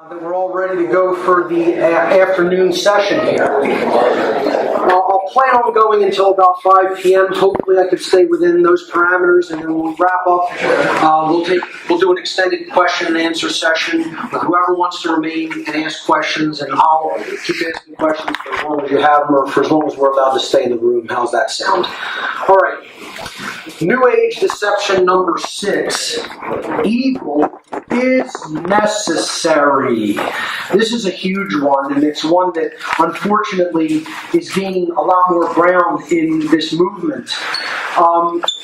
That we're all ready to go for the afternoon session here. I'll plan on going until about 5 p.m. Hopefully I can stay within those parameters, and then we'll wrap up. We'll do an extended question and answer session with whoever wants to remain and ask questions, and I'll keep asking questions for as long as you have them, or for as long as we're allowed to stay in the room. How's that sound? All right. New Age deception number 6. Evil is necessary. This is a huge one, and it's one that unfortunately is gaining a lot more ground in this movement.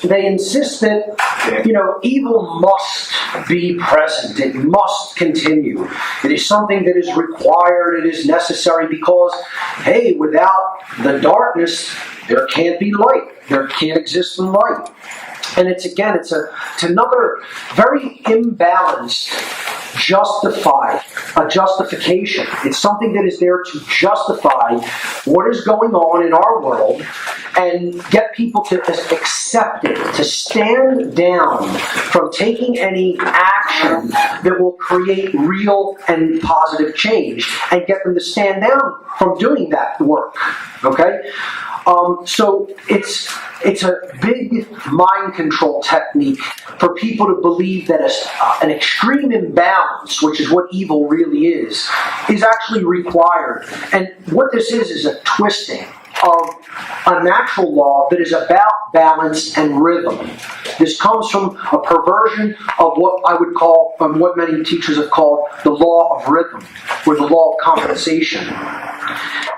They insist that, evil must be present. It must continue. It is something that is required. It is necessary because, hey, without the darkness, there can't be light. There can't exist in light. And it's another very imbalanced justification. It's something that is there to justify what is going on in our world and get people to accept it, to stand down from taking any action that will create real and positive change, and get them to stand down from doing that work. Okay? So it's a big mind control technique for people to believe that an extreme imbalance, which is what evil really is actually required. And what this is a twisting of a natural law that is about balance and rhythm. This comes from a perversion of what I would call, what many teachers have called, the law of rhythm, or the law of compensation.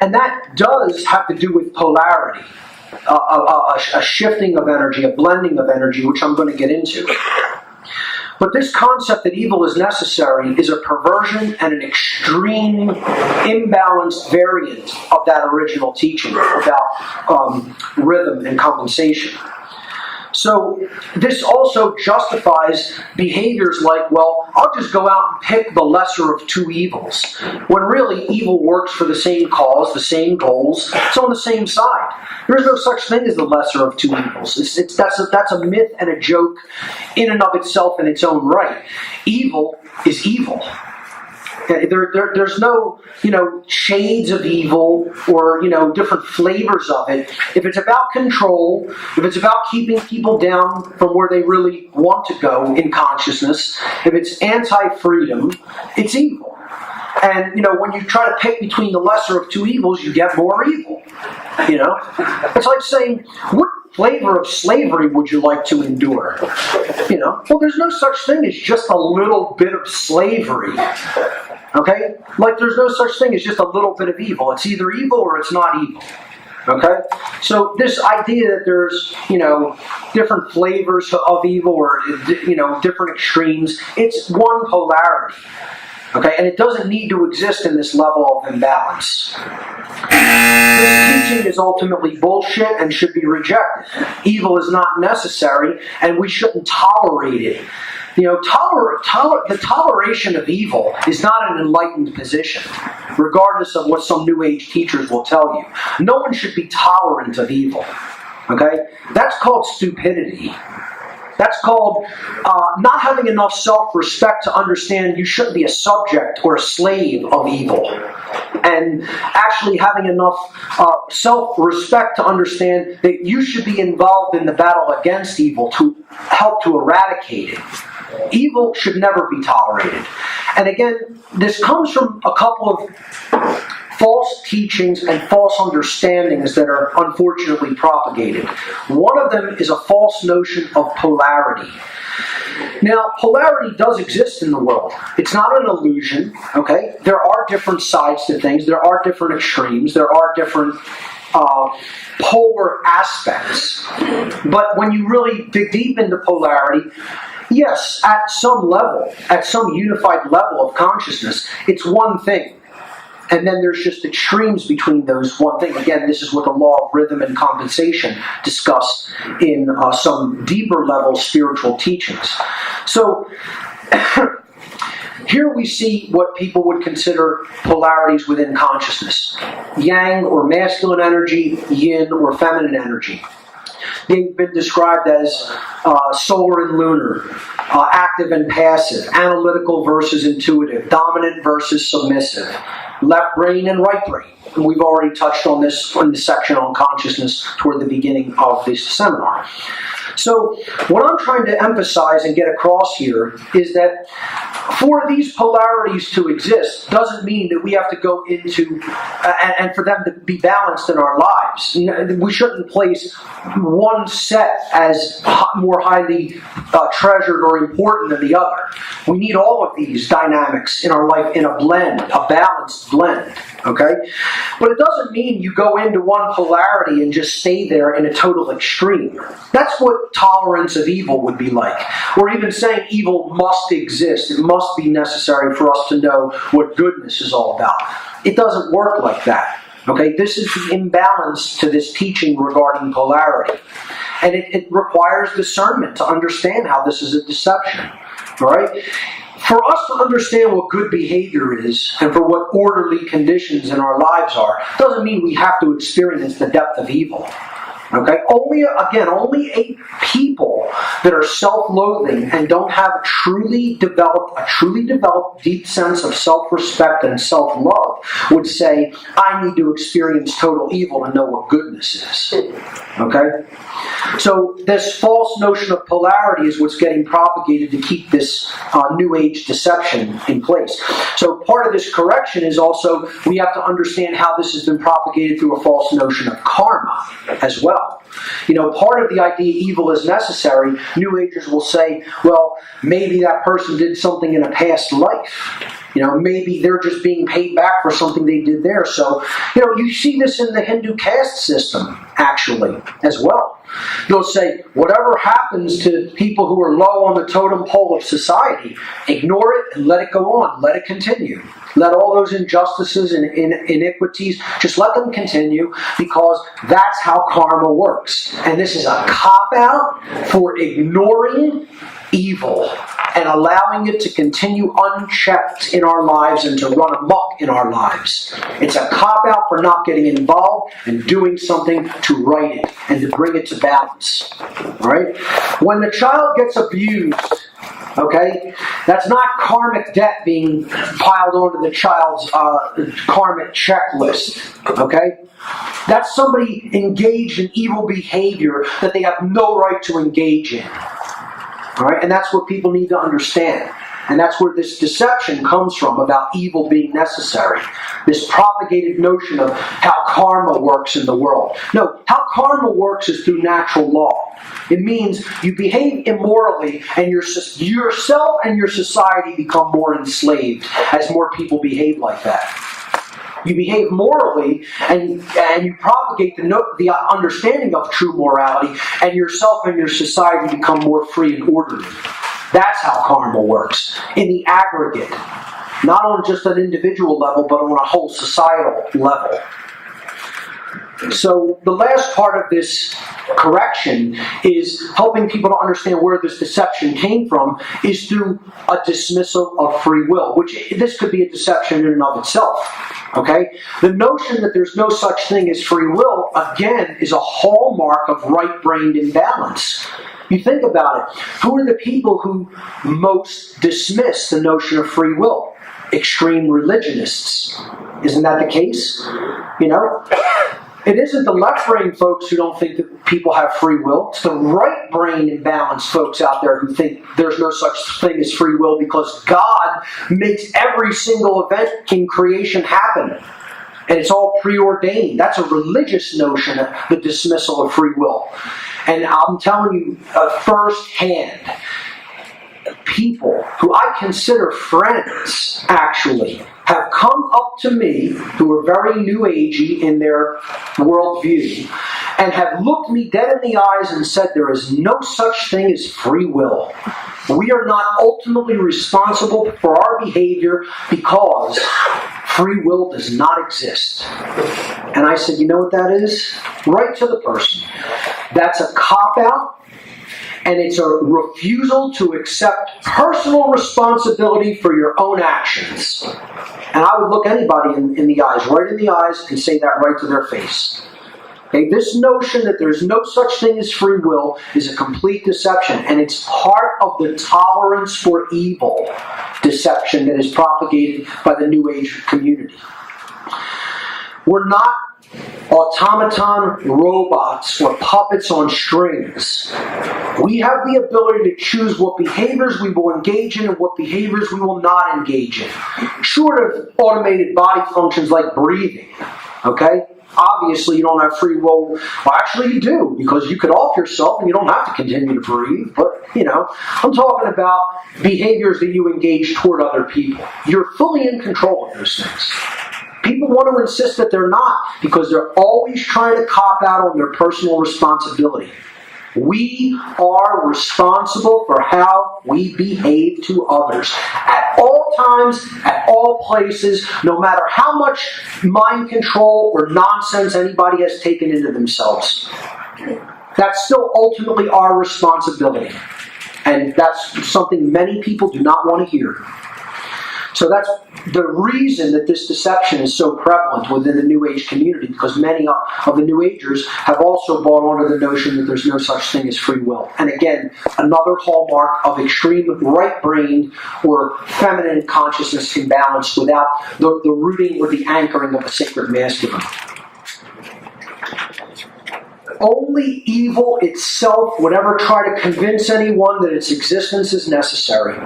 And that does have to do with polarity, a shifting of energy, a blending of energy, which I'm going to get into. But this concept that evil is necessary is a perversion and an extreme, imbalanced variant of that original teaching about rhythm and compensation. So this also justifies behaviors like, well, I'll just go out and pick the lesser of two evils, when really evil works for the same cause, the same goals. It's on the same side. There is no such thing as the lesser of two evils. That's a myth and a joke in and of itself in its own right. Evil is evil. There's no, shades of evil or, different flavors of it. If it's about control, if it's about keeping people down from where they really want to go in consciousness, if it's anti-freedom, it's evil. And, when you try to pick between the lesser of two evils, you get more evil. It's like saying, what flavor of slavery would you like to endure? Well, there's no such thing as just a little bit of slavery. Okay? Like there's no such thing as just a little bit of evil. It's either evil or it's not evil. Okay? So this idea that there's, different flavors of evil or, different extremes, it's one polarity. Okay? And it doesn't need to exist in this level of imbalance. This teaching is ultimately bullshit and should be rejected. Evil is not necessary, and we shouldn't tolerate it. The toleration of evil is not an enlightened position, regardless of what some New Age teachers will tell you. No one should be tolerant of evil. Okay? That's called stupidity. That's called not having enough self-respect to understand you shouldn't be a subject or a slave of evil. And actually having enough self-respect to understand that you should be involved in the battle against evil to help to eradicate it. Evil should never be tolerated. And again, this comes from a couple of false teachings and false understandings that are unfortunately propagated. One of them is a false notion of polarity. Now, polarity does exist in the world. It's not an illusion, okay? There are different sides to things. There are different extremes. There are different polar aspects. But when you really dig deep into polarity, yes, at some level, at some unified level of consciousness, it's one thing. And then there's just extremes between those one thing. Again, this is what the law of rhythm and compensation discuss in some deeper level spiritual teachings. So here we see what people would consider polarities within consciousness. Yang or masculine energy, yin or feminine energy. They've been described as solar and lunar, active and passive, analytical versus intuitive, dominant versus submissive, left brain and right brain. And we've already touched on this in the section on consciousness toward the beginning of this seminar. So what I'm trying to emphasize and get across here is that for these polarities to exist doesn't mean that we have to go into, and for them to be balanced in our lives. We shouldn't place one set as more highly treasured or important than the other. We need all of these dynamics in our life in a blend, a balanced blend. Okay? But it doesn't mean you go into one polarity and just stay there in a total extreme. That's what tolerance of evil would be like. Or even saying evil must exist. It must be necessary for us to know what goodness is all about. It doesn't work like that. Okay? This is the imbalance to this teaching regarding polarity. And it requires discernment to understand how this is a deception. All right? For us to understand what good behavior is and for what orderly conditions in our lives are, doesn't mean we have to experience the depth of evil. Okay? Only a people that are self-loathing and don't have a truly developed deep sense of self-respect and self-love would say, I need to experience total evil to know what goodness is. Okay? So this false notion of polarity is what's getting propagated to keep this New Age deception in place. So part of this correction is also we have to understand how this has been propagated through a false notion of karma as well. Part of the idea evil is necessary, New Agers will say, well, maybe that person did something in a past life. Maybe they're just being paid back for something they did there. So, you see this in the Hindu caste system, actually, as well. They'll say, whatever happens to people who are low on the totem pole of society, ignore it and let it go on. Let it continue. Let all those injustices and iniquities, just let them continue because that's how karma works. And this is a cop-out for ignoring evil and allowing it to continue unchecked in our lives and to run amok in our lives. It's a cop-out for not getting involved and doing something to right it and to bring it to balance. All right? When the child gets abused, okay, that's not karmic debt being piled onto the child's karmic checklist. Okay? That's somebody engaged in evil behavior that they have no right to engage in. All right? And that's what people need to understand. And that's where this deception comes from about evil being necessary. This propagated notion of how karma works in the world. No, how karma works is through natural law. It means you behave immorally and yourself and your society become more enslaved as more people behave like that. You behave morally and you propagate the understanding of true morality, and yourself and your society become more free and orderly. That's how karma works in the aggregate, not on just an individual level, but on a whole societal level. So the last part of this correction is helping people to understand where this deception came from is through a dismissal of free will, which this could be a deception in and of itself. Okay? The notion that there's no such thing as free will, again, is a hallmark of right-brained imbalance. You think about it. Who are the people who most dismiss the notion of free will? Extreme religionists. Isn't that the case? It isn't the left-brain folks who don't think that people have free will. It's the right-brain imbalanced folks out there who think there's no such thing as free will because God makes every single event in creation happen. And it's all preordained. That's a religious notion, the dismissal of free will. And I'm telling you firsthand, people who I consider friends, actually, have come up to me who are very New Agey in their worldview and have looked me dead in the eyes and said there is no such thing as free will. We are not ultimately responsible for our behavior because free will does not exist. And I said, you know what that is? Right to the person. That's a cop-out. And it's a refusal to accept personal responsibility for your own actions. And I would look anybody in the eyes, right in the eyes, and say that right to their face. Okay, this notion that there's no such thing as free will is a complete deception, and it's part of the tolerance for evil deception that is propagated by the New Age community. We're not automaton robots or puppets on strings. We have the ability to choose what behaviors we will engage in and what behaviors we will not engage in. Short of automated body functions like breathing, okay? Obviously, you don't have free will. Well, actually, you do, because you could off yourself and you don't have to continue to breathe. But, I'm talking about behaviors that you engage toward other people. You're fully in control of those things. People want to insist that they're not, because they're always trying to cop out on their personal responsibility. We are responsible for how we behave to others at all times, at all places, no matter how much mind control or nonsense anybody has taken into themselves. That's still ultimately our responsibility. And that's something many people do not want to hear. So that's the reason that this deception is so prevalent within the New Age community, because many of the New Agers have also bought onto the notion that there's no such thing as free will. And again, another hallmark of extreme right-brained or feminine consciousness imbalance without the rooting or the anchoring of a sacred masculine. Only evil itself would ever try to convince anyone that its existence is necessary.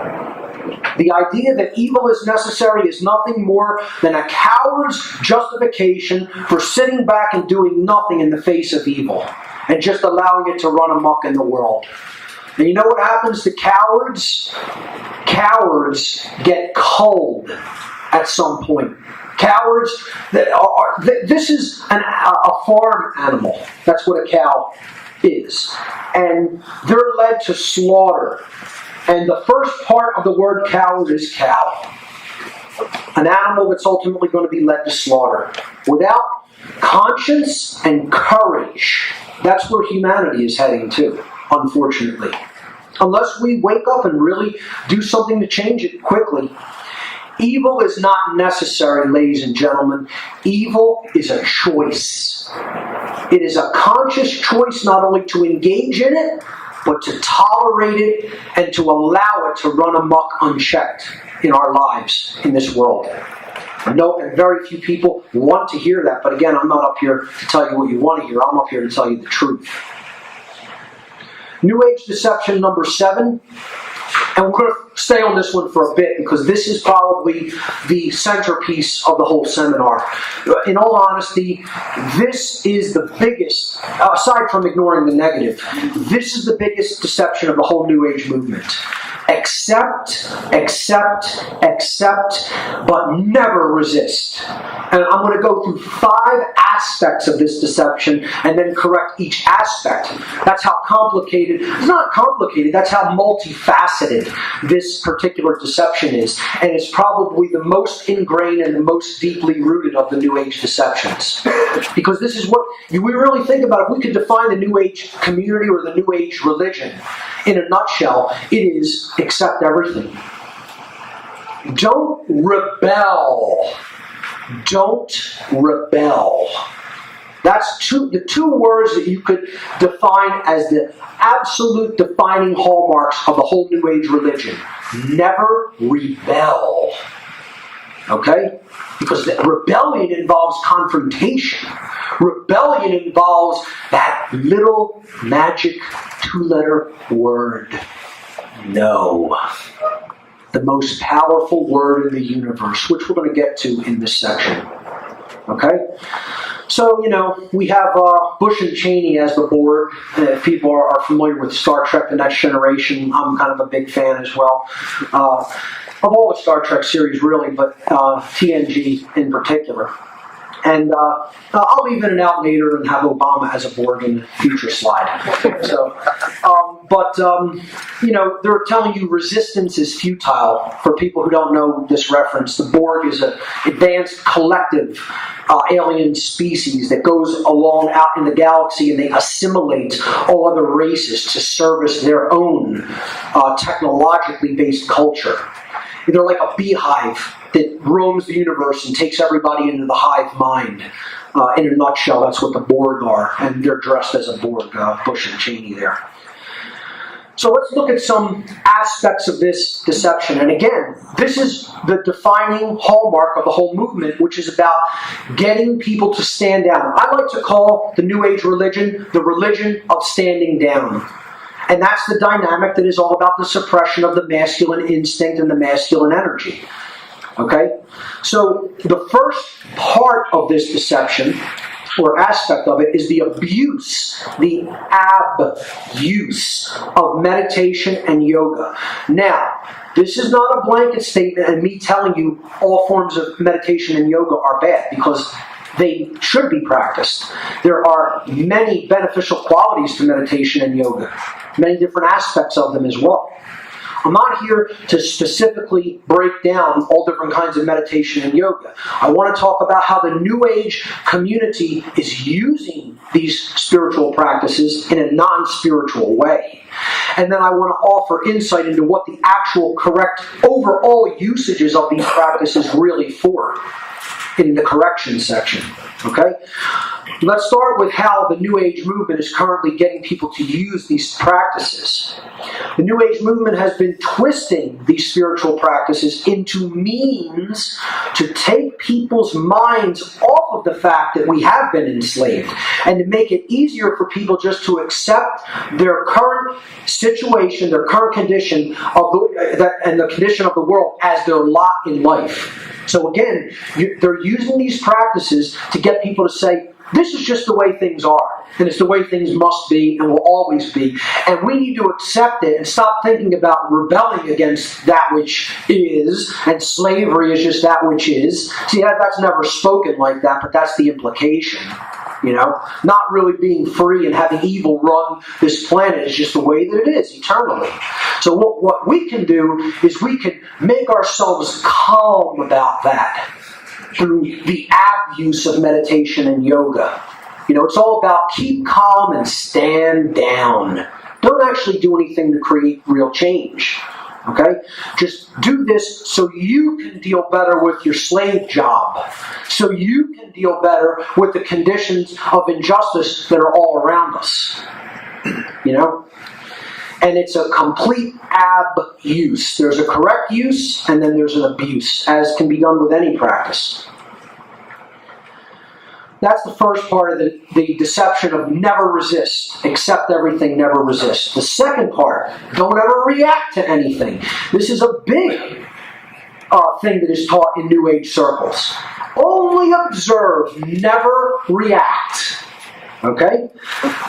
The idea that evil is necessary is nothing more than a coward's justification for sitting back and doing nothing in the face of evil and just allowing it to run amok in the world. And you know what happens to cowards? Cowards get culled at some point. Cowards, this is a farm animal. That's what a cow is. And they're led to slaughter. And the first part of the word coward is cow. An animal that's ultimately going to be led to slaughter. Without conscience and courage, that's where humanity is heading to, unfortunately. Unless we wake up and really do something to change it quickly. Evil is not necessary, ladies and gentlemen. Evil is a choice. It is a conscious choice not only to engage in it, but to tolerate it and to allow it to run amok unchecked in our lives in this world. And very few people want to hear that, but again, I'm not up here to tell you what you want to hear. I'm up here to tell you the truth. New Age deception number 7. And we're going to stay on this one for a bit, because this is probably the centerpiece of the whole seminar. In all honesty, this is the biggest, aside from ignoring the negative, this is the biggest deception of the whole New Age movement. Accept, but never resist. And I'm going to go through 5 aspects of this deception and then correct each aspect. That's how complicated, it's not complicated, that's how multifaceted this particular deception is. And it's probably the most ingrained and the most deeply rooted of the New Age deceptions. Because this is what, we really think about, if we could define the New Age community or the New Age religion in a nutshell, it is accept everything. Don't rebel. Don't rebel. That's the two words that you could define as the absolute defining hallmarks of the whole New Age religion. Never rebel. Okay? Because rebellion involves confrontation. Rebellion involves that little magic 2-letter word. No. The most powerful word in the universe, which we're going to get to in this section. Okay? So, we have Bush and Cheney as the board. If people are familiar with Star Trek The Next Generation, I'm kind of a big fan as well. Of all the Star Trek series, really, but TNG in particular. And I'll leave it out later and have Obama as a Borg in the future slide. So, they're telling you resistance is futile. For people who don't know this reference, the Borg is an advanced collective alien species that goes along out in the galaxy, and they assimilate all other races to service their own technologically based culture. They're like a beehive that roams the universe and takes everybody into the hive mind. In a nutshell, that's what the Borg are, and they're dressed as a Borg, Bush and Cheney there. So let's look at some aspects of this deception. And again, this is the defining hallmark of the whole movement, which is about getting people to stand down. I like to call the New Age religion the religion of standing down. And that's the dynamic that is all about the suppression of the masculine instinct and the masculine energy. Okay? So the first part of this deception, or aspect of it, is the abuse, the abuse of meditation and yoga. Now, this is not a blanket statement and me telling you all forms of meditation and yoga are bad, because they should be practiced. There are many beneficial qualities to meditation and yoga, many different aspects of them as well. I'm not here to specifically break down all different kinds of meditation and yoga. I want to talk about how the New Age community is using these spiritual practices in a non-spiritual way. And then I want to offer insight into what the actual correct overall usages of these practices really for in the correction section. Okay? Let's start with how the New Age movement is currently getting people to use these practices. The New Age movement has been twisting these spiritual practices into means to take people's minds off of the fact that we have been enslaved, and to make it easier for people just to accept their current situation, their current condition and the condition of the world as their lot in life. So again, they're using these practices to get people to say, this is just the way things are, and it's the way things must be and will always be, and we need to accept it and stop thinking about rebelling against that which is, and slavery is just that which is. See, that's never spoken like that, but that's the implication. You know, not really being free and having evil run this planet is just the way that it is eternally. So what we can do is we can make ourselves calm about that through the abuse of meditation and yoga. You know, it's all about keep calm and stand down. Don't actually do anything to create real change. Okay? Just do this so you can deal better with your slave job. So you can deal better with the conditions of injustice that are all around us. You know? And it's a complete abuse. There's a correct use, and then there's an abuse, as can be done with any practice. That's the first part of the deception of never resist. Accept everything, never resist. The second part, don't ever react to anything. This is a big thing that is taught in New Age circles. Only observe, never react. Okay?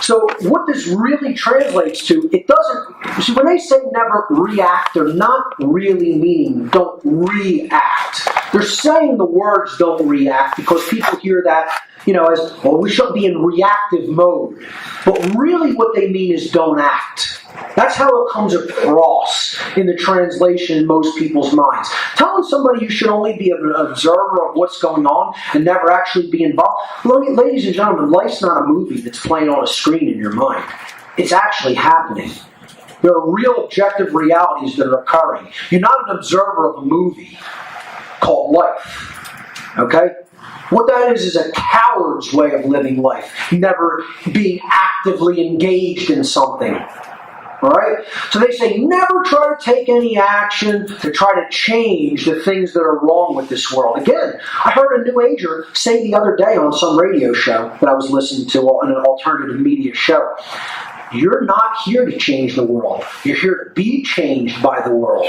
So what this really translates to, it doesn't, see, when they say never react, they're not really meaning don't react. They're saying the words don't react because people hear that, you know, as, well, we shouldn't be in reactive mode. But really what they mean is don't act. That's how it comes across in the translation in most people's minds. Telling somebody you should only be an observer of what's going on and never actually be involved. Ladies and gentlemen, life's not a movie that's playing on a screen in your mind. It's actually happening. There are real objective realities that are occurring. You're not an observer of a movie called life. Okay? What that is a coward's way of living life. Never being actively engaged in something. Alright? So they say never try to take any action to try to change the things that are wrong with this world. Again, I heard a New Ager say the other day on some radio show that I was listening to on an alternative media show, you're not here to change the world. You're here to be changed by the world.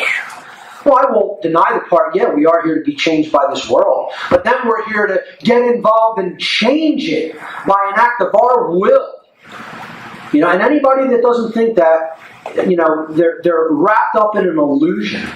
Well, I won't deny the part, yeah, we are here to be changed by this world, but then we're here to get involved and change it by an act of our will. You know, and anybody that doesn't think that, you know, they're wrapped up in an illusion.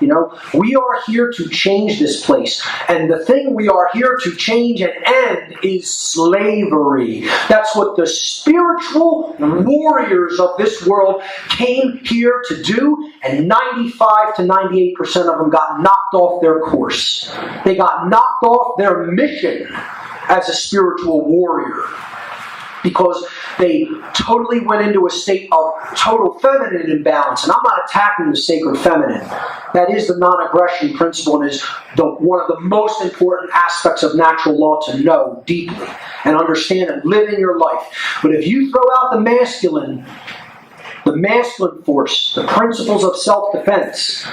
You know, we are here to change this place. And the thing we are here to change and end is slavery. That's what the spiritual warriors of this world came here to do. And 95 to 98% of them got knocked off their course. They got knocked off their mission as a spiritual warrior. because they totally went into a state of total feminine imbalance. And I'm not attacking the sacred feminine. That is the non-aggression principle and is one of the most important aspects of natural law to know deeply and understand and live in your life. But if you throw out the masculine force, the principles of self-defense,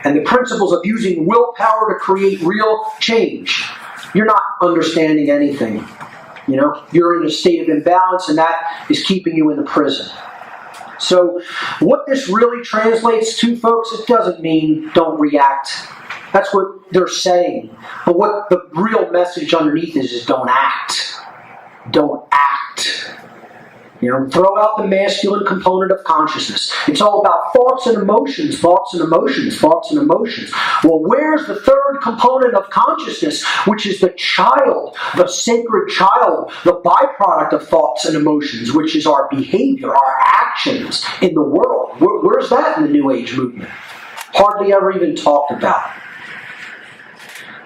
and the principles of using willpower to create real change, you're not understanding anything. You're in a state of imbalance, and that is keeping you in the prison. So what this really translates to, folks, it doesn't mean don't react. That's what they're saying. But what the real message underneath is don't act. Don't act. Throw out the masculine component of consciousness. It's all about thoughts and emotions, thoughts and emotions, thoughts and emotions. Well, where's the third component of consciousness, which is the child, the sacred child, the byproduct of thoughts and emotions, which is our behavior, our actions in the world? Where's that in the New Age movement? Hardly ever even talked about.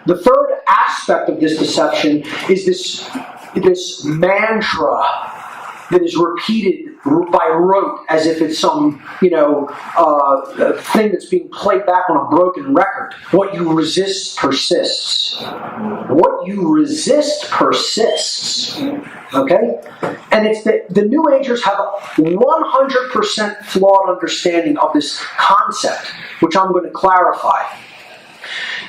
The third aspect of this deception is this mantra that is repeated by rote as if it's some, thing that's being played back on a broken record. What you resist persists. What you resist persists. Okay? And it's the New Agers have a 100% flawed understanding of this concept, which I'm going to clarify.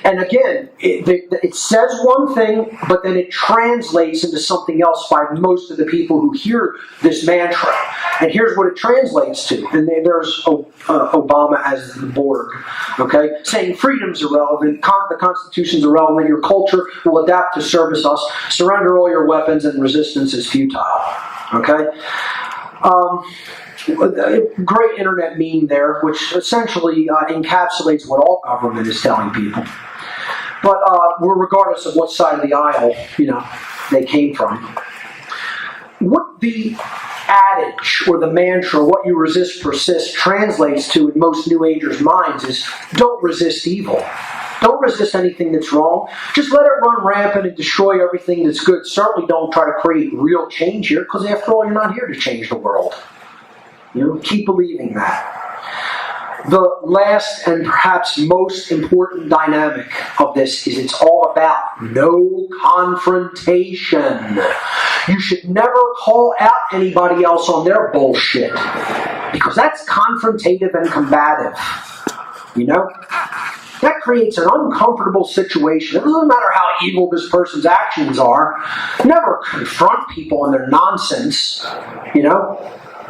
And again, it says one thing, but then it translates into something else by most of the people who hear this mantra. And here's what it translates to. And there's Obama as the Borg, okay? Saying freedom's irrelevant, the Constitution's irrelevant, your culture will adapt to service us, surrender all your weapons, and resistance is futile, okay? A great internet meme there, which essentially encapsulates what all government is telling people. But regardless of what side of the aisle, they came from. What the adage or the mantra, what you resist persists, translates to in most New Agers' minds is don't resist evil. Don't resist anything that's wrong. Just let it run rampant and destroy everything that's good. Certainly don't try to create real change here, because after all, you're not here to change the world. Keep believing that. The last and perhaps most important dynamic of this is it's all about no confrontation. You should never call out anybody else on their bullshit, because that's confrontative and combative. That creates an uncomfortable situation. It doesn't matter how evil this person's actions are. Never confront people on their nonsense,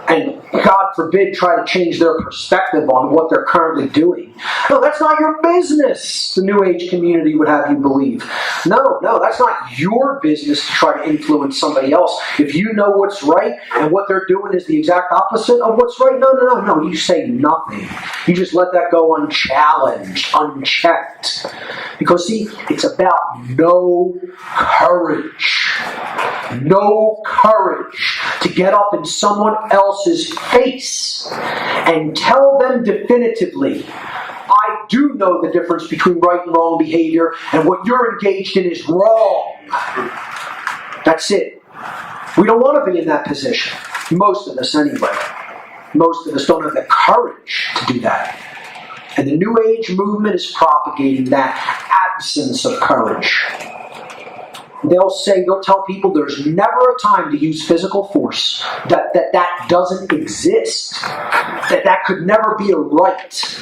and God forbid try to change their perspective on what they're currently doing. No, that's not your business, the New Age community would have you believe. No, that's not your business to try to influence somebody else. If you know what's right and what they're doing is the exact opposite of what's right, no, you say nothing. You just let that go unchallenged, unchecked. Because see, it's about no courage. No courage to get up in someone else's face and tell them definitively, I do know the difference between right and wrong behavior, and what you're engaged in is wrong. That's it. We don't want to be in that position. Most of us anyway. Most of us don't have the courage to do that. And the New Age movement is propagating that absence of courage. They'll tell people there's never a time to use physical force, that doesn't exist, that could never be a right.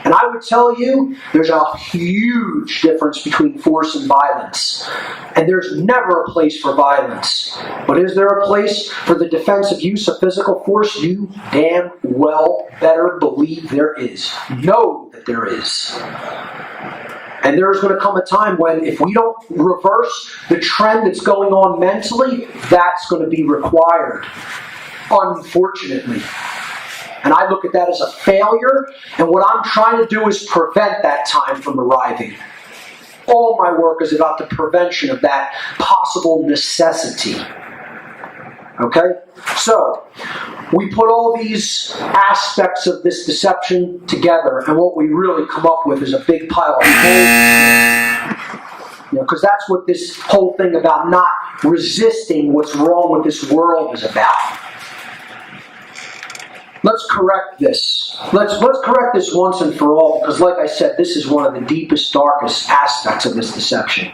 And I would tell you, there's a huge difference between force and violence. And there's never a place for violence. But is there a place for the defensive use of physical force? You damn well better believe there is. Know that there is. And there's going to come a time when if we don't reverse the trend that's going on mentally, that's going to be required, unfortunately. And I look at that as a failure, and what I'm trying to do is prevent that time from arriving. All my work is about the prevention of that possible necessity. Okay? So, we put all these aspects of this deception together, and what we really come up with is a big pile of bullshit. Because that's what this whole thing about not resisting what's wrong with this world is about. Let's correct this. Let's correct this once and for all, because like I said, this is one of the deepest, darkest aspects of this deception,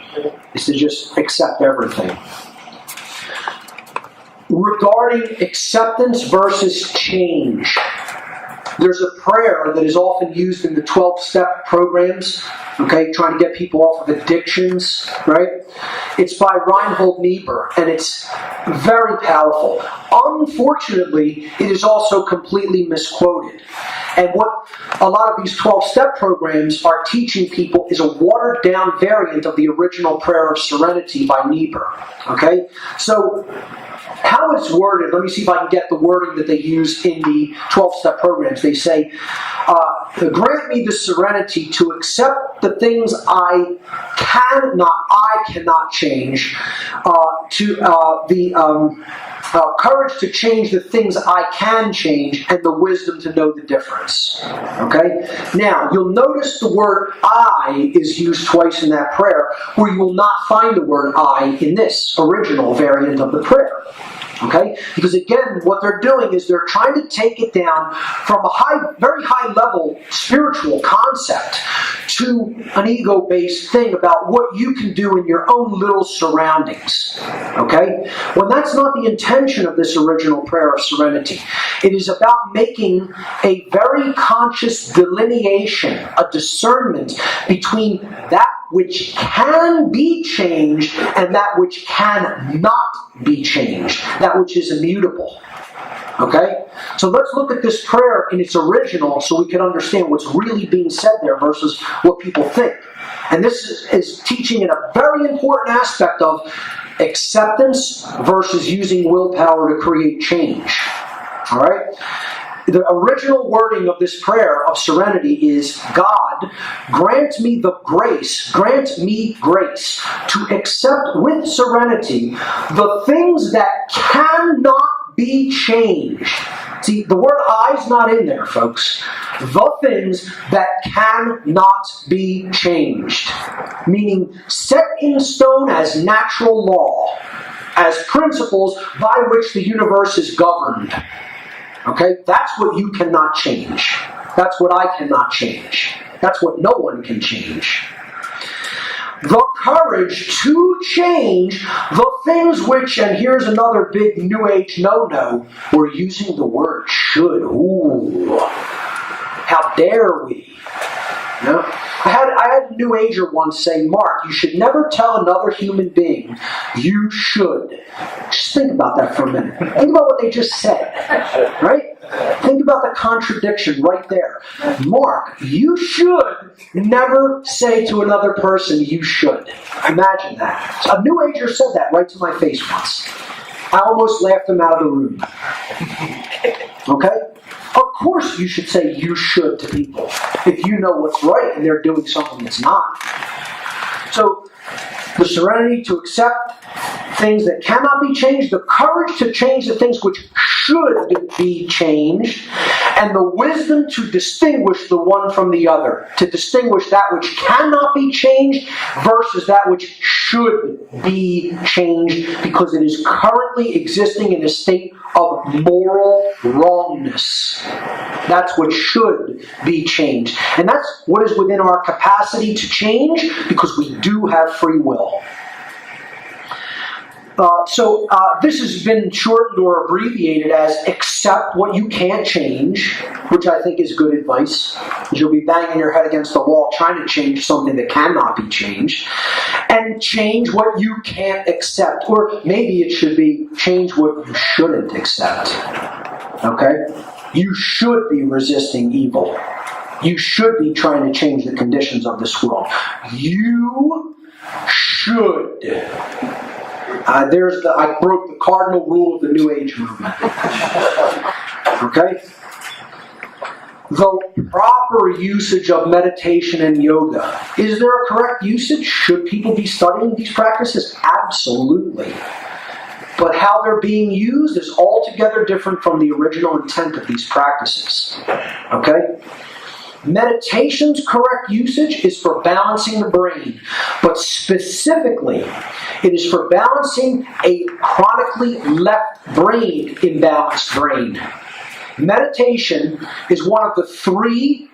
is to just accept everything. Regarding acceptance versus change, there's a prayer that is often used in the 12-step programs, okay, trying to get people off of addictions, right? It's by Reinhold Niebuhr, and it's very powerful. Unfortunately, it is also completely misquoted. And what a lot of these 12-step programs are teaching people is a watered-down variant of the original Prayer of Serenity by Niebuhr, okay? So, how it's worded, let me see if I can get the wording that they use in the 12-step programs. They say, grant me the serenity to accept the things I cannot change, courage to change the things I can change, and the wisdom to know the difference. Okay? Now, you'll notice the word I is used twice in that prayer, where you will not find the word I in this original variant of the prayer. Okay? Because again, what they're doing is they're trying to take it down from a very high level spiritual concept to an ego-based thing about what you can do in your own little surroundings. Okay? When that's not the intention of this original Prayer of Serenity. It is about making a very conscious delineation, a discernment between that which can be changed and that which cannot be changed, that which is immutable. Okay? So let's look at this prayer in its original so we can understand what's really being said there versus what people think. And this is teaching in a very important aspect of acceptance versus using willpower to create change. All right? The original wording of this prayer of serenity is, God, grant me grace to accept with serenity the things that cannot be changed. See, the word I is not in there, folks. The things that cannot be changed. Meaning set in stone as natural law, as principles by which the universe is governed. Okay? That's what you cannot change. That's what I cannot change. That's what no one can change. The courage to change the things which, and here's another big New Age no-no, we're using the word should. Ooh. How dare we? You know? I had a New Ager once say, Mark, you should never tell another human being you should. Just think about that for a minute. Think about what they just said. Right? Think about the contradiction right there. Mark, you should never say to another person you should. Imagine that. A New Ager said that right to my face once. I almost laughed him out of the room. Okay? Of course you should say you should to people if you know what's right and they're doing something that's not. So, the serenity to accept things that cannot be changed, the courage to change the things which should be changed, and the wisdom to distinguish the one from the other, to distinguish that which cannot be changed versus that which should be changed because it is currently existing in a state of moral wrongness. That's what should be changed. And that's what is within our capacity to change because we do have free will. So this has been shortened or abbreviated as accept what you can't change, which I think is good advice. You'll be banging your head against the wall trying to change something that cannot be changed. And change what you can't accept. Or maybe it should be change what you shouldn't accept. Okay? You should be resisting evil. You should be trying to change the conditions of this world. You should. I broke the cardinal rule of the New Age movement. Okay? The proper usage of meditation and yoga. Is there a correct usage? Should people be studying these practices? Absolutely. But how they're being used is altogether different from the original intent of these practices. Okay? Meditation's correct usage is for balancing the brain, but specifically, it is for balancing a chronically left-brained, imbalanced brain. Meditation is one of the 3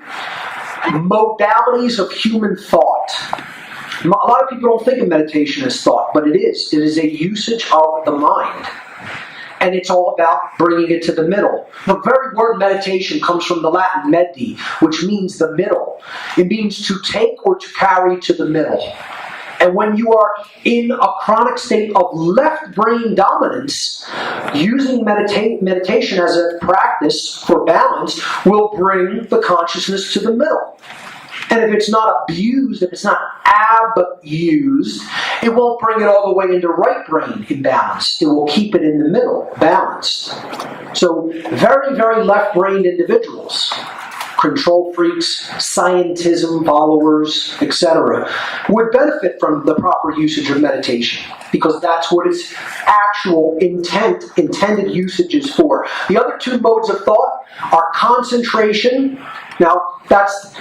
modalities of human thought. A lot of people don't think of meditation as thought, but it is. It is a usage of the mind. And it's all about bringing it to the middle. The very word meditation comes from the Latin medi, which means the middle. It means to take or to carry to the middle. And when you are in a chronic state of left brain dominance, using meditation as a practice for balance will bring the consciousness to the middle. And if it's not abused, if it's not abused, it won't bring it all the way into right brain imbalance. It will keep it in the middle, balanced. So very, very left-brained individuals, control freaks, scientism followers, etc., would benefit from the proper usage of meditation, because that's what its actual intended usage is for. The other 2 modes of thought are concentration. Now, that's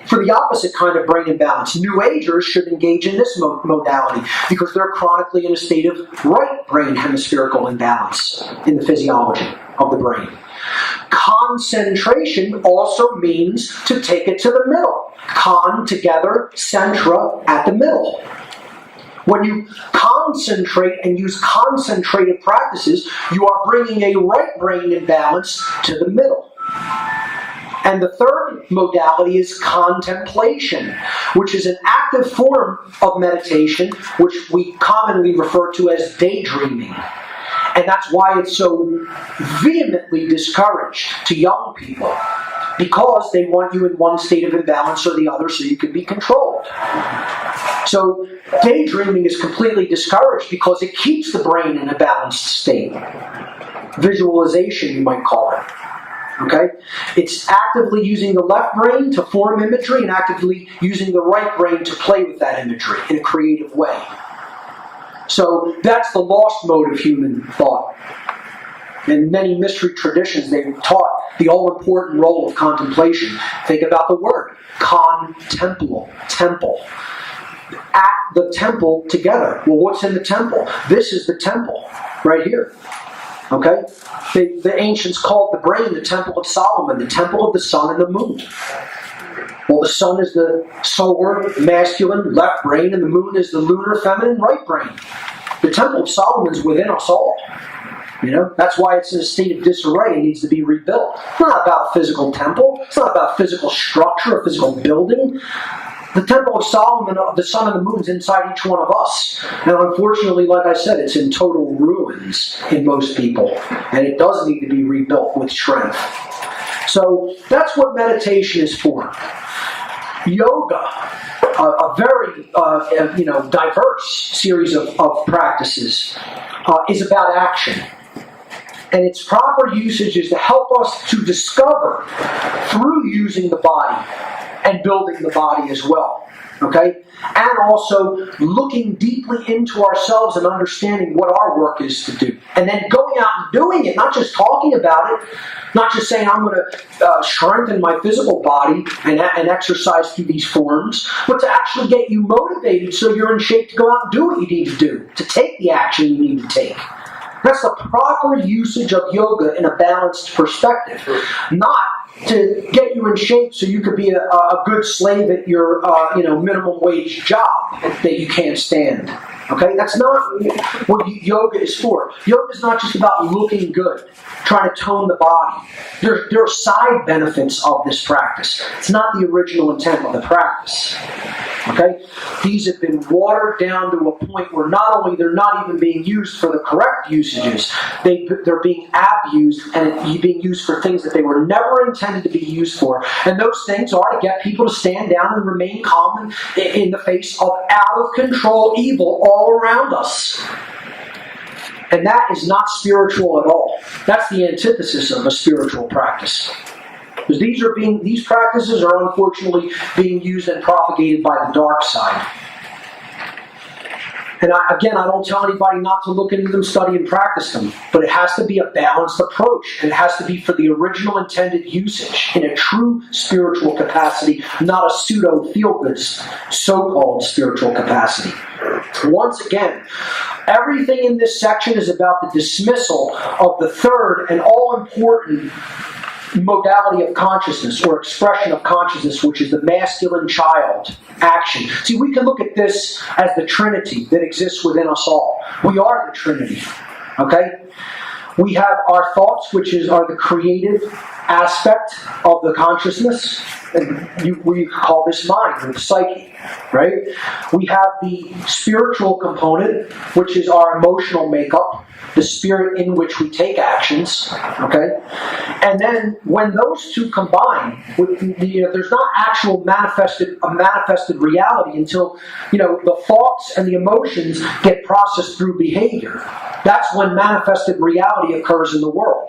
for the opposite kind of brain imbalance. New Agers should engage in this modality because they're chronically in a state of right brain hemispherical imbalance in the physiology of the brain. Concentration also means to take it to the middle. Con, together, centra, at the middle. When you concentrate and use concentrated practices, you are bringing a right brain imbalance to the middle. And the third modality is contemplation, which is an active form of meditation, which we commonly refer to as daydreaming. And that's why it's so vehemently discouraged to young people, because they want you in one state of imbalance or the other so you can be controlled. So daydreaming is completely discouraged because it keeps the brain in a balanced state. Visualization, you might call it. Okay? It's actively using the left brain to form imagery and actively using the right brain to play with that imagery in a creative way. So that's the lost mode of human thought. In many mystery traditions, they've taught the all-important role of contemplation. Think about the word, contemplo, temple. At the temple together. Well, what's in the temple? This is the temple, right here. Okay? The ancients called the brain the temple of Solomon, the temple of the sun and the moon. Well, the sun is the solar, masculine, left brain, and the moon is the lunar, feminine, right brain. The temple of Solomon is within us all. You know, that's why it's in a state of disarray and needs to be rebuilt. It's not about a physical temple. It's not about physical structure or physical building. The temple of Solomon, of the sun and the moon, is inside each one of us. And unfortunately, like I said, it's in total ruins in most people. And it does need to be rebuilt with strength. So that's what meditation is for. Yoga, a very diverse series of practices, is about action. And its proper usage is to help us to discover, through using the body and building the body as well. Okay? And also looking deeply into ourselves and understanding what our work is to do. And then going out and doing it, not just talking about it, not just saying I'm going to strengthen my physical body and exercise through these forms, but to actually get you motivated so you're in shape to go out and do what you need to do, to take the action you need to take. That's the proper usage of yoga in a balanced perspective. Not to get you in shape so you could be a good slave at your minimum wage job that you can't stand. Okay? That's not what yoga is for. Yoga is not just about looking good, trying to tone the body. There are side benefits of this practice. It's not the original intent of the practice. Okay? These have been watered down to a point where not only they're not even being used for the correct usages, they're being abused and being used for things that they were never intended to be used for. And those things are to get people to stand down and remain calm in the face of out-of-control evil all around us. And that is not spiritual at all. That's the antithesis of a spiritual practice. Because these practices are unfortunately being used and propagated by the dark side. And again, I don't tell anybody not to look into them, study, and practice them. But it has to be a balanced approach. And it has to be for the original intended usage in a true spiritual capacity, not a pseudo feel-good so-called spiritual capacity. Once again, everything in this section is about the dismissal of the third and all-important modality of consciousness or expression of consciousness, which is the masculine child action. See, we can look at this as the Trinity that exists within us all. We are the Trinity. Okay? We have our thoughts, which are the creative aspect of the consciousness. And we call this mind, or the psyche, right? We have the spiritual component, which is our emotional makeup, the spirit in which we take actions, okay? And then when those two combine, there's not actual manifested reality until, the thoughts and the emotions get processed through behavior. That's when manifested reality occurs in the world.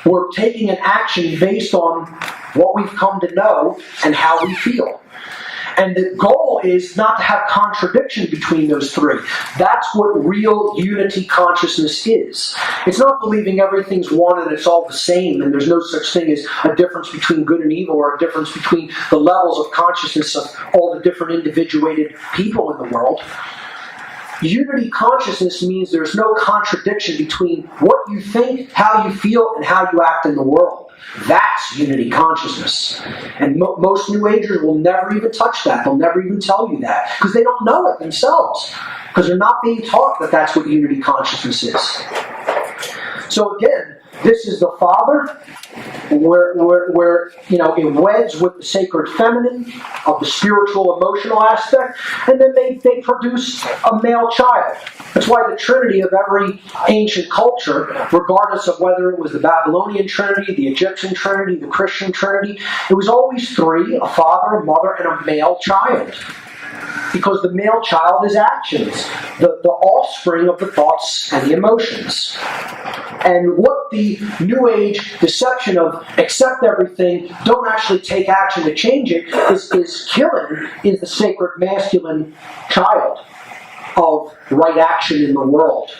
We're taking an action based on what we've come to know and how we feel. And the goal is not to have contradiction between those three. That's what real unity consciousness is. It's not believing everything's one and it's all the same and there's no such thing as a difference between good and evil or a difference between the levels of consciousness of all the different individuated people in the world. Unity consciousness means there's no contradiction between what you think, how you feel, and how you act in the world. That's unity consciousness. And most New Agers will never even touch that. They'll never even tell you that. Because they don't know it themselves. Because they're not being taught that that's what unity consciousness is. So again, this is the Father, where it weds with the sacred feminine of the spiritual, emotional aspect, and then they produce a male child. That's why the Trinity of every ancient culture, regardless of whether it was the Babylonian Trinity, the Egyptian Trinity, the Christian Trinity, it was always three: a father, a mother, and a male child. Because the male child is actions, the offspring of the thoughts and the emotions. And what the New Age deception of accept everything, don't actually take action to change it, is killing is the sacred masculine child of right action in the world.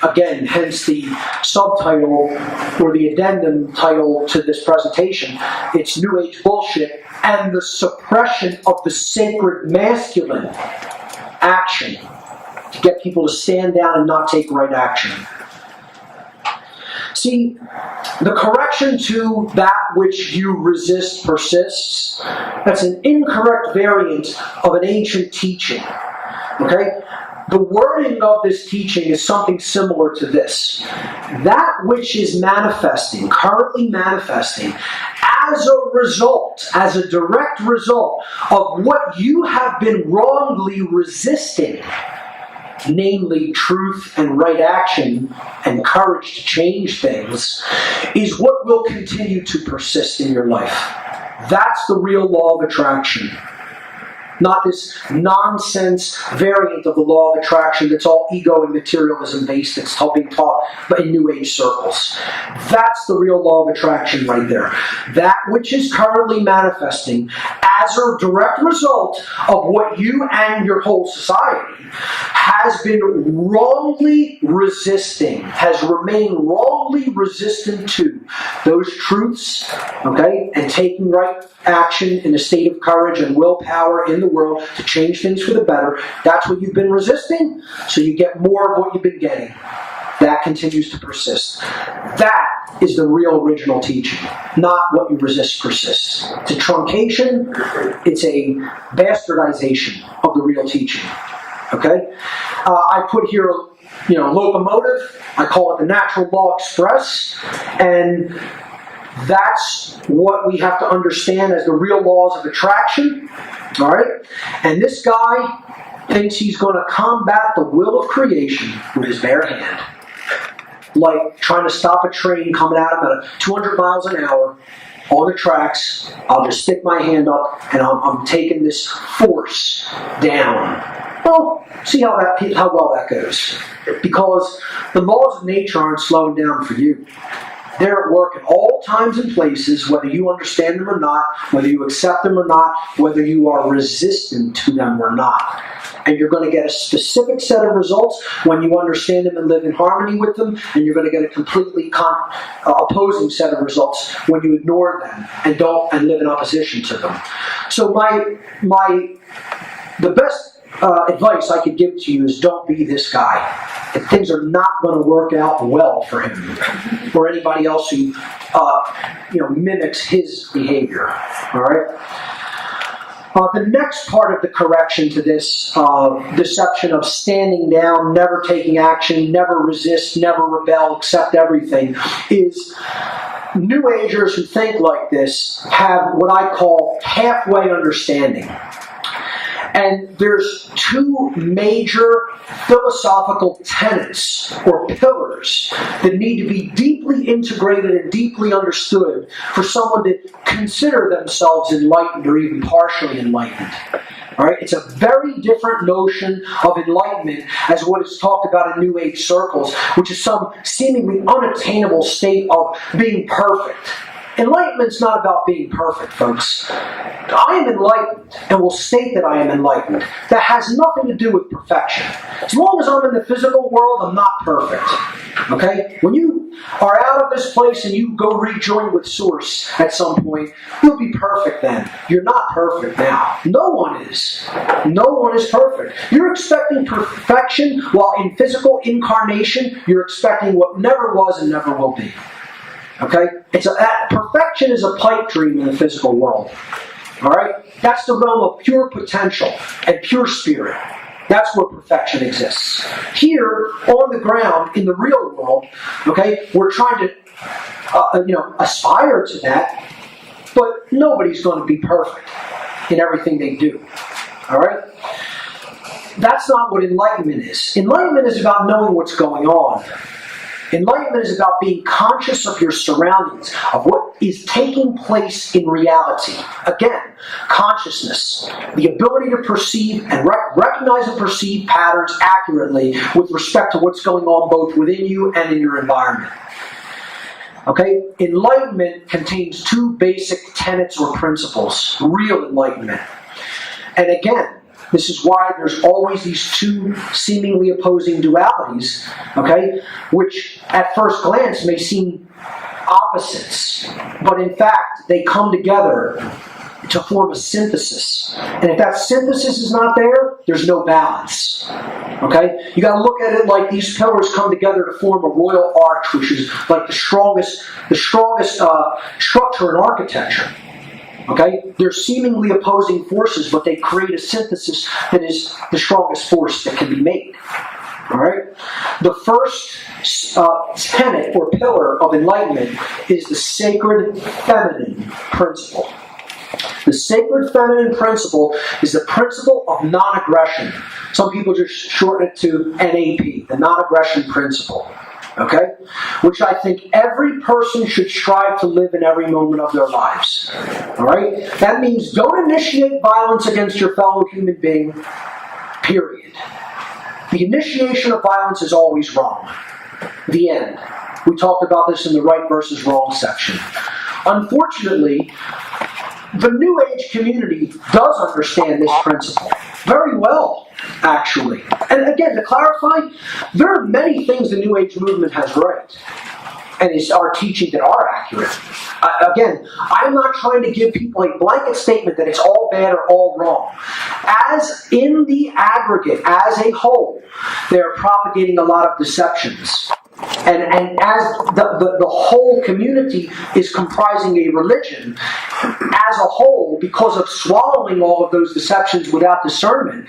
Again, hence the subtitle or the addendum title to this presentation. It's New Age Bullshit and the Suppression of the Sacred Masculine Action, to get people to stand down and not take right action. See, the correction to that which you resist persists. That's an incorrect variant of an ancient teaching. Okay? The wording of this teaching is something similar to this. That which is manifesting, currently manifesting, as a result, as a direct result of what you have been wrongly resisting, namely truth and right action and courage to change things, is what will continue to persist in your life. That's the real law of attraction. Not this nonsense variant of the law of attraction that's all ego and materialism based, that's being taught in New Age circles. That's the real law of attraction right there. That which is currently manifesting as a direct result of what you and your whole society has been wrongly resisting, has remained wrongly resistant to those truths, okay, and taking right action in a state of courage and willpower in the world to change things for the better. That's what you've been resisting, so you get more of what you've been getting. That continues to persist. That is the real original teaching, not what you resist persists. It's a truncation, it's a bastardization of the real teaching. Okay? I put here, locomotive. I call it the natural law express, and that's what we have to understand as the real laws of attraction. All right? And this guy thinks he's going to combat the will of creation with his bare hand. Like trying to stop a train coming at him at 200 miles an hour on the tracks. I'll just stick my hand up and I'm taking this force down. Well, see how well that goes. Because the laws of nature aren't slowing down for you. They're at work at all times and places, whether you understand them or not, whether you accept them or not, whether you are resistant to them or not. And you're going to get a specific set of results when you understand them and live in harmony with them, and you're going to get a completely opposing set of results when you ignore them and live in opposition to them. So the best advice I could give to you is don't be this guy. If things are not going to work out well for him or anybody else who mimics his behavior. All right. The next part of the correction to this deception of standing down, never taking action, never resist, never rebel, accept everything, is New Agers who think like this have what I call halfway understanding. And there's two major philosophical tenets or pillars that need to be deeply integrated and deeply understood for someone to consider themselves enlightened or even partially enlightened. All right? It's a very different notion of enlightenment as what is talked about in New Age circles, which is some seemingly unattainable state of being perfect. Enlightenment's not about being perfect, folks. I am enlightened and will state that I am enlightened. That has nothing to do with perfection. As long as I'm in the physical world, I'm not perfect. Okay? When you are out of this place and you go rejoin with Source at some point, you'll be perfect then. You're not perfect now. No one is. No one is perfect. You're expecting perfection while in physical incarnation, you're expecting what never was and never will be. Okay? Perfection is a pipe dream in the physical world. All right? That's the realm of pure potential and pure spirit. That's where perfection exists. Here, on the ground, in the real world, okay, we're trying to aspire to that, but nobody's going to be perfect in everything they do. All right? That's not what enlightenment is. Enlightenment is about knowing what's going on. Enlightenment is about being conscious of your surroundings, of what is taking place in reality. Again, consciousness, the ability to perceive and recognize and perceive patterns accurately with respect to what's going on both within you and in your environment. Okay? Enlightenment contains two basic tenets or principles, real enlightenment. And again, this is why there's always these two seemingly opposing dualities, okay, which at first glance may seem opposites, but in fact they come together to form a synthesis. And if that synthesis is not there, there's no balance. Okay? You got to look at it like these pillars come together to form a royal arch, which is like the strongest structure in architecture. Okay? They're seemingly opposing forces, but they create a synthesis that is the strongest force that can be made. All right? The first tenet or pillar of enlightenment is the sacred feminine principle. The sacred feminine principle is the principle of non-aggression. Some people just shorten it to NAP, the non-aggression principle. Okay? Which I think every person should strive to live in every moment of their lives. Alright? That means don't initiate violence against your fellow human being, period. The initiation of violence is always wrong. The end. We talked about this in the right versus wrong section. Unfortunately, the New Age community does understand this principle very well, actually. And again, to clarify, there are many things the New Age movement has right and is our teaching that are accurate. Again, I'm not trying to give people a blanket statement that it's all bad or all wrong. As in the aggregate, as a whole, they're propagating a lot of deceptions. And as the whole community is comprising a religion, as a whole, because of swallowing all of those deceptions without discernment,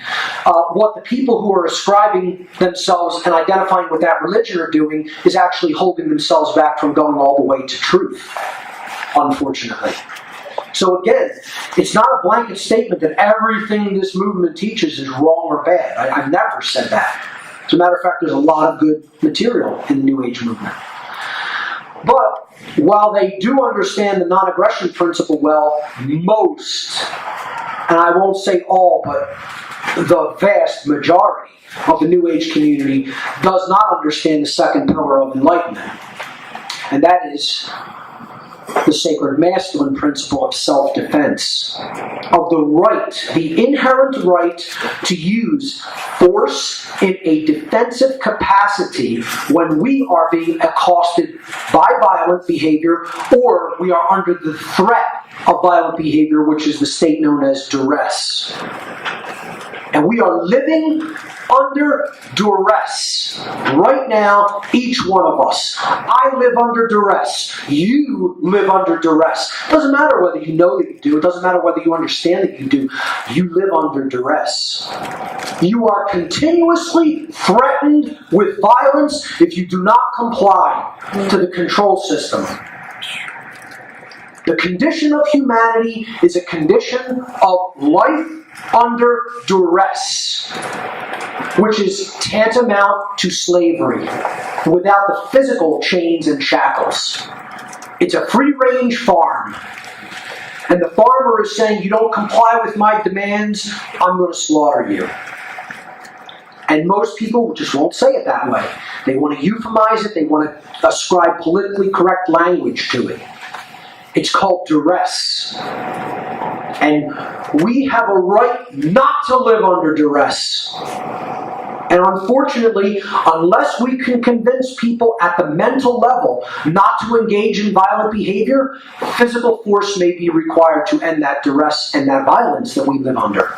what the people who are ascribing themselves and identifying with that religion are doing is actually holding themselves back from going all the way to truth, unfortunately. So again, it's not a blanket statement that everything this movement teaches is wrong or bad. I've never said that. As a matter of fact, there's a lot of good material in the New Age movement. But while they do understand the non-aggression principle well, most, and I won't say all, but the vast majority of the New Age community does not understand the second pillar of enlightenment. and that is the sacred masculine principle of self-defense, of the right, the inherent right to use force in a defensive capacity when we are being accosted by violent behavior or we are under the threat of violent behavior, which is the state known as duress. And we are living under duress. Right now, each one of us. I live under duress. You live under duress. It doesn't matter whether you know that you do. It doesn't matter whether you understand that you do. You live under duress. You are continuously threatened with violence if you do not comply to the control system. The condition of humanity is a condition of life under duress, which is tantamount to slavery, without the physical chains and shackles. It's a free-range farm. And the farmer is saying, you don't comply with my demands, I'm going to slaughter you. And most people just won't say it that way. They want to euphemize it, they want to ascribe politically correct language to it. It's called duress. And we have a right not to live under duress. And unfortunately, unless we can convince people at the mental level not to engage in violent behavior, physical force may be required to end that duress and that violence that we live under.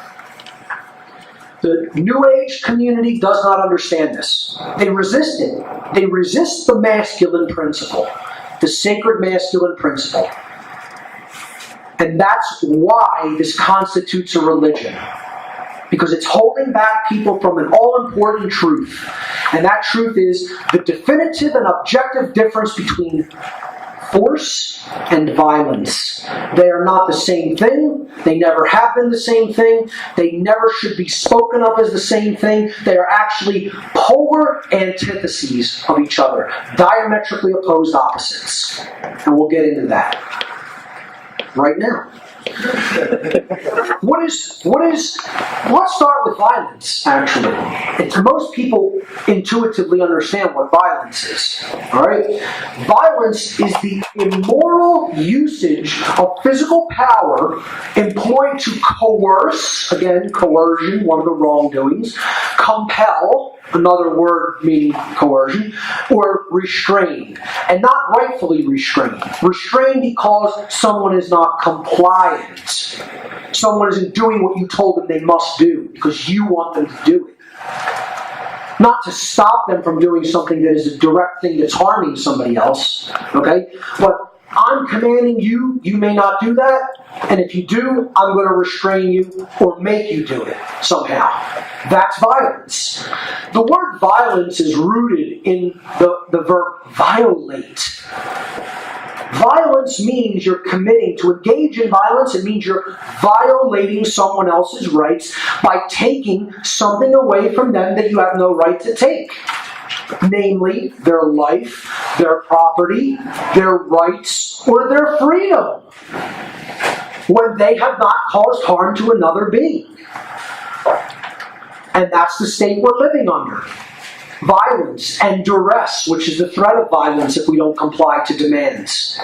The New Age community does not understand this. They resist it. They resist the masculine principle, the sacred masculine principle. And that's why this constitutes a religion. Because it's holding back people from an all-important truth. And that truth is the definitive and objective difference between force and violence. They are not the same thing. They never have been the same thing. They never should be spoken of as the same thing. They are actually polar antitheses of each other. Diametrically opposed opposites. And we'll get into that right now. Let's start with violence, actually. And most people intuitively understand what violence is. Alright? Violence is the immoral usage of physical power employed to coerce, again, coercion, one of the wrongdoings, compel, another word meaning coercion, or restrain. And not rightfully restrained. Restrained because someone is not compliant. Someone isn't doing what you told them they must do because you want them to do it. Not to stop them from doing something that is a direct thing that's harming somebody else. Okay? But I'm commanding you, you may not do that, and if you do, I'm going to restrain you or make you do it somehow. That's violence. The word violence is rooted in the verb violate. Violence means you're committing to engage in violence. It means you're violating someone else's rights by taking something away from them that you have no right to take. Namely, their life, their property, their rights, or their freedom, when they have not caused harm to another being. And that's the state we're living under. Violence and duress, which is the threat of violence if we don't comply to demands.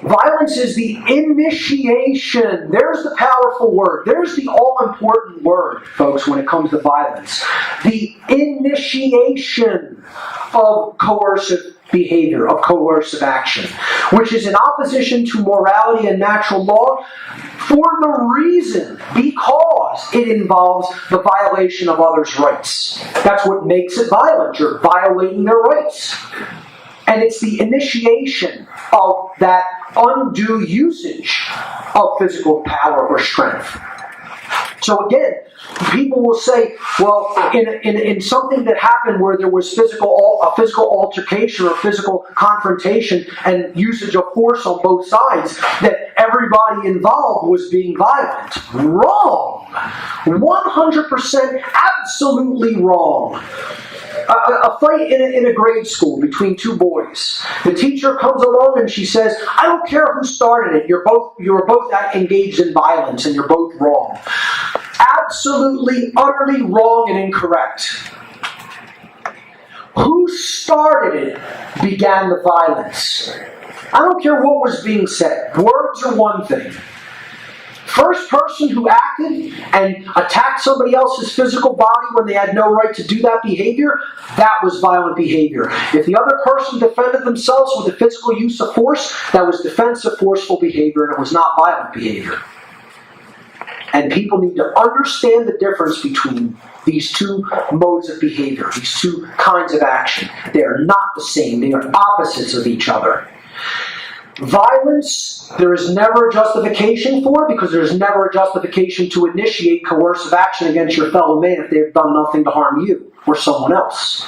Violence is the initiation. There's the powerful word. There's the all-important word, folks, when it comes to violence. The initiation of coercive behavior, of coercive action, which is in opposition to morality and natural law for the reason, because it involves the violation of others' rights. That's what makes it violent. You're violating their rights. And it's the initiation of that undue usage of physical power or strength. So again, people will say, well, in something that happened where there was a physical altercation or physical confrontation and usage of force on both sides, that everybody involved was being violent. Wrong. 100% absolutely wrong. A fight in a grade school between two boys. The teacher comes along and she says, I don't care who started it. You were both engaged in violence and you're both wrong. Absolutely, utterly wrong and incorrect. Who started it began the violence. I don't care what was being said. Words are one thing. First person who acted and attacked somebody else's physical body when they had no right to do that behavior, that was violent behavior. If the other person defended themselves with the physical use of force, that was defensive, forceful behavior, and it was not violent behavior. And people need to understand the difference between these two modes of behavior, these two kinds of action. They are not the same. They are opposites of each other. Violence, there is never a justification for, because there is never a justification to initiate coercive action against your fellow man if they have done nothing to harm you or someone else.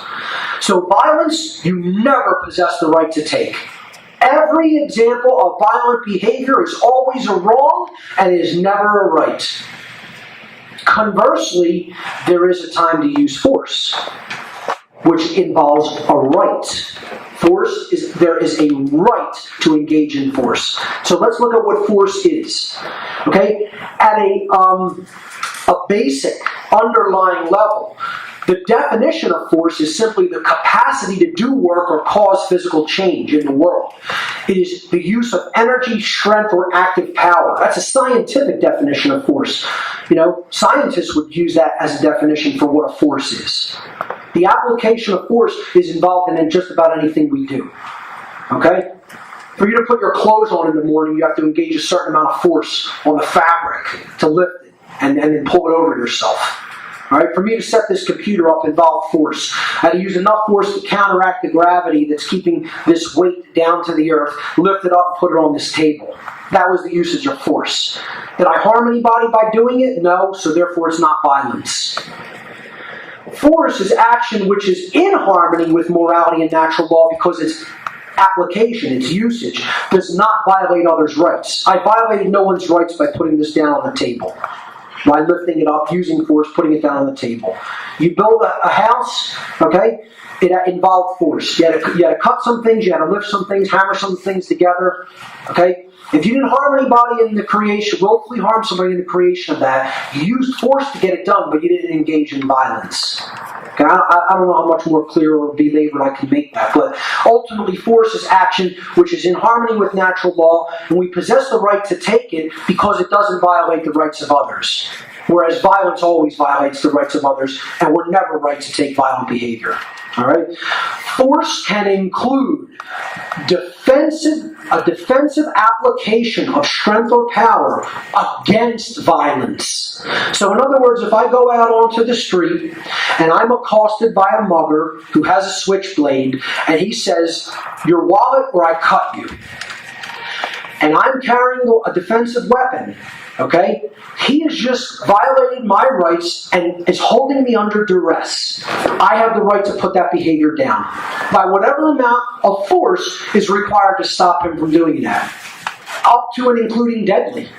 So violence, you never possess the right to take. Every example of violent behavior is always a wrong and is never a right. Conversely, there is a time to use force, which involves a right. There is a right to engage in force. So let's look at what force is. Okay? At a basic underlying level, the definition of force is simply the capacity to do work or cause physical change in the world. It is the use of energy, strength, or active power. That's a scientific definition of force. Scientists would use that as a definition for what a force is. The application of force is involved in just about anything we do. Okay? For you to put your clothes on in the morning, you have to engage a certain amount of force on the fabric to lift it and then pull it over yourself. All right? For me to set this computer up involved force. I had to use enough force to counteract the gravity that's keeping this weight down to the earth, lift it up, and put it on this table. That was the usage of force. Did I harm anybody by doing it? No, so therefore it's not violence. Force is action which is in harmony with morality and natural law because its application, its usage, does not violate others' rights. I violated no one's rights by putting this down on the table. By lifting it up, using force, putting it down on the table. You build a house, okay? It involved force. You had to cut some things, you had to lift some things, hammer some things together, okay? If you didn't harm anybody in the creation, willfully harm somebody in the creation of that, you used force to get it done, but you didn't engage in violence. Okay, I don't know how much more clear or belabored I can make that, but ultimately force is action which is in harmony with natural law, and we possess the right to take it because it doesn't violate the rights of others. Whereas violence always violates the rights of others, and we're never right to take violent behavior. All right? Force can include a defensive application of strength or power against violence. So in other words, if I go out onto the street and I'm accosted by a mugger who has a switchblade and he says, "Your wallet or I cut you," and I'm carrying a defensive weapon, okay? He has just violated my rights and is holding me under duress. I have the right to put that behavior down by whatever amount of force is required to stop him from doing that, up to and including deadly.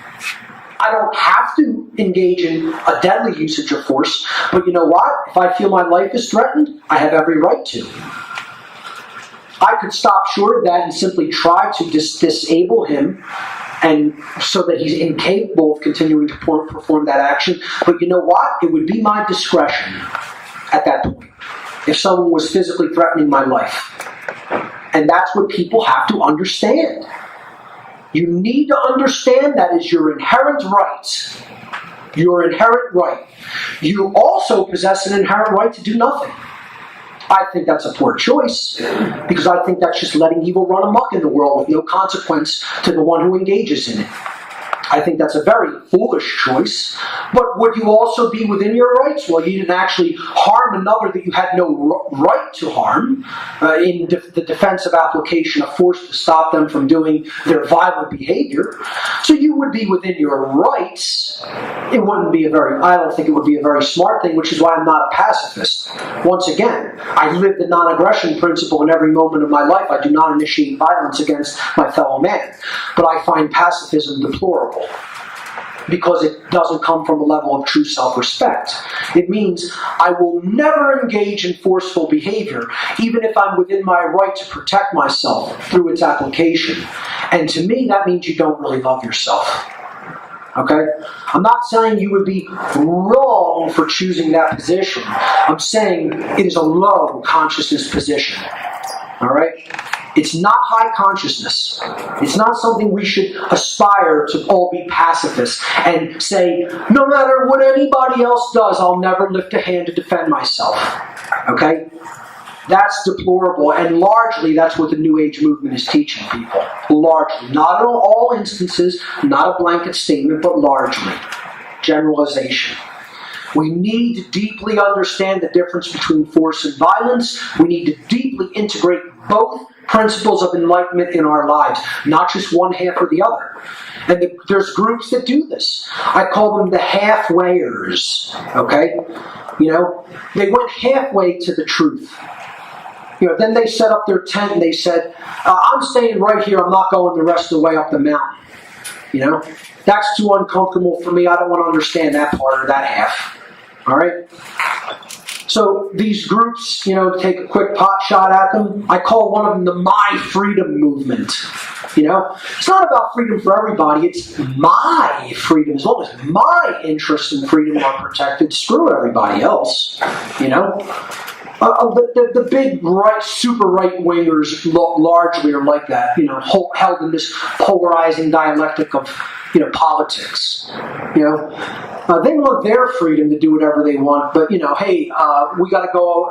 I don't have to engage in a deadly usage of force, but you know what? If I feel my life is threatened, I have every right to. I could stop short of that and simply try to disable him, and so that he's incapable of continuing to perform that action. But you know what? It would be my discretion at that point if someone was physically threatening my life. And that's what people have to understand. You need to understand that is your inherent right. Your inherent right. You also possess an inherent right to do nothing. I think that's a poor choice, because I think that's just letting evil run amok in the world with no consequence to the one who engages in it. I think that's a very foolish choice. But would you also be within your rights? Well, you didn't actually harm another that you had no right to harm in the defensive application of force to stop them from doing their violent behavior. So you would be within your rights. I don't think it would be a very smart thing, which is why I'm not a pacifist. Once again, I live the non-aggression principle in every moment of my life. I do not initiate violence against my fellow man. But I find pacifism deplorable, because it doesn't come from a level of true self-respect. It means I will never engage in forceful behavior, even if I'm within my right to protect myself through its application. And to me, that means you don't really love yourself. Okay? I'm not saying you would be wrong for choosing that position. I'm saying it is a low consciousness position. All right? It's not high consciousness. It's not something we should aspire to all be pacifists and say, no matter what anybody else does, I'll never lift a hand to defend myself. Okay? That's deplorable, and largely that's what the New Age movement is teaching people. Largely. Not in all instances, not a blanket statement, but largely. Generalization. We need to deeply understand the difference between force and violence. We need to deeply integrate both principles of enlightenment in our lives, not just one half or the other. And there's groups that do this. I call them the halfwayers. Okay? You know, they went halfway to the truth. You know, then they set up their tent and they said, I'm staying right here, I'm not going the rest of the way up the mountain. You know? That's too uncomfortable for me, I don't want to understand that part or that half. Alright? So these groups, you know, take a quick pot shot at them. I call one of them the My Freedom Movement. You know? It's not about freedom for everybody, it's my freedom. As long as my interests and freedom are protected, screw everybody else. You know? The big right, super right-wingers largely are like that, you know, held in this polarizing dialectic of, you know, politics. You know, they want their freedom to do whatever they want, but you know, hey, we got to go,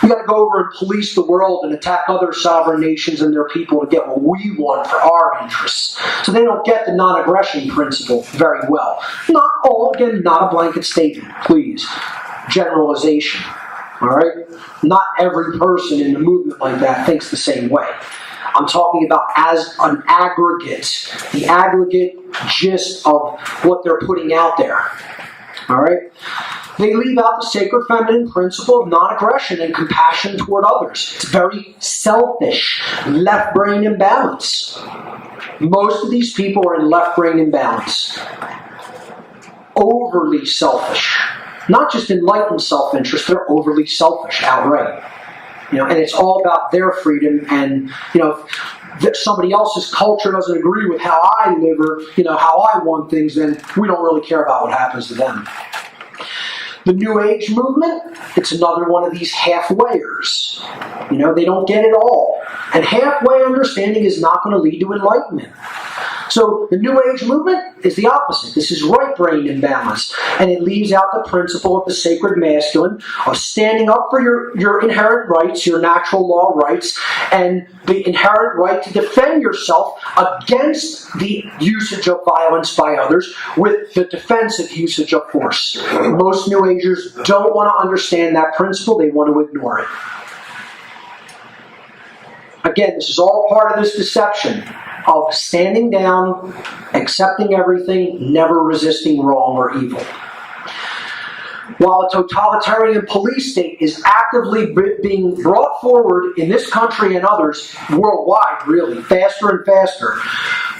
we got to go over and police the world and attack other sovereign nations and their people to get what we want for our interests. So they don't get the non-aggression principle very well. Not all, again, not a blanket statement, please. Generalization. All right? Not every person in a movement like that thinks the same way. I'm talking about as an aggregate, the aggregate gist of what they're putting out there. All right? They leave out the sacred feminine principle of non-aggression and compassion toward others. It's very selfish, left brain imbalance. Most of these people are in left brain imbalance. Overly selfish. Not just enlightened self-interest, they're overly selfish outright. You know, and it's all about their freedom, and you know, if somebody else's culture doesn't agree with how I live or, you know, how I want things, then we don't really care about what happens to them. The New Age movement, it's another one of these halfwayers. You know, they don't get it all. And halfway understanding is not going to lead to enlightenment. So the New Age movement is the opposite. This is right brain imbalance. And it leaves out the principle of the sacred masculine, of standing up for your inherent rights, your natural law rights, and the inherent right to defend yourself against the usage of violence by others with the defensive usage of force. Most New Agers don't want to understand that principle. They want to ignore it. Again, this is all part of this deception of standing down, accepting everything, never resisting wrong or evil. While a totalitarian police state is actively being brought forward in this country and others, worldwide really, faster and faster,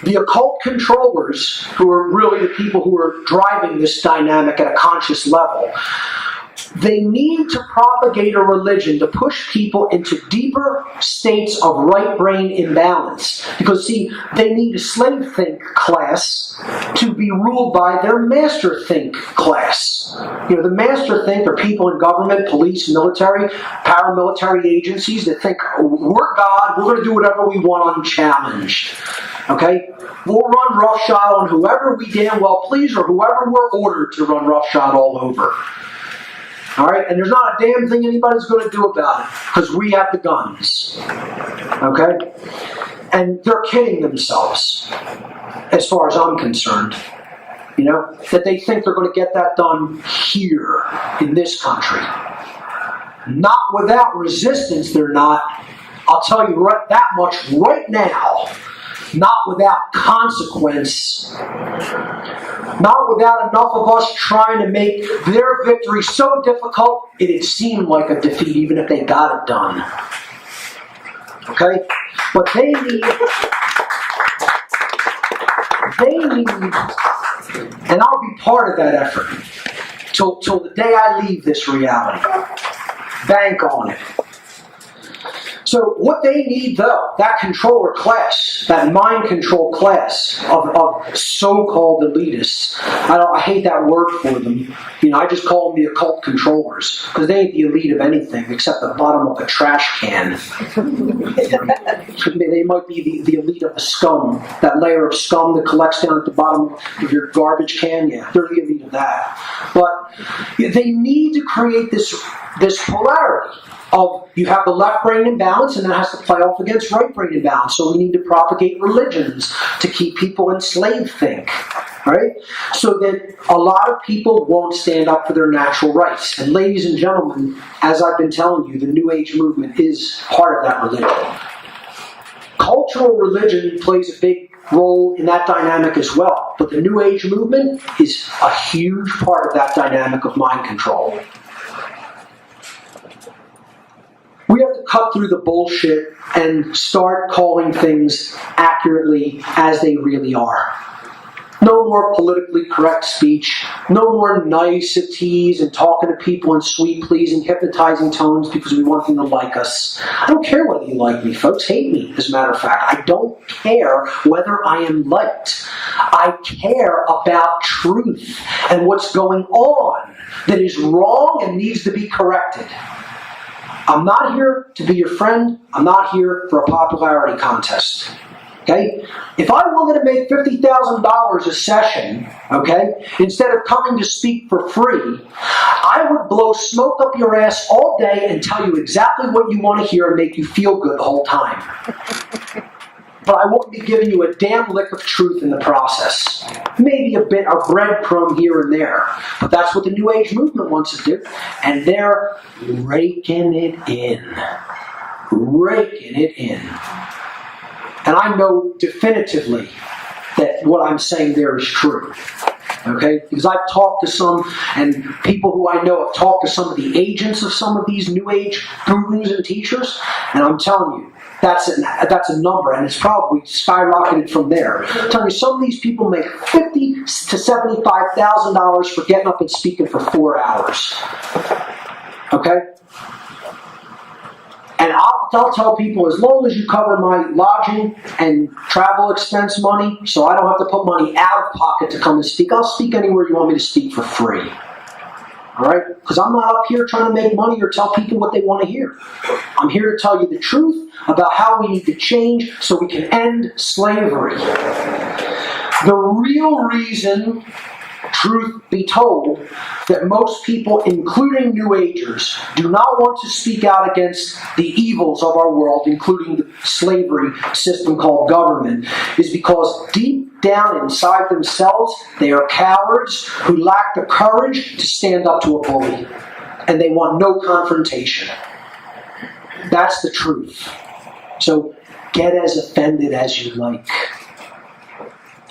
the occult controllers, who are really the people who are driving this dynamic at a conscious level, they need to propagate a religion to push people into deeper states of right brain imbalance. Because, see, they need a slave think class to be ruled by their master think class. You know, the master think are people in government, police, military, paramilitary agencies that think, we're God, we're going to do whatever we want unchallenged. Okay? We'll run roughshod on whoever we damn well please or whoever we're ordered to run roughshod all over. All right, and there's not a damn thing anybody's going to do about it because we have the guns. Okay? And they're kidding themselves, as far as I'm concerned. You know, that they think they're going to get that done here in this country. Not without resistance, they're not. I'll tell you that much right now. Not without consequence. Not without enough of us trying to make their victory so difficult it'd seem like a defeat even if they got it done. Okay? But they need, and I'll be part of that effort till the day I leave this reality. Bank on it. So what they need, though, that controller class, that mind control class of so-called elitists, I hate that word for them. I just call them the occult controllers, because they ain't the elite of anything except the bottom of a trash can. They might be the elite of the scum, that layer of scum that collects down at the bottom of your garbage can. Yeah, they're the elite of that. But they need to create this polarity of, you have the left brain imbalance, and that has to play off against right brain imbalance. So we need to propagate religions to keep people enslaved think, right? So that a lot of people won't stand up for their natural rights. And ladies and gentlemen, as I've been telling you, the New Age movement is part of that religion. Cultural religion plays a big role in that dynamic as well. But the New Age movement is a huge part of that dynamic of mind control. We have to cut through the bullshit and start calling things accurately as they really are. No more politically correct speech. No more niceties and talking to people in sweet, pleasing, hypnotizing tones because we want them to like us. I don't care whether you like me. Folks hate me, as a matter of fact. I don't care whether I am liked. I care about truth and what's going on that is wrong and needs to be corrected. I'm not here to be your friend. I'm not here for a popularity contest. Okay? If I wanted to make $50,000 a session, okay, instead of coming to speak for free, I would blow smoke up your ass all day and tell you exactly what you want to hear and make you feel good the whole time. But I won't be giving you a damn lick of truth in the process. Maybe a bit of breadcrumb here and there. But that's what the New Age movement wants to do. And they're raking it in. Raking it in. And I know definitively that what I'm saying there is true. Okay? Because I've talked to some, and people who I know have talked to some of the agents of some of these New Age gurus and teachers, and I'm telling you, that's a number, and it's probably skyrocketed from there. I'm telling you, some of these people make $50,000 to $75,000 for getting up and speaking for 4 hours. Okay? And I'll tell people, as long as you cover my lodging and travel expense money, so I don't have to put money out of pocket to come and speak, I'll speak anywhere you want me to speak for free. All right? Because I'm not up here trying to make money or tell people what they want to hear. I'm here to tell you the truth about how we need to change so we can end slavery. The real reason, truth be told, that most people, including New Agers, do not want to speak out against the evils of our world, including the slavery system called government, is because deep down inside themselves, they are cowards who lack the courage to stand up to a bully. And they want no confrontation. That's the truth. So get as offended as you like.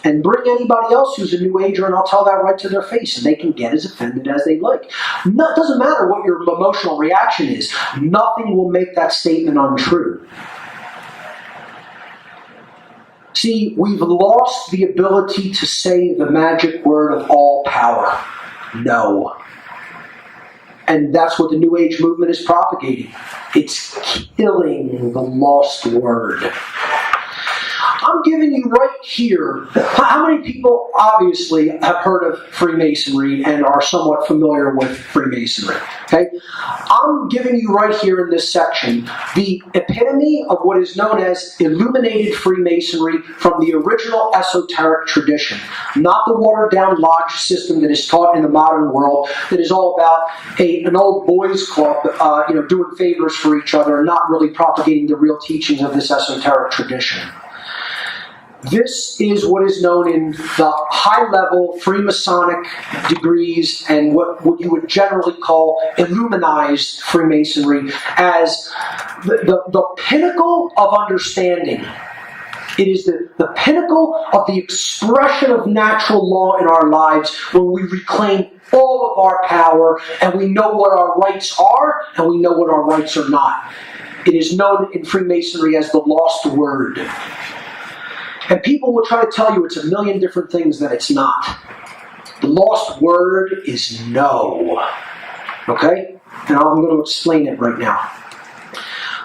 And bring anybody else who's a New Ager, and I'll tell that right to their face, and they can get as offended as they like. It doesn't matter what your emotional reaction is. Nothing will make that statement untrue. See, we've lost the ability to say the magic word of all power. No. And that's what the New Age movement is propagating. It's killing the lost word. I'm giving you right here, how many people obviously have heard of Freemasonry and are somewhat familiar with Freemasonry? Okay? I'm giving you right here in this section the epitome of what is known as illuminated Freemasonry from the original esoteric tradition, not the watered-down lodge system that is taught in the modern world that is all about an old boys club, doing favors for each other and not really propagating the real teachings of this esoteric tradition. This is what is known in the high-level Freemasonic degrees and what you would generally call Illuminized Freemasonry as the pinnacle of understanding. It is the pinnacle of the expression of natural law in our lives when we reclaim all of our power and we know what our rights are and we know what our rights are not. It is known in Freemasonry as the lost word. And people will try to tell you it's a million different things that it's not. The lost word is no. Okay? And I'm going to explain it right now.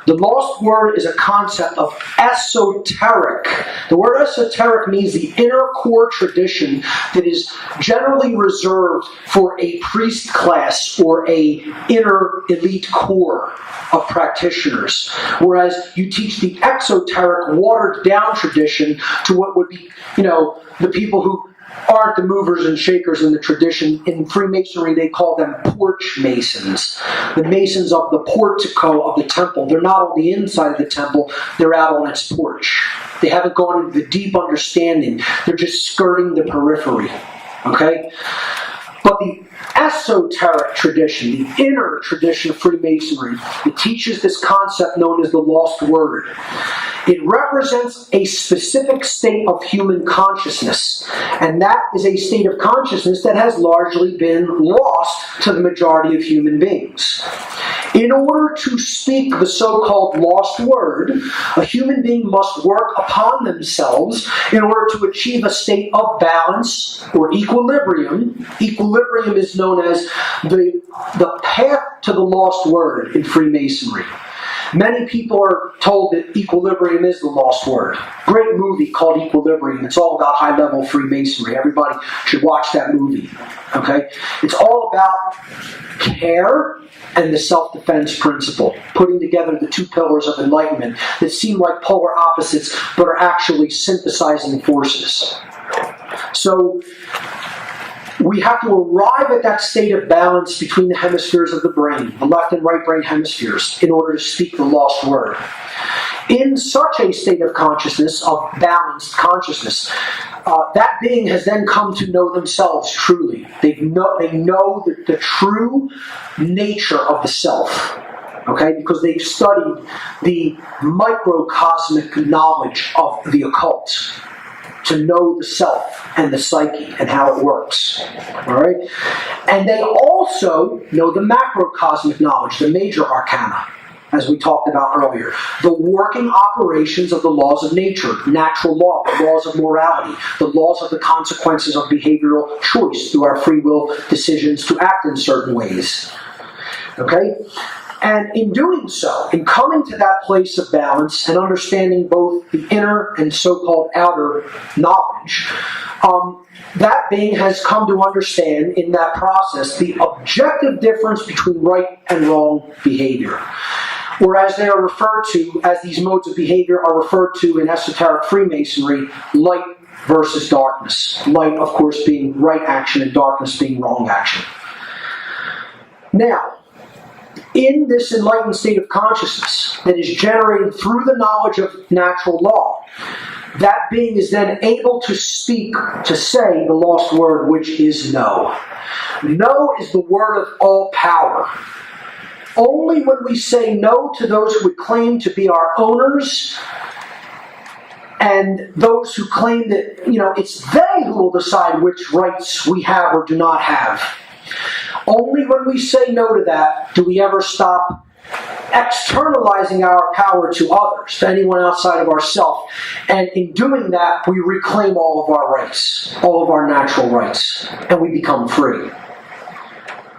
The lost word is a concept of esoteric. The word esoteric means the inner core tradition that is generally reserved for a priest class or a inner elite core of practitioners. Whereas you teach the exoteric, watered down tradition to what would be, the people who aren't the movers and shakers in the tradition. In Freemasonry, they call them porch masons. The masons of the portico of the temple. They're not on the inside of the temple, they're out on its porch. They haven't gone into the deep understanding. They're just skirting the periphery. Okay? But the esoteric tradition, the inner tradition of Freemasonry, it teaches this concept known as the lost word. It represents a specific state of human consciousness, and that is a state of consciousness that has largely been lost to the majority of human beings. In order to speak the so-called lost word, a human being must work upon themselves in order to achieve a state of balance or equilibrium. Equilibrium is known as the path to the lost word in Freemasonry. Many people are told that equilibrium is the lost word. Great movie called Equilibrium. It's all about high-level Freemasonry. Everybody should watch that movie. Okay? It's all about care and the self-defense principle, putting together the two pillars of enlightenment that seem like polar opposites but are actually synthesizing forces. So we have to arrive at that state of balance between the hemispheres of the brain, the left and right brain hemispheres, in order to speak the lost word. In such a state of consciousness, of balanced consciousness, that being has then come to know themselves truly. They know the true nature of the self. Okay, because they've studied the microcosmic knowledge of the occult to know the self and the psyche and how it works. All right? And they also know the macrocosmic knowledge, the major arcana, as we talked about earlier. The working operations of the laws of nature, natural law, the laws of morality, the laws of the consequences of behavioral choice through our free will decisions to act in certain ways. Okay? And in doing so, in coming to that place of balance and understanding both the inner and so-called outer knowledge, that being has come to understand in that process the objective difference between right and wrong behavior. Or as they are referred to, as these modes of behavior are referred to in esoteric Freemasonry, light versus darkness. Light, of course, being right action and darkness being wrong action. Now, in this enlightened state of consciousness that is generated through the knowledge of natural law, that being is then able to speak, to say the lost word, which is no. No is the word of all power. Only when we say no to those who would claim to be our owners and those who claim that, it's they who will decide which rights we have or do not have. Only when we say no to that do we ever stop externalizing our power to others, to anyone outside of ourselves. And in doing that, we reclaim all of our rights, all of our natural rights, and we become free.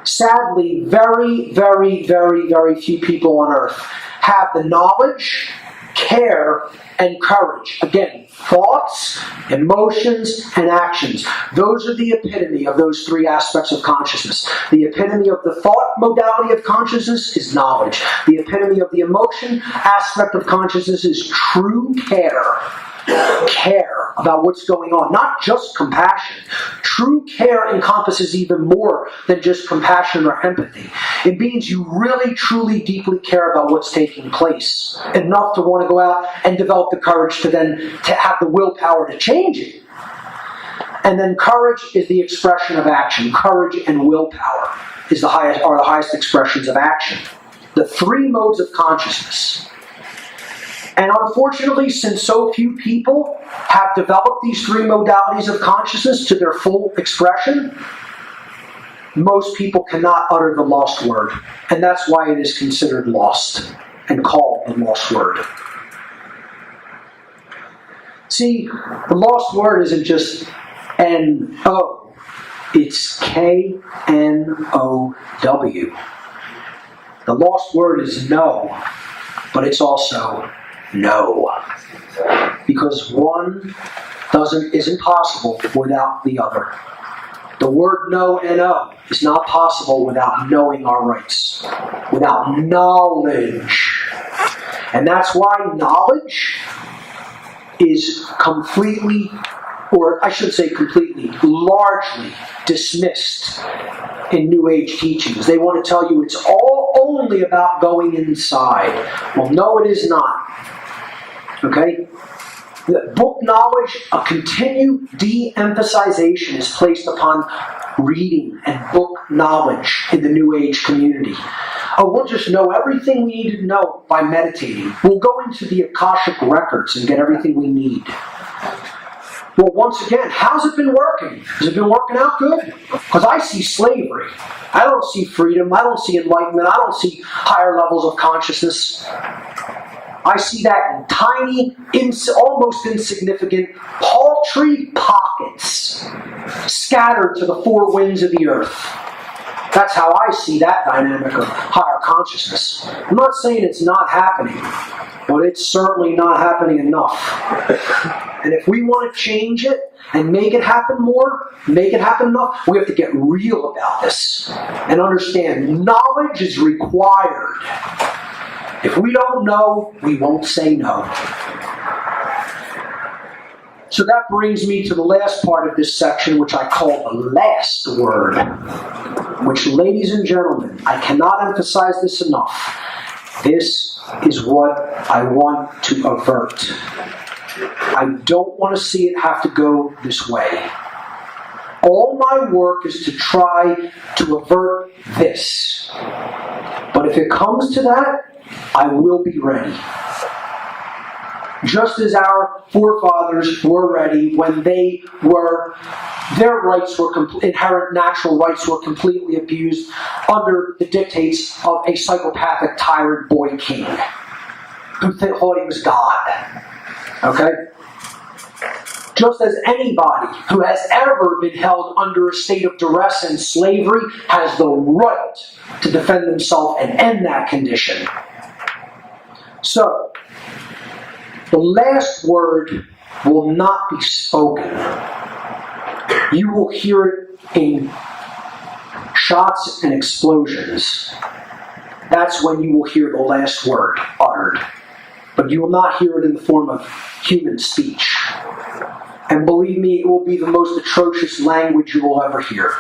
Sadly, very, very, very, very few people on earth have the knowledge, care, and courage. Again, thoughts, emotions, and actions. Those are the epitome of those three aspects of consciousness. The epitome of the thought modality of consciousness is knowledge. The epitome of the emotion aspect of consciousness is true care. Care about what's going on, not just compassion. True care encompasses even more than just compassion or empathy. It means you really, truly, deeply care about what's taking place, enough to want to go out and develop the courage to have the willpower to change it. And then courage is the expression of action. Courage and willpower are the highest expressions of action. The three modes of consciousness. And unfortunately, since so few people have developed these three modalities of consciousness to their full expression, most people cannot utter the lost word. And that's why it is considered lost and called the lost word. See, the lost word isn't just N-O. It's K-N-O-W. The lost word is no. but it's also no. Because one isn't possible without the other. The word no, N-O, is not possible without knowing our rights, without knowledge. And that's why knowledge is completely, or I should say completely, largely dismissed in New Age teachings. They want to tell you it's all only about going inside. Well, no, it is not. Okay? The book knowledge, a continued de-emphasization is placed upon reading and book knowledge in the New Age community. Oh, we'll just know everything we need to know by meditating. We'll go into the Akashic records and get everything we need. Well, once again, how's it been working? Has it been working out good? Because I see slavery. I don't see freedom. I don't see enlightenment. I don't see higher levels of consciousness. I see that in tiny, almost insignificant, paltry pockets scattered to the four winds of the earth. That's how I see that dynamic of higher consciousness. I'm not saying it's not happening, but it's certainly not happening enough. And if we want to change it and make it happen more, make it happen enough, we have to get real about this and understand knowledge is required. If we don't know, we won't say no. So that brings me to the last part of this section, which I call the last word. Which, ladies and gentlemen, I cannot emphasize this enough. This is what I want to avert. I don't want to see it have to go this way. All my work is to try to avert this. But if it comes to that, I will be ready. Just as our forefathers were ready when their rights were inherent natural rights were completely abused under the dictates of a psychopathic tyrant boy king who thought he was God. Okay? Just as anybody who has ever been held under a state of duress and slavery has the right to defend themselves and end that condition. So, the last word will not be spoken. You will hear it in shots and explosions. That's when you will hear the last word uttered. But you will not hear it in the form of human speech. And believe me, it will be the most atrocious language you will ever hear.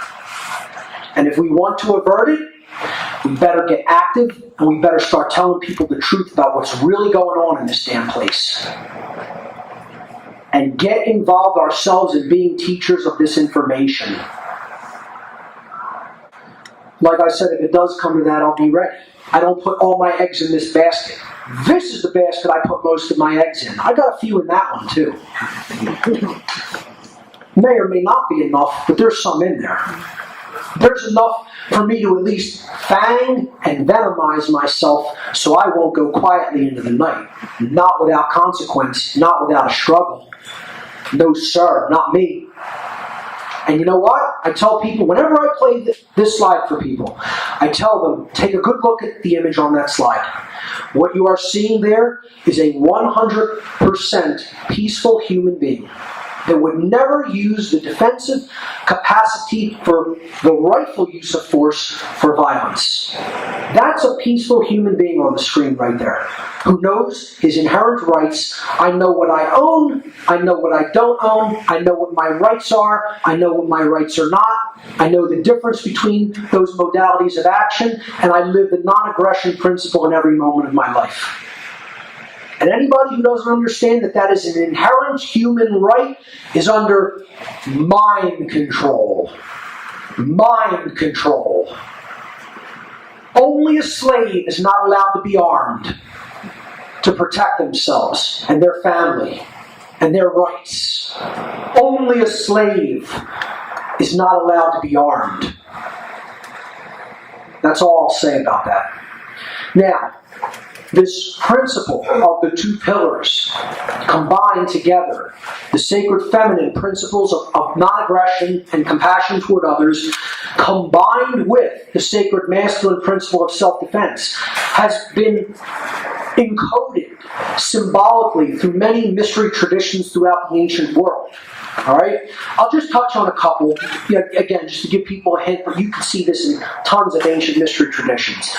And if we want to avert it, we better get active, and we better start telling people the truth about what's really going on in this damn place. And get involved ourselves in being teachers of this information. Like I said, if it does come to that, I'll be ready. I don't put all my eggs in this basket. This is the basket I put most of my eggs in. I got a few in that one, too. May or may not be enough, but there's some in there. There's enough for me to at least fang and venomize myself so I won't go quietly into the night. Not without consequence, not without a struggle. No, sir, not me. And you know what? I tell people, whenever I play this slide for people, I tell them, take a good look at the image on that slide. What you are seeing there is a 100% peaceful human being that would never use the defensive capacity for the rightful use of force for violence. That's a peaceful human being on the screen right there, who knows his inherent rights. I know what I own, I know what I don't own, I know what my rights are, I know what my rights are not, I know the difference between those modalities of action, and I live the non-aggression principle in every moment of my life. And anybody who doesn't understand that that is an inherent human right is under mind control. Mind control. Only a slave is not allowed to be armed to protect themselves and their family and their rights. Only a slave is not allowed to be armed. That's all I'll say about that. Now, this principle of the two pillars combined together, the sacred feminine principles of non-aggression and compassion toward others, combined with the sacred masculine principle of self-defense, has been encoded symbolically through many mystery traditions throughout the ancient world. All right? I'll just touch on a couple, again, just to give people a hint, but you can see this in tons of ancient mystery traditions.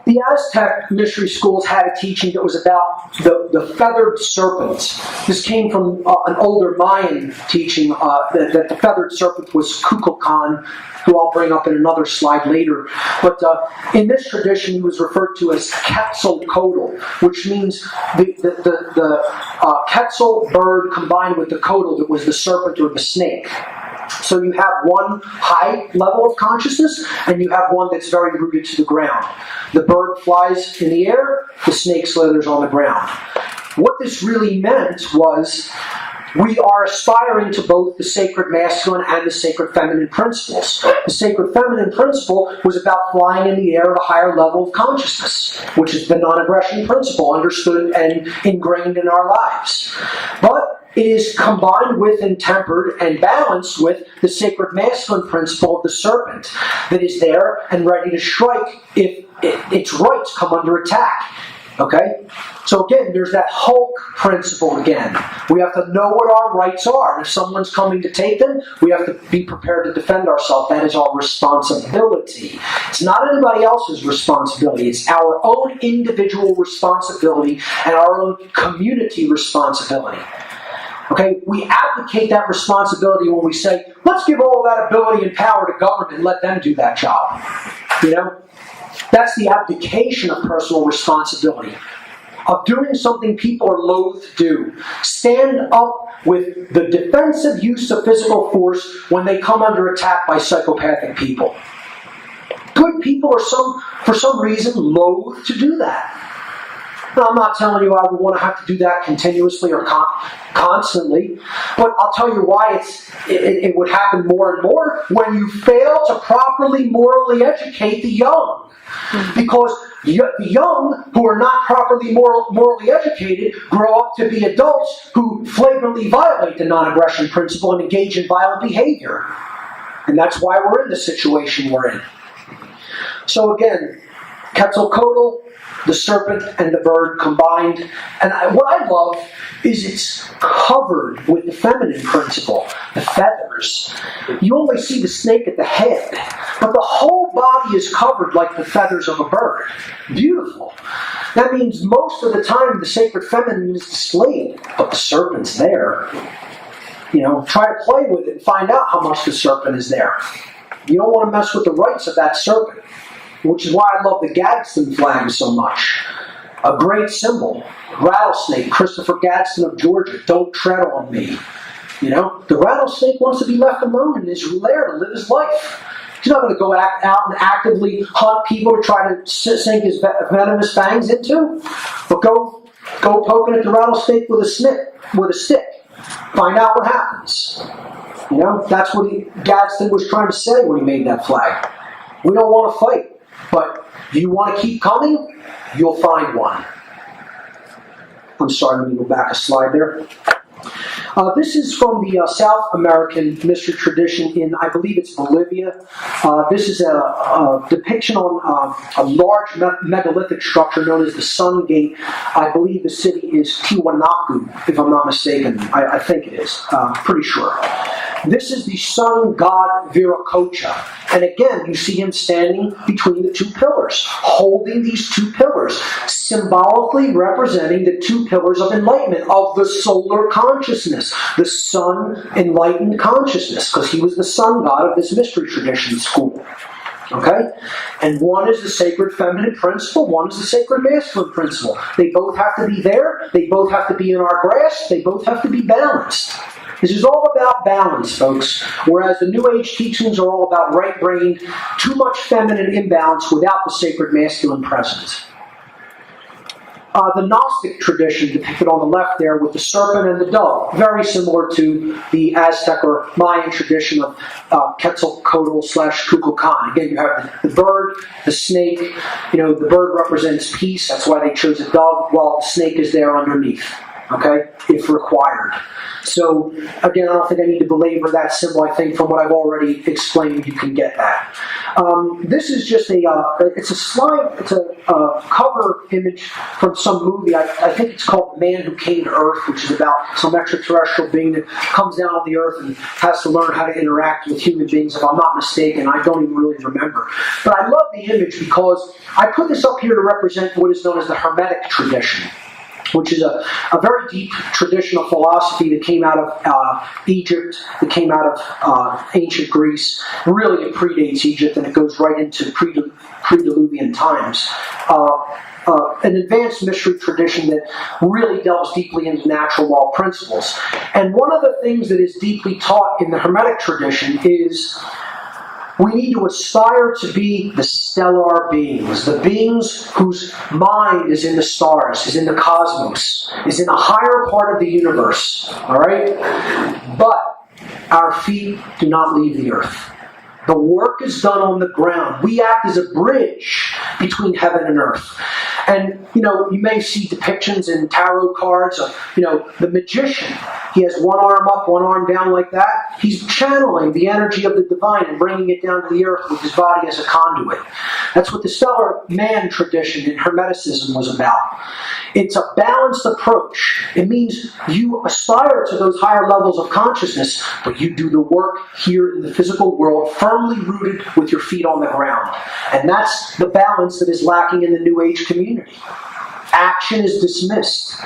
The Aztec mystery schools had a teaching that was about the feathered serpent. This came from an older Mayan teaching that the feathered serpent was Kukulkan, who I'll bring up in another slide later. But in this tradition, he was referred to as Quetzalcoatl, which means the Quetzal bird combined with the Coatl that was the serpent or the snake. So you have one high level of consciousness, and you have one that's very rooted to the ground. The bird flies in the air, the snake slithers on the ground. What this really meant was we are aspiring to both the sacred masculine and the sacred feminine principles. The sacred feminine principle was about flying in the air at a higher level of consciousness, which is the non-aggression principle, understood and ingrained in our lives. But it is combined with and tempered and balanced with the sacred masculine principle of the serpent that is there and ready to strike if its rights come under attack. Okay? So again, there's that Hulk principle again. We have to know what our rights are. And if someone's coming to take them, we have to be prepared to defend ourselves. That is our responsibility. It's not anybody else's responsibility. It's our own individual responsibility and our own community responsibility. Okay, we advocate that responsibility when we say, let's give all that ability and power to government and let them do that job. You know? That's the abdication of personal responsibility, of doing something people are loath to do. Stand up with the defensive use of physical force when they come under attack by psychopathic people. Good people are for some reason loath to do that. Now, I'm not telling you I would want to have to do that continuously or constantly, but I'll tell you why it would happen more and more when you fail to properly morally educate the young. Because the young who are not properly morally educated grow up to be adults who flagrantly violate the non-aggression principle and engage in violent behavior. And that's why we're in the situation we're in. So again, Quetzalcoatl, the serpent and the bird combined. And what I love is it's covered with the feminine principle, the feathers. You only see the snake at the head, but the whole body is covered like the feathers of a bird. Beautiful. That means most of the time the sacred feminine is displayed, but the serpent's there. You know, try to play with it and find out how much the serpent is there. You don't want to mess with the rights of that serpent. Which is why I love the Gadsden flag so much. A great symbol. Rattlesnake, Christopher Gadsden of Georgia. Don't tread on me. You know, the rattlesnake wants to be left alone in his lair to live his life. He's not going to go out and actively hunt people to try to sink his venomous fangs into. But go poking at the rattlesnake with a stick. Find out what happens. You know, that's what Gadsden was trying to say when he made that flag. We don't want to fight. But you want to keep coming, you'll find one. I'm sorry, let me go back a slide there. This is from the South American mystery tradition in, I believe it's Bolivia. This is a depiction on a large megalithic structure known as the Sun Gate. I believe the city is Tiwanaku, if I'm not mistaken. I think it is. Pretty sure. This is the sun god Viracocha. And again, you see him standing between the two pillars, holding these two pillars, symbolically representing the two pillars of enlightenment, of the solar consciousness, the sun enlightened consciousness, because he was the sun god of this mystery tradition school. Okay? And one is the sacred feminine principle, one is the sacred masculine principle. They both have to be there, they both have to be in our grasp, they both have to be balanced. This is all about balance, folks, whereas the New Age teachings are all about right-brained, too much feminine imbalance without the sacred masculine present. The Gnostic tradition depicted on the left there with the serpent and the dove, very similar to the Aztec or Mayan tradition of Quetzalcoatl / Kukulkan. Again, you have the bird, the snake. You know, the bird represents peace. That's why they chose a dove, while the snake is there underneath. okay, if required. So, again, I don't think I need to belabor that symbol. I think from what I've already explained, you can get that. This is just it's a slide, it's a cover image from some movie. I think it's called Man Who Came to Earth, which is about some extraterrestrial being that comes down on the earth and has to learn how to interact with human beings, if I'm not mistaken. I don't even really remember. But I love the image because I put this up here to represent what is known as the Hermetic tradition, which is a very deep traditional philosophy that came out of Egypt, that came out of ancient Greece. Really, it predates Egypt, and it goes right into pre-Diluvian times. An advanced mystery tradition that really delves deeply into natural law principles. And one of the things that is deeply taught in the Hermetic tradition is we need to aspire to be the stellar beings, the beings whose mind is in the stars, is in the cosmos, is in the higher part of the universe. All right? But our feet do not leave the earth. The work is done on the ground. We act as a bridge between heaven and earth. And, you may see depictions in tarot cards of, the magician. He has one arm up, one arm down like that. He's channeling the energy of the divine and bringing it down to the earth with his body as a conduit. That's what the stellar man tradition in Hermeticism was about. It's a balanced approach. It means you aspire to those higher levels of consciousness, but you do the work here in the physical world, firmly rooted with your feet on the ground. And that's the balance that is lacking in the New Age community. Action is dismissed,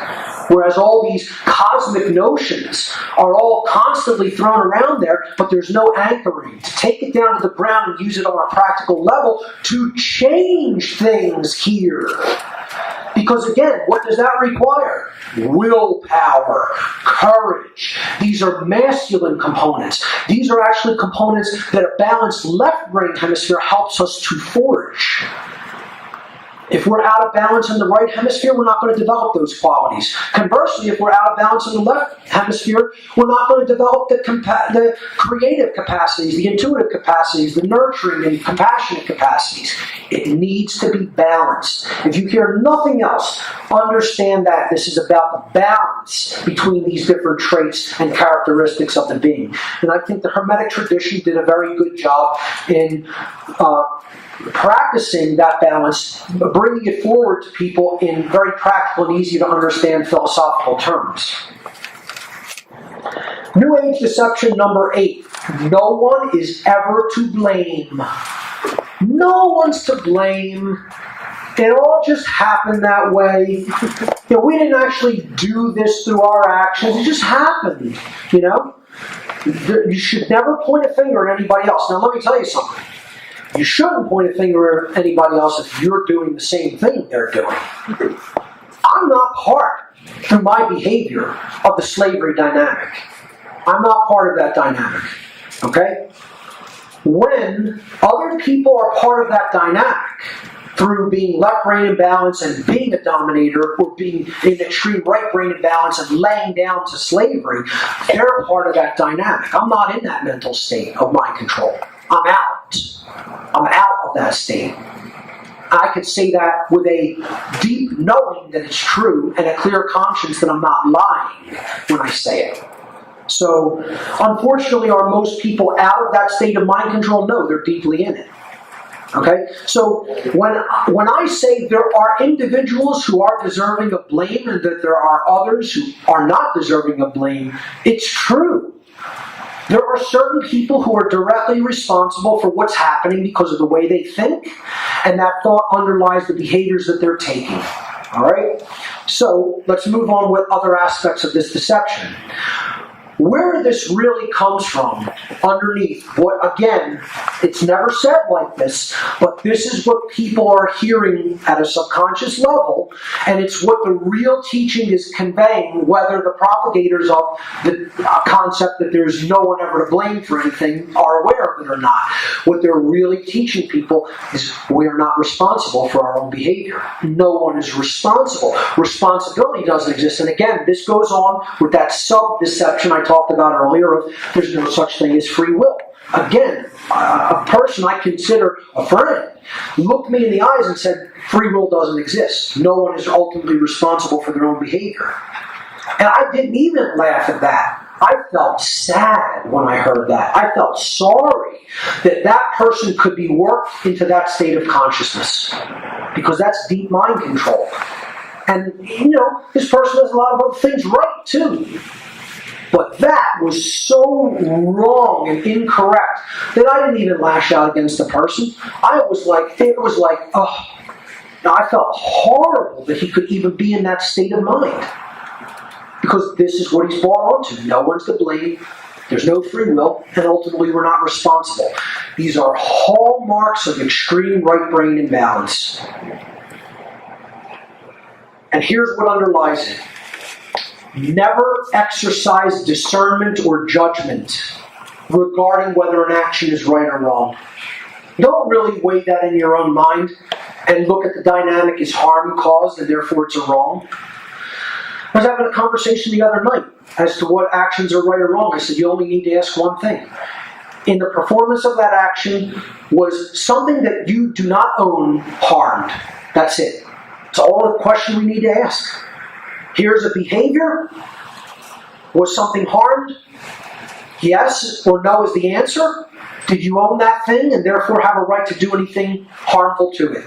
whereas all these cosmic notions are all constantly thrown around there, but there's no anchoring to take it down to the ground and use it on a practical level to change things here. Because again, what does that require? Willpower, courage. These are masculine components. These are actually components that a balanced left brain hemisphere helps us to forge. If we're out of balance in the right hemisphere, we're not going to develop those qualities. Conversely, if we're out of balance in the left hemisphere, we're not going to develop the creative capacities, the intuitive capacities, the nurturing and compassionate capacities. It needs to be balanced. If you hear nothing else, understand that this is about the balance between these different traits and characteristics of the being. And I think the Hermetic tradition did a very good job in practicing that balance, bringing it forward to people in very practical and easy to understand philosophical terms. New Age deception number 8. No one is ever to blame. No one's to blame. It all just happened that way. We didn't actually do this through our actions. It just happened. You should never point a finger at anybody else. Now let me tell you something. You shouldn't point a finger at anybody else if you're doing the same thing they're doing. I'm not part, through my behavior, of the slavery dynamic. I'm not part of that dynamic. Okay? When other people are part of that dynamic, through being left brain imbalance and being a dominator, or being in extreme right brain imbalance and laying down to slavery, they're part of that dynamic. I'm not in that mental state of mind control. I'm out. I'm out of that state. I could say that with a deep knowing that it's true and a clear conscience that I'm not lying when I say it. So, unfortunately, are most people out of that state of mind control? No, they're deeply in it. Okay? So, when I say there are individuals who are deserving of blame and that there are others who are not deserving of blame, it's true. There are certain people who are directly responsible for what's happening because of the way they think, and that thought underlies the behaviors that they're taking. All right? So, let's move on with other aspects of this deception. Where this really comes from, underneath, what, again, it's never said like this, but this is what people are hearing at a subconscious level, and it's what the real teaching is conveying, whether the propagators of the concept that there's no one ever to blame for anything are aware of it or not. What they're really teaching people is we are not responsible for our own behavior. No one is responsible. Responsibility doesn't exist, and again, this goes on with that sub-deception I talked about earlier of there's no such thing as free will. Again, a person I consider a friend looked me in the eyes and said, free will doesn't exist. No one is ultimately responsible for their own behavior. And I didn't even laugh at that. I felt sad when I heard that. I felt sorry that that person could be worked into that state of consciousness, because that's deep mind control. And, this person has a lot of other things right, too. But that was so wrong and incorrect that I didn't even lash out against the person. It was like, oh, I felt horrible that he could even be in that state of mind. Because this is what he's bought onto. No one's to blame. There's no free will, and ultimately we're not responsible. These are hallmarks of extreme right brain imbalance. And here's what underlies it. Never exercise discernment or judgment regarding whether an action is right or wrong. Don't really weigh that in your own mind and look at the dynamic as harm caused and therefore it's a wrong. I was having a conversation the other night as to what actions are right or wrong. I said, you only need to ask one thing. In the performance of that action, was something that you do not own harmed? That's it. It's all the question we need to ask. Here's a behavior. Was something harmed? Yes or no is the answer. Did you own that thing and therefore have a right to do anything harmful to it?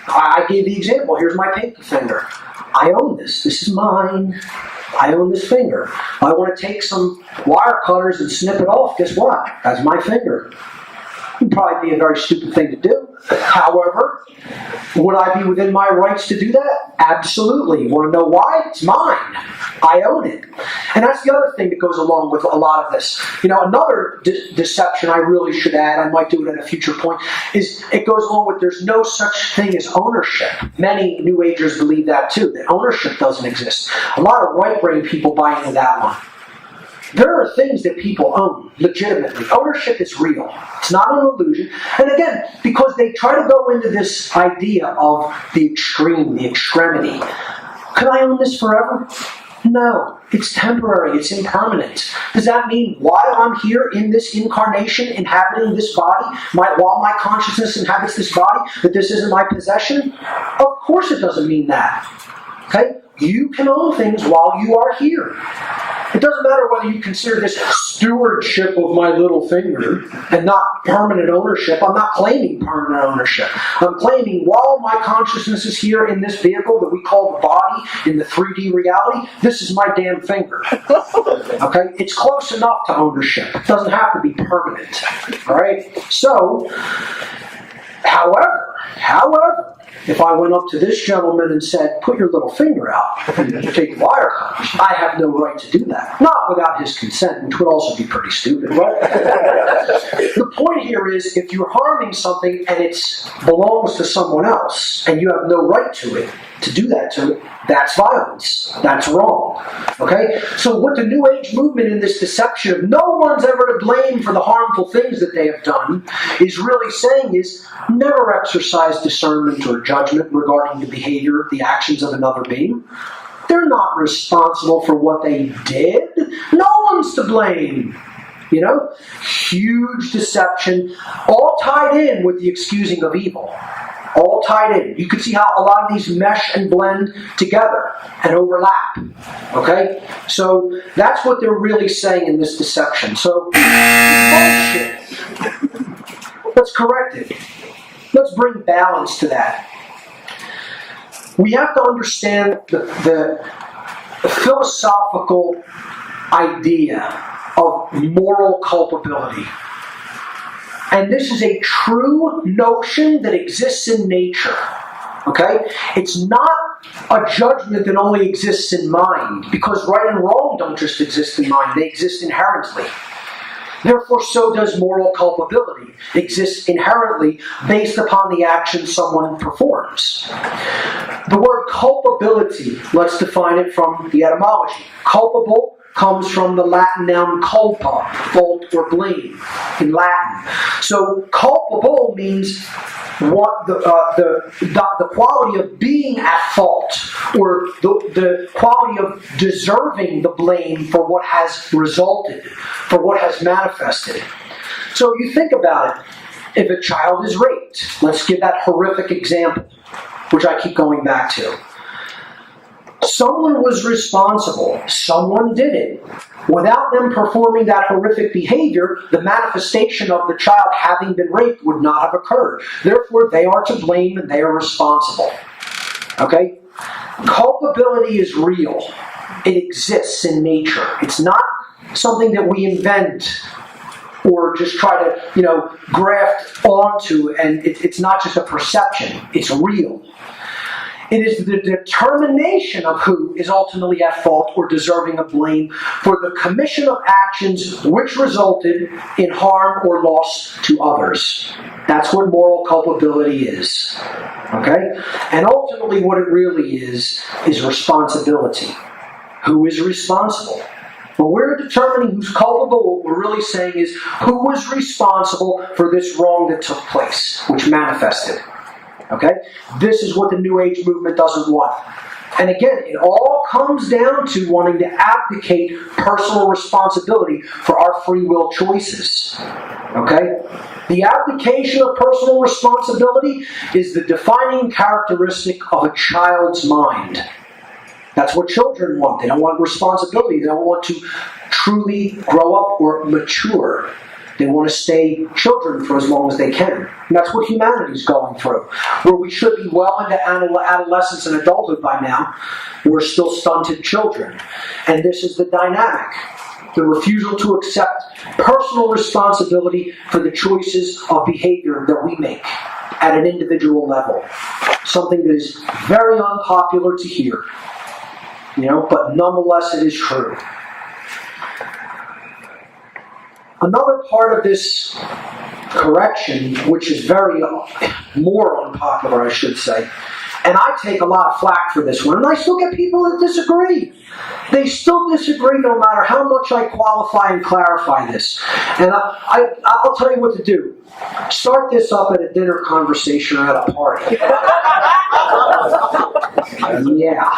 I gave the example. Here's my pinky finger. I own this. This is mine. I own this finger. If I want to take some wire cutters and snip it off, guess what? That's my finger. It would probably be a very stupid thing to do. However, would I be within my rights to do that? Absolutely. You want to know why? It's mine. I own it. And that's the other thing that goes along with a lot of this. Another deception I really should add, I might do it at a future point, is it goes along with there's no such thing as ownership. Many New Agers believe that too, that ownership doesn't exist. A lot of right brain people buy into that one. There are things that people own, legitimately. Ownership is real. It's not an illusion. And again, because they try to go into this idea of the extreme, the extremity. Could I own this forever? No. It's temporary. It's impermanent. Does that mean while I'm here in this incarnation, inhabiting this body, while my consciousness inhabits this body, that this isn't my possession? Of course it doesn't mean that. Okay? You can own things while you are here. It doesn't matter whether you consider this stewardship of my little finger and not permanent ownership. I'm not claiming permanent ownership. I'm claiming while my consciousness is here in this vehicle that we call the body in the 3D reality, this is my damn finger. Okay? It's close enough to ownership. It doesn't have to be permanent. All right? So, however, if I went up to this gentleman and said, put your little finger out and take the wire cutters, I have no right to do that. Not without his consent, which would also be pretty stupid, right? The point here is, if you're harming something and it belongs to someone else, and you have no right to it, to do that to it, that's violence. That's wrong. Okay? So what the New Age movement in this deception of no one's ever to blame for the harmful things that they have done is really saying is never exercise discernment or judgment regarding the behavior, the actions of another being. They're not responsible for what they did. No one's to blame. Huge deception, all tied in with the excusing of evil. All tied in. You can see how a lot of these mesh and blend together and overlap. Okay? So that's what they're really saying in this deception. So, bullshit. Let's correct it. Let's bring balance to that. We have to understand the philosophical idea of moral culpability. And this is a true notion that exists in nature. Okay? It's not a judgment that only exists in mind, because right and wrong don't just exist in mind, they exist inherently. Therefore, so does moral culpability. It exists inherently based upon the action someone performs. The word culpability, let's define it from the etymology. Culpable comes from the Latin noun culpa, fault or blame, in Latin. So culpable means what the quality of being at fault, or the quality of deserving the blame for what has resulted, for what has manifested. So you think about it. If a child is raped, let's give that horrific example, which I keep going back to. Someone was responsible. Someone did it. Without them performing that horrific behavior, the manifestation of the child having been raped would not have occurred. Therefore, they are to blame and they are responsible. Okay? Culpability is real. It exists in nature. It's not something that we invent or just try to, graft onto, and it's not just a perception. It's real. It is the determination of who is ultimately at fault or deserving of blame for the commission of actions which resulted in harm or loss to others. That's what moral culpability is. Okay? And ultimately what it really is responsibility. Who is responsible? When we're determining who's culpable, what we're really saying is who was responsible for this wrong that took place, which manifested. Okay? This is what the New Age movement doesn't want. And again, it all comes down to wanting to abdicate personal responsibility for our free will choices. Okay? The abdication of personal responsibility is the defining characteristic of a child's mind. That's what children want. They don't want responsibility. They don't want to truly grow up or mature. They want to stay children for as long as they can. And that's what humanity is going through. Where we should be well into adolescence and adulthood by now, we're still stunted children. And this is the dynamic. The refusal to accept personal responsibility for the choices of behavior that we make at an individual level. Something that is very unpopular to hear. But nonetheless it is true. Another part of this correction, which is very more unpopular, I should say, and I take a lot of flack for this one, and I still get people that disagree. They still disagree no matter how much I qualify and clarify this. And I'll tell you what to do. Start this up at a dinner conversation or at a party. Yeah.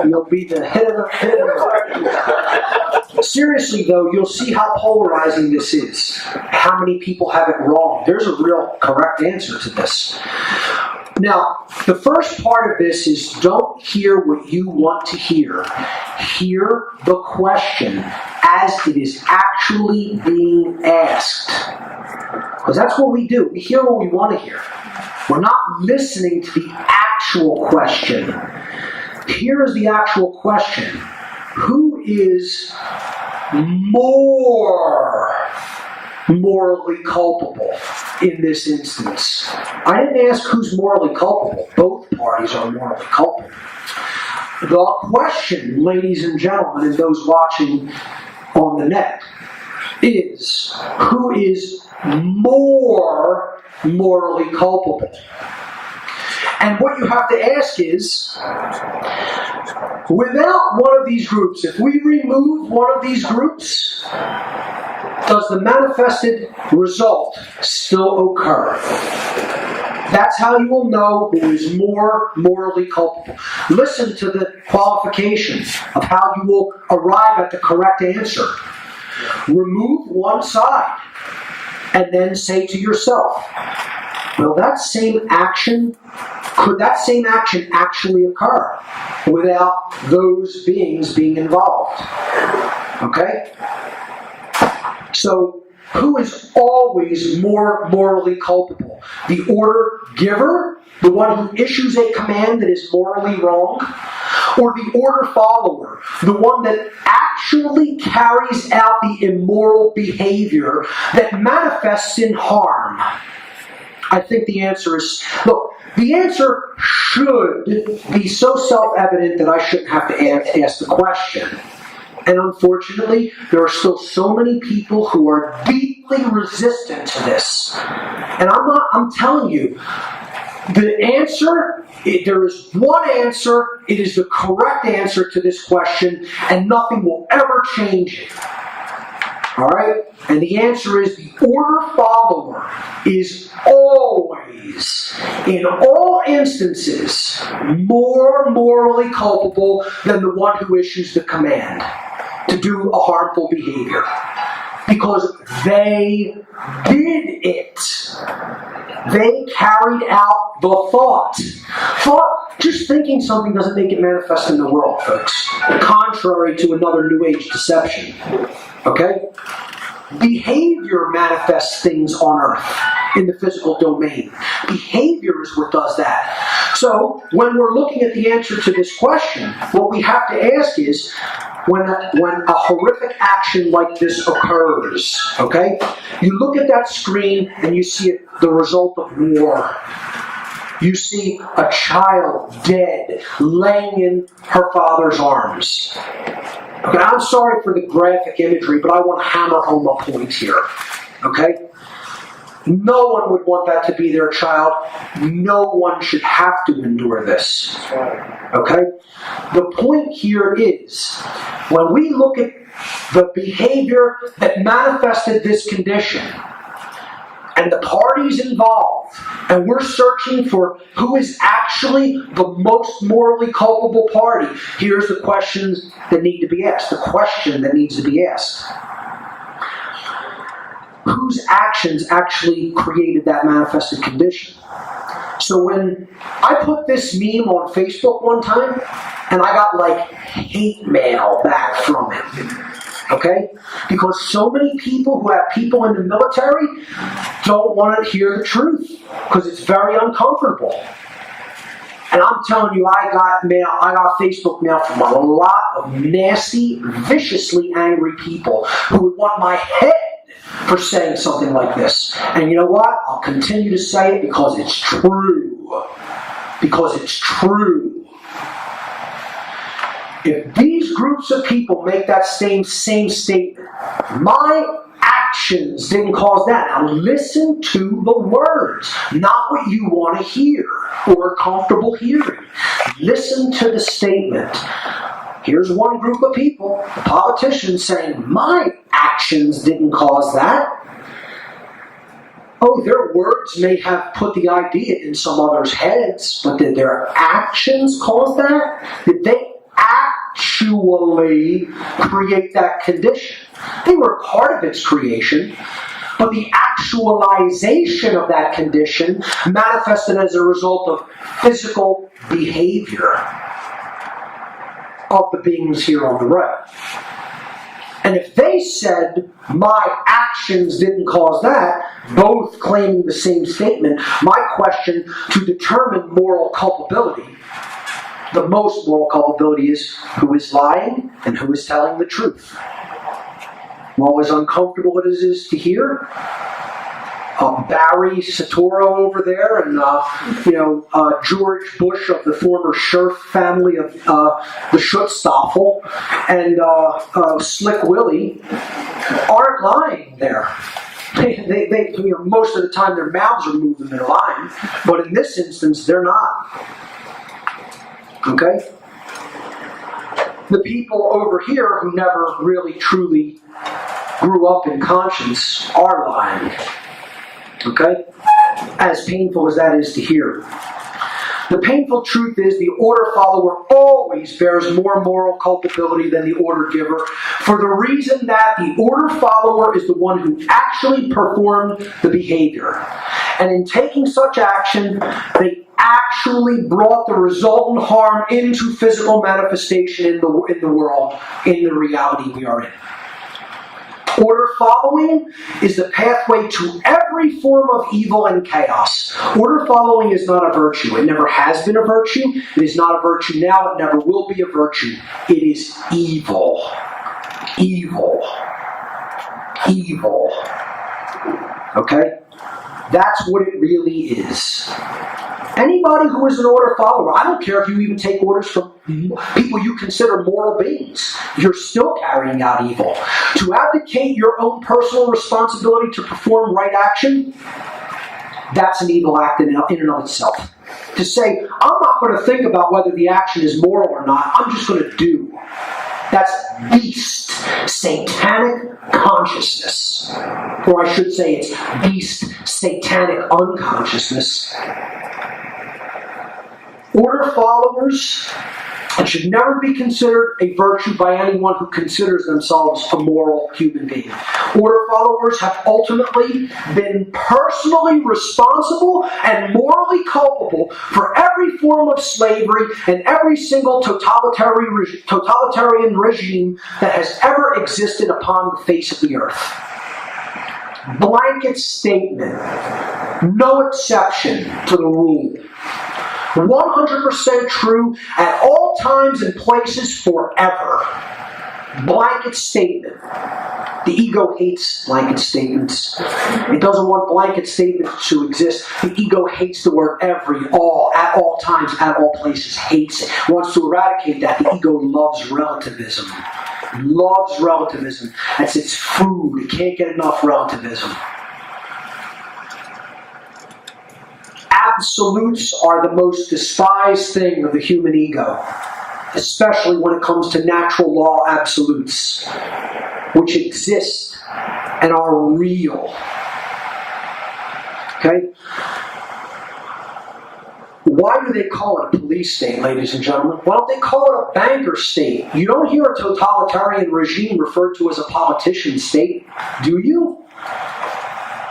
You'll be the hit of the Seriously, though, you'll see how polarizing this is. How many people have it wrong. There's a real correct answer to this. Now, the first part of this is don't hear what you want to hear. Hear the question as it is actually being asked. Because that's what we do. We hear what we want to hear. We're not listening to the actual question. Here is the actual question. Who is more morally culpable in this instance? I didn't ask who's morally culpable. Both parties are morally culpable. The question, ladies and gentlemen, and those watching on the net, is who is more morally culpable? And what you have to ask is, without one of these groups, if we remove one of these groups, does the manifested result still occur? That's how you will know who is more morally culpable. Listen to the qualifications of how you will arrive at the correct answer. Remove one side and then say to yourself, well, could that same action actually occur without those beings being involved? Okay? So, who is always more morally culpable? The order giver, the one who issues a command that is morally wrong? Or the order follower, the one that actually carries out the immoral behavior that manifests in harm? I think the answer is, look, the answer should be so self-evident that I shouldn't have to ask the question. And unfortunately, there are still so many people who are deeply resistant to this. And I'm telling you, the answer, there is one answer, it is the correct answer to this question, and nothing will ever change it. Alright? And the answer is the order follower is always, in all instances, more morally culpable than the one who issues the command to do a harmful behavior. Because they did it. They carried out the thought. Just thinking something doesn't make it manifest in the world, folks. Contrary to another New Age deception. Okay? Behavior manifests things on earth in the physical domain. Behavior is what does that. So, when we're looking at the answer to this question, what we have to ask is, when a horrific action like this occurs, okay? You look at that screen and you see the result of war. You see a child dead, laying in her father's arms. Okay, I'm sorry for the graphic imagery, but I want to hammer home a point here. Okay? No one would want that to be their child. No one should have to endure this. Okay? The point here is, when we look at the behavior that manifested this condition, and the parties involved, and we're searching for who is actually the most morally culpable party, here's the questions that need to be asked. The question that needs to be asked. Whose actions actually created that manifested condition? So when I put this meme on Facebook one time, and I got like hate mail back from it. Okay? Because so many people who have people in the military don't want to hear the truth because it's very uncomfortable. And I'm telling you, I got Facebook mail from a lot of nasty, viciously angry people who would want my head for saying something like this. And you know what? I'll continue to say it because it's true. Because it's true. If these groups of people make that same statement, my actions didn't cause that. Now listen to the words, not what you want to hear or are comfortable hearing. Listen to the statement. Here's one group of people, the politicians, saying, my actions didn't cause that. Oh, their words may have put the idea in some others' heads, but did their actions cause that? Did they actually create that condition? They were part of its creation, but the actualization of that condition manifested as a result of physical behavior of the beings here on the right. And if they said, my actions didn't cause that, both claiming the same statement, my question to determine moral culpability, the most moral culpability is who is lying and who is telling the truth. Well, as uncomfortable as it is to hear, Barry Soetoro over there, and George Bush of the former Scherf family of the Schutzstaffel, and Slick Willie aren't lying there. They most of the time their mouths are moving, they're lying, but in this instance they're not. Okay? The people over here who never really truly grew up in conscience are lying. Okay? As painful as that is to hear. The painful truth is the order follower always bears more moral culpability than the order giver, for the reason that the order follower is the one who actually performed the behavior. And in taking such action, they actually brought the resultant harm into physical manifestation in the world, in the reality we are in. Order following is the pathway to every form of evil and chaos. Order following is not a virtue. It never has been a virtue. It is not a virtue now. It never will be a virtue. It is evil. Evil. Evil. Okay? That's what it really is. Anybody who is an order follower, I don't care if you even take orders from people you consider moral beings, you're still carrying out evil. To abdicate your own personal responsibility to perform right action, that's an evil act in and of itself. To say, I'm not going to think about whether the action is moral or not, I'm just going to do. That's beast, satanic consciousness. Or I should say it's beast, satanic unconsciousness. Order followers and should never be considered a virtue by anyone who considers themselves a moral human being. Order followers have ultimately been personally responsible and morally culpable for every form of slavery and every single totalitarian regime that has ever existed upon the face of the earth. Blanket statement. No exception to the rule. 100% true at all times and places forever. Blanket statement. The ego hates blanket statements. It doesn't want blanket statements to exist. The ego hates the word every, all, at all times, at all places, hates it. Wants to eradicate that. The ego loves relativism. Loves relativism. That's its food. It can't get enough relativism. Absolutes are the most despised thing of the human ego, especially when it comes to natural law absolutes, which exist and are real. Okay? Why do they call it a police state, ladies and gentlemen? Why don't they call it a banker state? You don't hear a totalitarian regime referred to as a politician state, do you?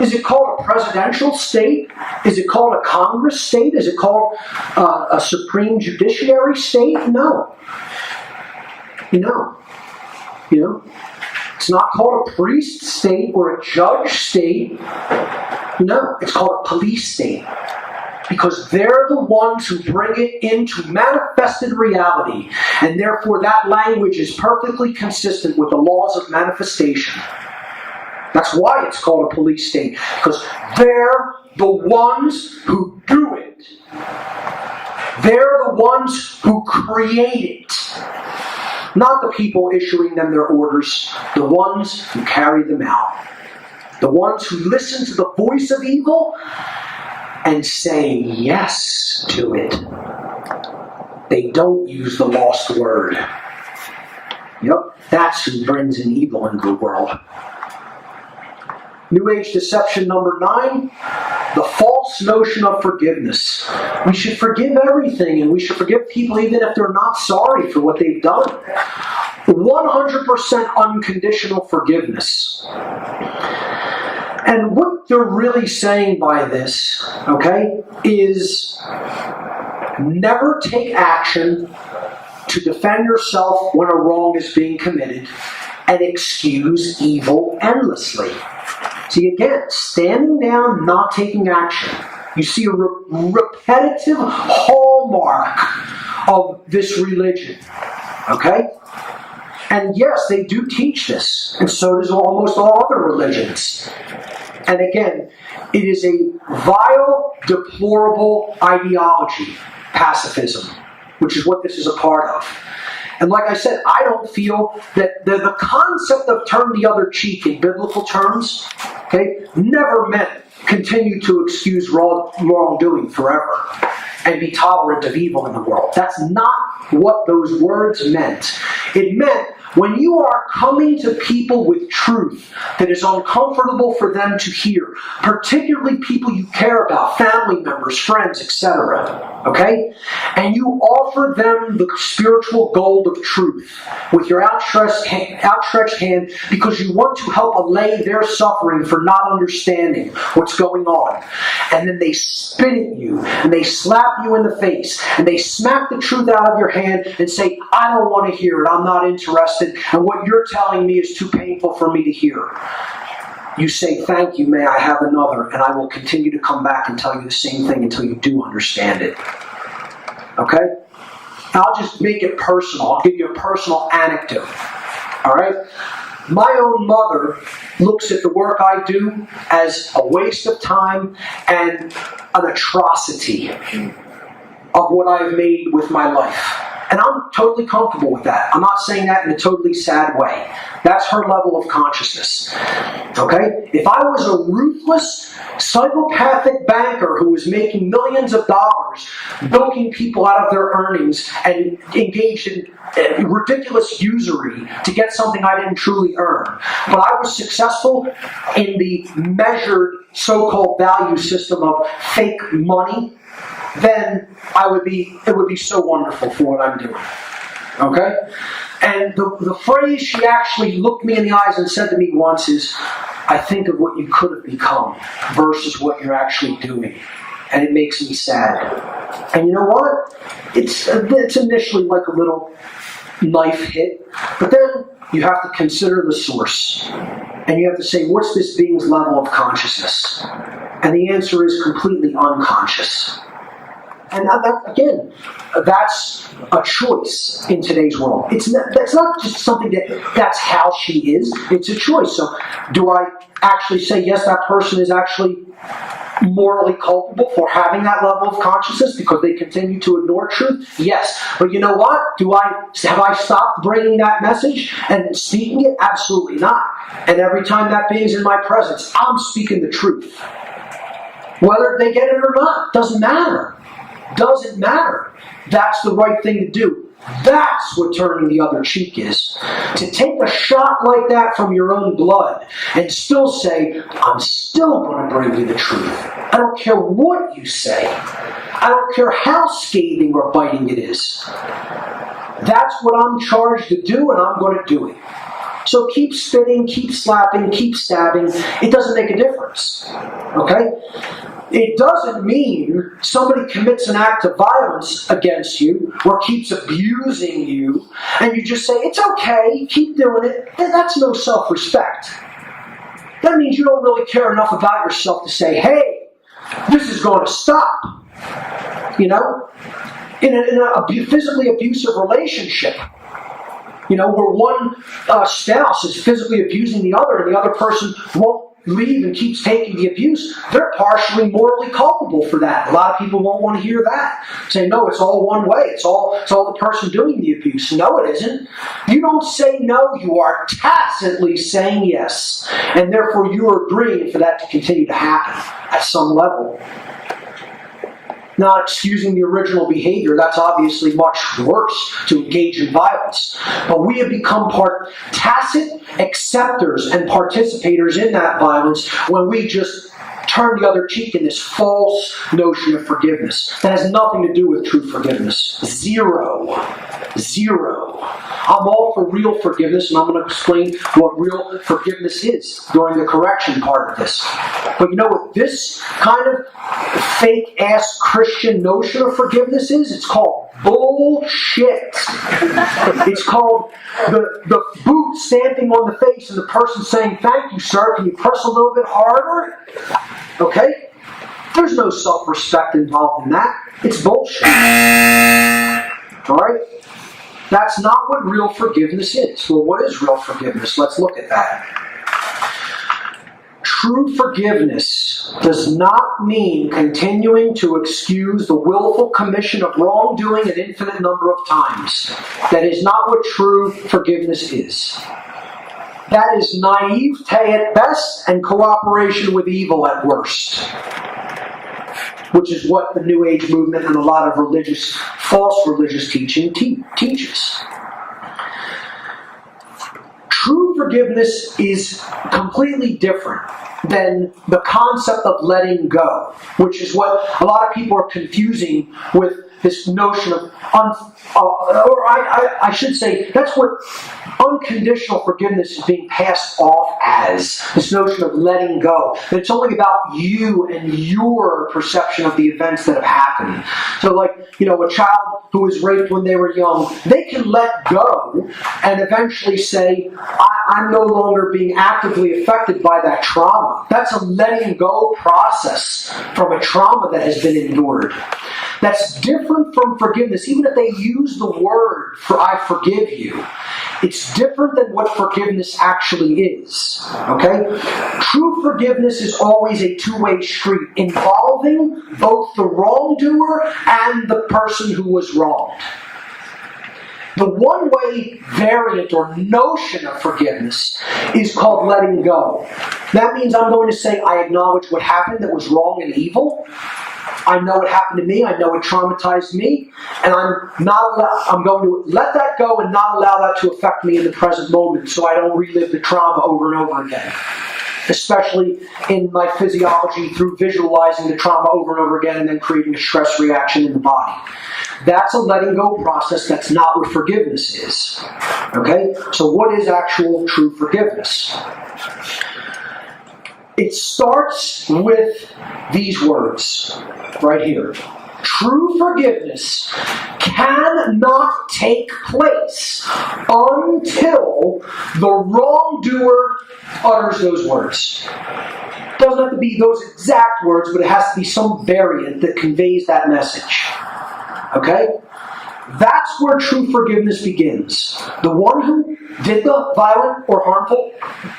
Is it called a presidential state? Is it called a Congress state? Is it called a supreme judiciary state? No. No. You know? It's not called a priest state or a judge state. No. It's called a police state. Because they're the ones who bring it into manifested reality. And therefore that language is perfectly consistent with the laws of manifestation. That's why it's called a police state, because they're the ones who do it. They're the ones who create it. Not the people issuing them their orders, the ones who carry them out. The ones who listen to the voice of evil and say yes to it. They don't use the lost word. Yep, that's who brings in evil into the world. New Age deception number 9, the false notion of forgiveness. We should forgive everything, and we should forgive people even if they're not sorry for what they've done. 100% unconditional forgiveness. And what they're really saying by this, okay, is never take action to defend yourself when a wrong is being committed and excuse evil endlessly. See, again, standing down, not taking action. You see a repetitive hallmark of this religion. Okay? And yes, they do teach this, and so does almost all other religions. And again, it is a vile, deplorable ideology, pacifism, which is what this is a part of. And like I said, I don't feel that the concept of turn the other cheek in biblical terms, okay, never meant continue to excuse wrongdoing forever and be tolerant of evil in the world. That's not what those words meant. It meant when you are coming to people with truth that is uncomfortable for them to hear, particularly people you care about, family members, friends, etc., okay? And you offer them the spiritual gold of truth with your outstretched hand because you want to help allay their suffering for not understanding what's going on. And then they spit at you, and they slap you in the face, and they smack the truth out of your hand and say, I don't want to hear it, I'm not interested, and what you're telling me is too painful for me to hear. You say, thank you, may I have another, and I will continue to come back and tell you the same thing until you do understand it. Okay? I'll just make it personal. I'll give you a personal anecdote. All right? My own mother looks at the work I do as a waste of time and an atrocity of what I've made with my life. And I'm totally comfortable with that. I'm not saying that in a totally sad way. That's her level of consciousness. Okay? If I was a ruthless, psychopathic banker who was making millions of dollars, bilking people out of their earnings and engaged in ridiculous usury to get something I didn't truly earn, but I was successful in the measured so-called value system of fake money, then it would be so wonderful for what I'm doing. Okay? And the phrase she actually looked me in the eyes and said to me once is, I think of what you could have become versus what you're actually doing. And it makes me sad. And you know what? It's initially like a little knife hit, but then you have to consider the source. And you have to say, what's this being's level of consciousness? And the answer is completely unconscious. And that's a choice in today's world. That's not just something that's how she is. It's a choice. So do I actually say, yes, that person is actually morally culpable for having that level of consciousness because they continue to ignore truth? Yes. But you know what? Have I stopped bringing that message and speaking it? Absolutely not. And every time that being's in my presence, I'm speaking the truth. Whether they get it or not, doesn't matter. Doesn't matter. That's the right thing to do. That's what turning the other cheek is. To take a shot like that from your own blood and still say, I'm still going to bring you the truth. I don't care what you say. I don't care how scathing or biting it is. That's what I'm charged to do, and I'm going to do it. So keep spitting, keep slapping, keep stabbing. It doesn't make a difference. Okay? It doesn't mean somebody commits an act of violence against you or keeps abusing you and you just say, it's okay, keep doing it. That's no self-respect. That means you don't really care enough about yourself to say, hey, this is going to stop. You know? In a physically abusive relationship, you know, where one spouse is physically abusing the other and the other person won't leave and keeps taking the abuse, they're partially morally culpable for that. A lot of people won't want to hear that. Say, no, it's all one way. It's all the person doing the abuse. No, it isn't. You don't say no, you are tacitly saying yes. And therefore you are agreeing for that to continue to happen at some level. Not excusing the original behavior, that's obviously much worse, to engage in violence. But we have become tacit acceptors and participators in that violence when we just turn the other cheek in this false notion of forgiveness. That has nothing to do with true forgiveness. Zero. I'm all for real forgiveness, and I'm going to explain what real forgiveness is during the correction part of this. But you know what this kind of fake-ass Christian notion of forgiveness is? It's called bullshit. It's called the boot stamping on the face and the person saying, thank you, sir, can you press a little bit harder? Okay? There's no self-respect involved in that. It's bullshit. Alright? That's not what real forgiveness is. Well, what is real forgiveness? Let's look at that. True forgiveness does not mean continuing to excuse the willful commission of wrongdoing an infinite number of times. That is not what true forgiveness is. That is naivete at best and cooperation with evil at worst. Which is what the New Age movement and a lot of false religious teaching teaches. True forgiveness is completely different than the concept of letting go, which is what a lot of people are confusing with this notion of, I should say, that's what unconditional forgiveness is being passed off as. This notion of letting go. That it's only about you and your perception of the events that have happened. So like, you know, a child who was raped when they were young, they can let go and eventually say, I'm no longer being actively affected by that trauma. That's a letting go process from a trauma that has been endured. That's different from forgiveness. Even if they use the word for I forgive you, it's different than what forgiveness actually is. Okay? True forgiveness is always a two-way street involving both the wrongdoer and the person who was wronged. The one-way variant or notion of forgiveness is called letting go. That means I'm going to say I acknowledge what happened that was wrong and evil. I know it happened to me. I know it traumatized me. And I'm going to let that go and not allow that to affect me in the present moment so I don't relive the trauma over and over again. especially in my physiology through visualizing the trauma over and over again and then creating a stress reaction in the body. That's a letting go process. That's not what forgiveness is. Okay? So what is actual true forgiveness? It starts with these words right here. True forgiveness cannot take place until the wrongdoer utters those words. It doesn't have to be those exact words, but it has to be some variant that conveys that message. Okay? That's where true forgiveness begins. The one who did the violent or harmful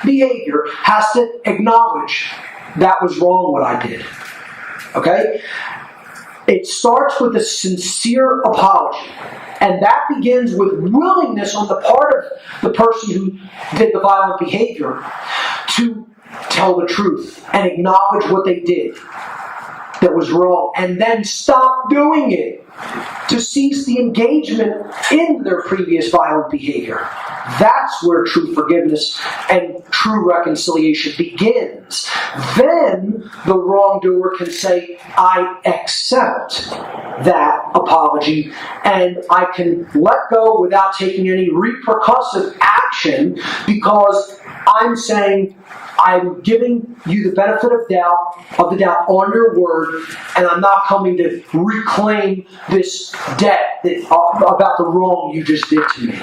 behavior has to acknowledge that was wrong what I did. Okay? It starts with a sincere apology. And that begins with willingness on the part of the person who did the violent behavior to tell the truth and acknowledge what they did that was wrong, and then stop doing it, to cease the engagement in their previous violent behavior. That's where true forgiveness and true reconciliation begins. Then the wrongdoer can say, I accept that apology, and I can let go without taking any repercussive action, because I'm saying, I'm giving you the benefit of the doubt on your word, and I'm not coming to reclaim this debt about the wrong you just did to me.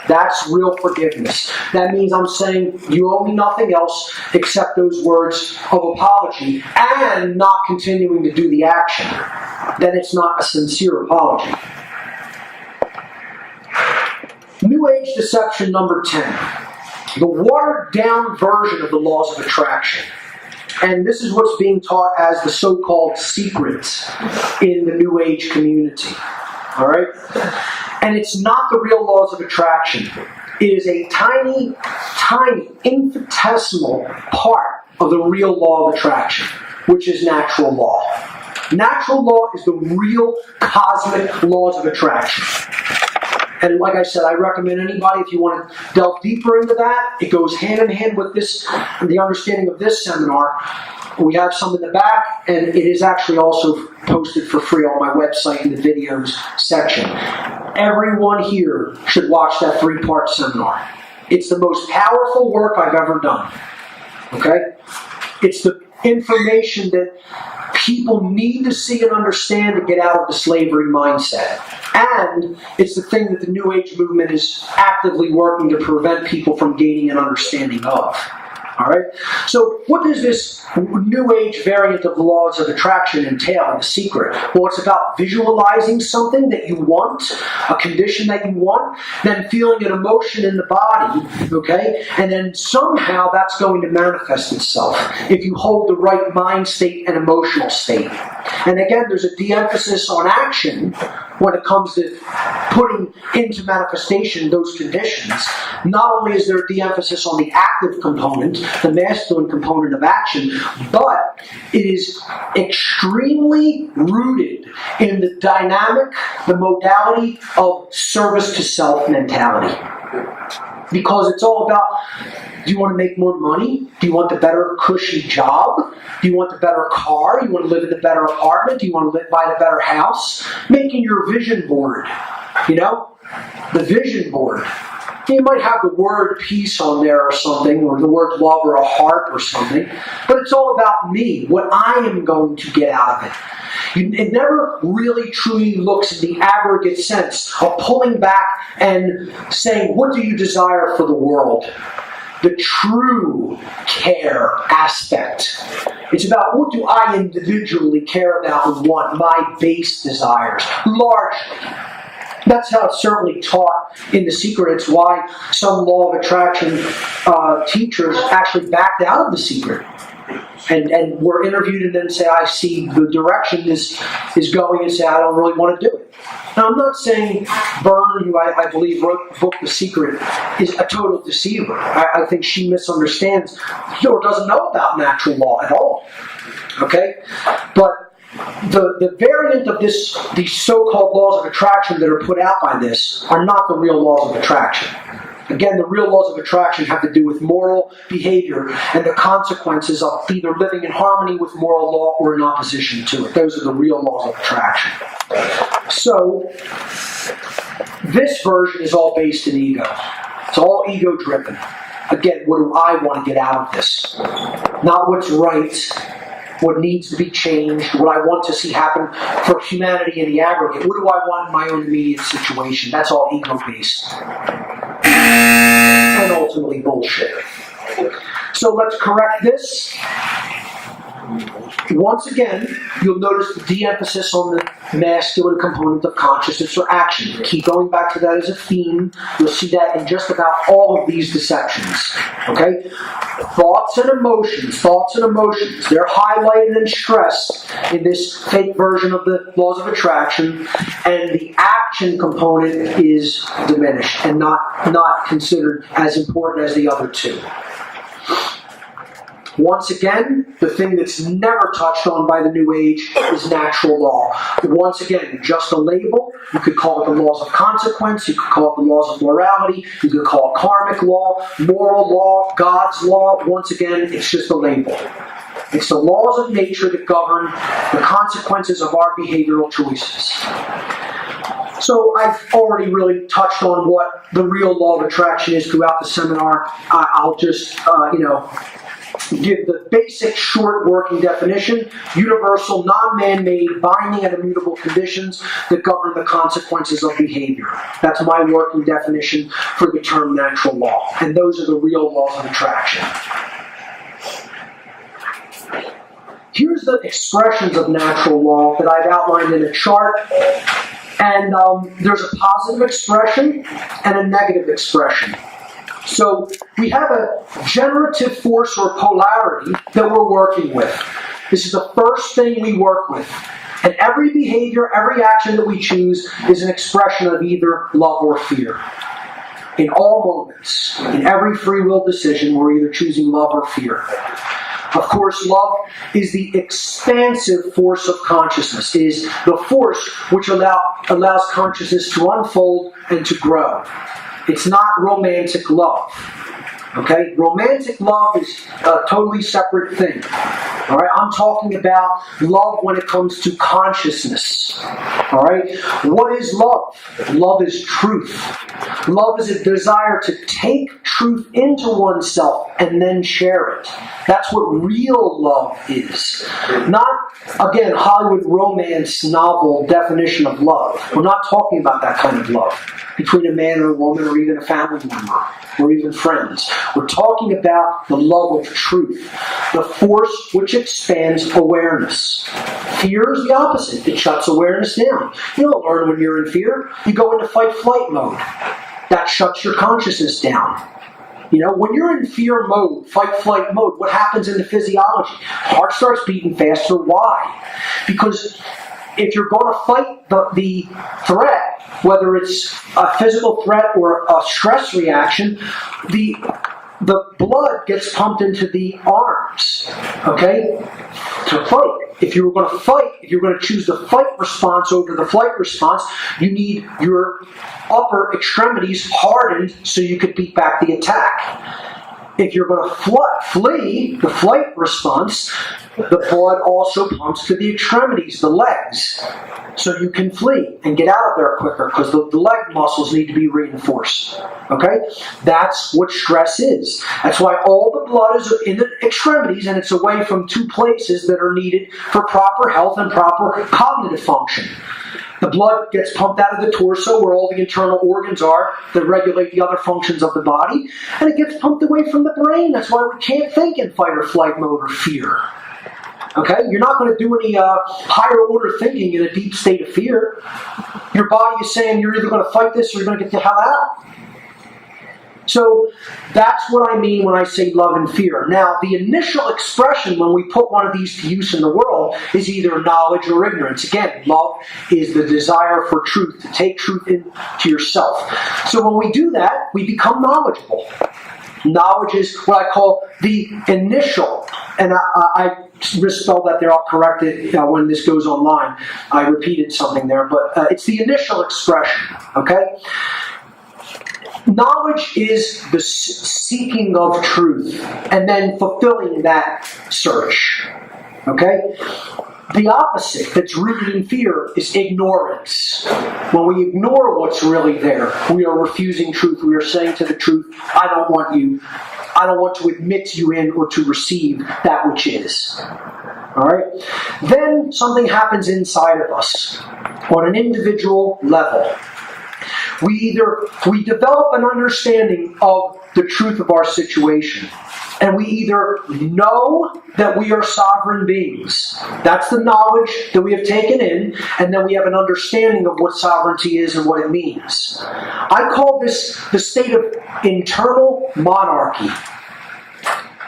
That's real forgiveness. That means I'm saying you owe me nothing else except those words of apology, and not continuing to do the action. Then it's not a sincere apology. New Age deception number 10. The watered-down version of the laws of attraction. And this is what's being taught as the so-called secrets in the New Age community. All right? And it's not the real laws of attraction. It is a tiny, tiny, infinitesimal part of the real law of attraction, which is natural law. Natural law is the real cosmic laws of attraction. And like I said, I recommend anybody, if you want to delve deeper into that, it goes hand in hand with this, the understanding of this seminar. We have some in the back, and it is actually also posted for free on my website in the videos section. Everyone here should watch that 3-part seminar. It's the most powerful work I've ever done. Okay? It's the information that people need to see and understand to get out of the slavery mindset. And it's the thing that the New Age movement is actively working to prevent people from gaining an understanding of. All right? So what does this New Age variant of the laws of attraction entail in The Secret? Well, it's about visualizing something that you want, a condition that you want, then feeling an emotion in the body, okay? And then somehow that's going to manifest itself if you hold the right mind state and emotional state. And again, there's a de-emphasis on action when it comes to putting into manifestation those conditions. Not only is there a de-emphasis on the active component, the masculine component of action, but it is extremely rooted in the dynamic, the modality of service to self mentality. Because it's all about, do you want to make more money? Do you want the better cushy job? Do you want the better car? Do you want to live in the better apartment? Do you want to buy the better house? Making your vision board, the vision board. You might have the word peace on there or something, or the word love or a heart or something, but it's all about me, what I am going to get out of it. It never really truly looks in the aggregate sense of pulling back and saying, what do you desire for the world? The true care aspect. It's about, what do I individually care about and want, my base desires, largely. That's how it's certainly taught in The Secret. It's why some law of attraction teachers actually backed out of The Secret and were interviewed and then say, I see the direction this is going, and say, I don't really want to do it. Now, I'm not saying Byrne, who I believe wrote the book The Secret, is a total deceiver. I think she misunderstands or doesn't know about natural law at all. Okay? But the variant of these so-called laws of attraction that are put out by this are not the real laws of attraction. Again, the real laws of attraction have to do with moral behavior and the consequences of either living in harmony with moral law or in opposition to it. Those are the real laws of attraction. So, this version is all based in ego. It's all ego-driven. Again, what do I want to get out of this? Not what's right, what needs to be changed, what I want to see happen for humanity in the aggregate. What do I want in my own immediate situation? That's all ego-based. And ultimately bullshit. So let's correct this. Once again, you'll notice the de-emphasis on the masculine component of consciousness or action. Keep going back to that as a theme. You'll see that in just about all of these deceptions. Okay? Thoughts and emotions. They're highlighted and stressed in this fake version of the laws of attraction, and the action component is diminished and not considered as important as the other two. Once again, the thing that's never touched on by the New Age is natural law. Once again, just a label. You could call it the laws of consequence. You could call it the laws of morality. You could call it karmic law, moral law, God's law. Once again, it's just a label. It's the laws of nature that govern the consequences of our behavioral choices. So I've already really touched on what the real law of attraction is throughout the seminar. I'll just, give the basic short working definition: universal, non-man-made, binding and immutable conditions that govern the consequences of behavior. That's my working definition for the term natural law. And those are the real laws of attraction. Here's the expressions of natural law that I've outlined in a chart. And there's a positive expression and a negative expression. So we have a generative force or polarity that we're working with. This is the first thing we work with. And every behavior, every action that we choose is an expression of either love or fear. In all moments, in every free will decision, we're either choosing love or fear. Of course, love is the expansive force of consciousness. It is the force which allows consciousness to unfold and to grow. It's not romantic love. Okay? Romantic love is a totally separate thing. Alright? I'm talking about love when it comes to consciousness. Alright? What is love? Love is truth. Love is a desire to take truth into oneself and then share it. That's what real love is. Not, again, Hollywood romance novel definition of love. We're not talking about that kind of love between a man and a woman, or even a family member, or even friends. We're talking about the love of truth, the force which expands awareness. Fear is the opposite. It shuts awareness down. You don't learn when you're in fear. You go into fight-flight mode. That shuts your consciousness down. You know, when you're in fear mode, fight-flight mode, what happens in the physiology? Heart starts beating faster. Why? Because if you're going to fight the threat, whether it's a physical threat or a stress reaction, the blood gets pumped into the arms, okay, to fight. If you were going to fight, if you're going to choose the fight response over the flight response, you need your upper extremities hardened so you could beat back the attack. If you're going to flee, the flight response, the blood also pumps to the extremities, the legs, so you can flee and get out of there quicker because the leg muscles need to be reinforced. Okay? That's what stress is. That's why all the blood is in the extremities and it's away from two places that are needed for proper health and proper cognitive function. The blood gets pumped out of the torso where all the internal organs are that regulate the other functions of the body, and it gets pumped away from the brain. That's why we can't think in fight or flight mode or fear. Okay? You're not going to do any higher order thinking in a deep state of fear. Your body is saying you're either going to fight this or you're going to get the hell out. So that's what I mean when I say love and fear. Now, the initial expression when we put one of these to use in the world is either knowledge or ignorance. Again, love is the desire for truth, to take truth into yourself. So when we do that, we become knowledgeable. Knowledge is what I call the initial, and I misspelled that there. I'll correct it when this goes online. I repeated something there, but it's the initial expression, okay? Knowledge is the seeking of truth and then fulfilling that search. Okay? The opposite that's rooted in fear is ignorance. When we ignore what's really there, we are refusing truth. We are saying to the truth, I don't want you. I don't want to admit you in or to receive that which is. Alright? Then something happens inside of us on an individual level. We develop an understanding of the truth of our situation. And we either know that we are sovereign beings. That's the knowledge that we have taken in, and then we have an understanding of what sovereignty is and what it means. I call this the state of internal monarchy.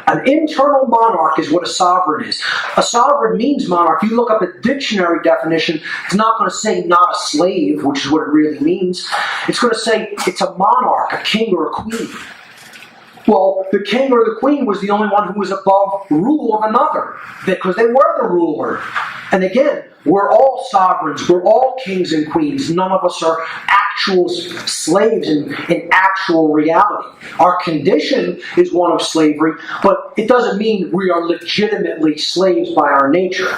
An internal monarch is what a sovereign is. A sovereign means monarch. You look up a dictionary definition, it's not going to say not a slave, which is what it really means. It's going to say it's a monarch, a king or a queen. Well, the king or the queen was the only one who was above rule of another, because they were the ruler. And again, we're all sovereigns, we're all kings and queens. None of us are actual slaves in actual reality. Our condition is one of slavery, but it doesn't mean we are legitimately slaves by our nature.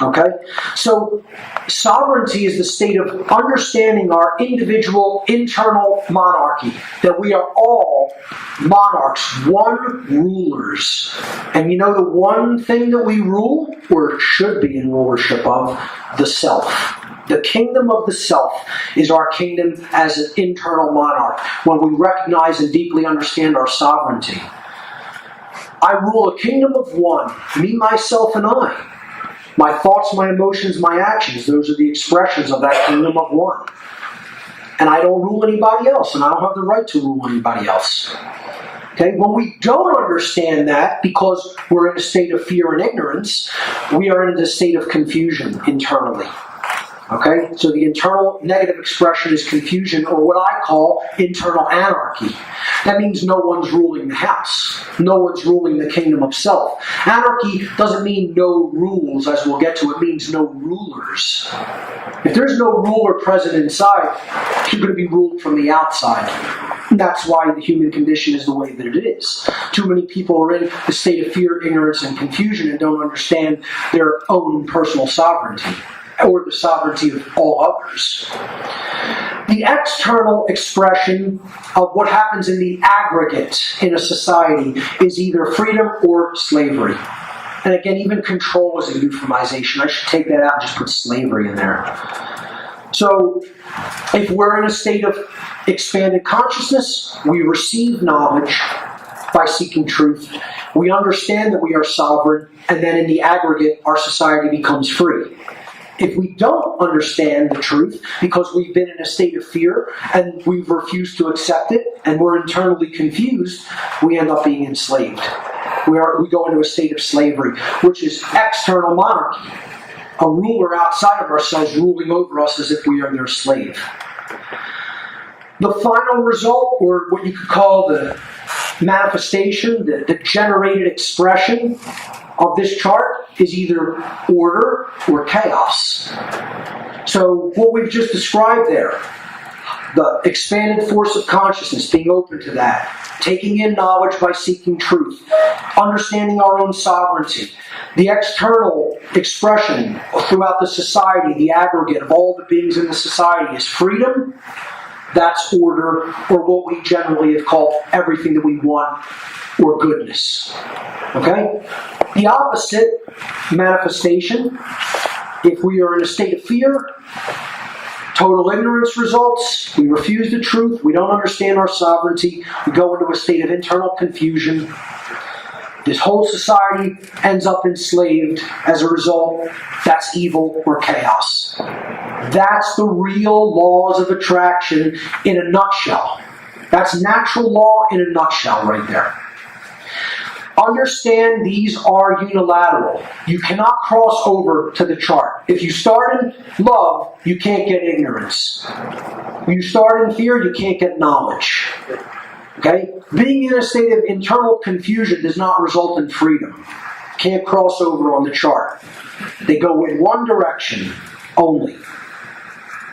Okay? So, sovereignty is the state of understanding our individual internal monarchy, that we are all monarchs, one rulers. And you know the one thing that we rule, or should be in rulership of, the self. The kingdom of the self is our kingdom as an internal monarch, when we recognize and deeply understand our sovereignty. I rule a kingdom of one, me, myself, and I. My thoughts, my emotions, my actions, those are the expressions of that kingdom of one. And I don't rule anybody else, and I don't have the right to rule anybody else. Okay? When we don't understand that, because we're in a state of fear and ignorance, we are in a state of confusion internally. Okay? So the internal negative expression is confusion, or what I call internal anarchy. That means no one's ruling the house. No one's ruling the kingdom of self. Anarchy doesn't mean no rules, as we'll get to. It means no rulers. If there's no ruler present inside, you're going to be ruled from the outside. And that's why the human condition is the way that it is. Too many people are in the state of fear, ignorance, and confusion and don't understand their own personal sovereignty, or the sovereignty of all others. The external expression of what happens in the aggregate in a society is either freedom or slavery. And again, even control is a euphemization. I should take that out and just put slavery in there. So, if we're in a state of expanded consciousness, we receive knowledge by seeking truth. We understand that we are sovereign, and then in the aggregate, our society becomes free. If we don't understand the truth because we've been in a state of fear and we've refused to accept it and we're internally confused, we end up being enslaved. We go into a state of slavery, which is external monarchy. A ruler outside of ourselves ruling over us as if we are their slave. The final result, or what you could call the manifestation, the generated expression of this chart, is either order or chaos. So what we've just described there, the expanded force of consciousness, being open to that, taking in knowledge by seeking truth, understanding our own sovereignty, the external expression throughout the society, the aggregate of all the beings in the society is freedom. That's order, or what we generally have called everything that we want, or goodness. Okay? The opposite manifestation, if we are in a state of fear, total ignorance results, we refuse the truth, we don't understand our sovereignty, we go into a state of internal confusion. This whole society ends up enslaved. As a result, that's evil or chaos. That's the real laws of attraction in a nutshell. That's natural law in a nutshell right there. Understand these are unilateral. You cannot cross over to the chart. If you start in love, you can't get ignorance. When you start in fear, you can't get knowledge. Okay? Being in a state of internal confusion does not result in freedom. Can't cross over on the chart. They go in one direction only.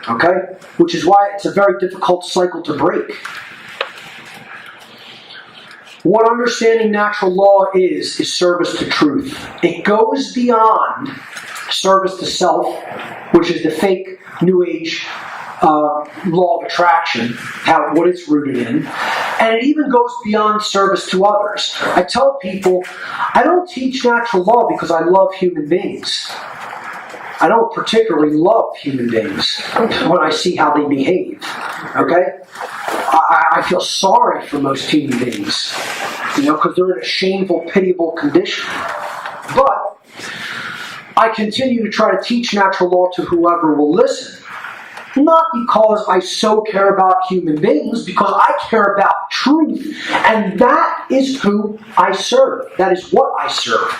Okay? Which is why it's a very difficult cycle to break. What understanding natural law is service to truth. It goes beyond service to self, which is the fake New Age law of attraction, what it's rooted in. And it even goes beyond service to others. I tell people, I don't teach natural law because I love human beings. I don't particularly love human beings when I see how they behave. Okay? I feel sorry for most human beings, because they're in a shameful, pitiable condition. But I continue to try to teach natural law to whoever will listen. Not because I so care about human beings, because I care about truth. And that is who I serve. That is what I serve.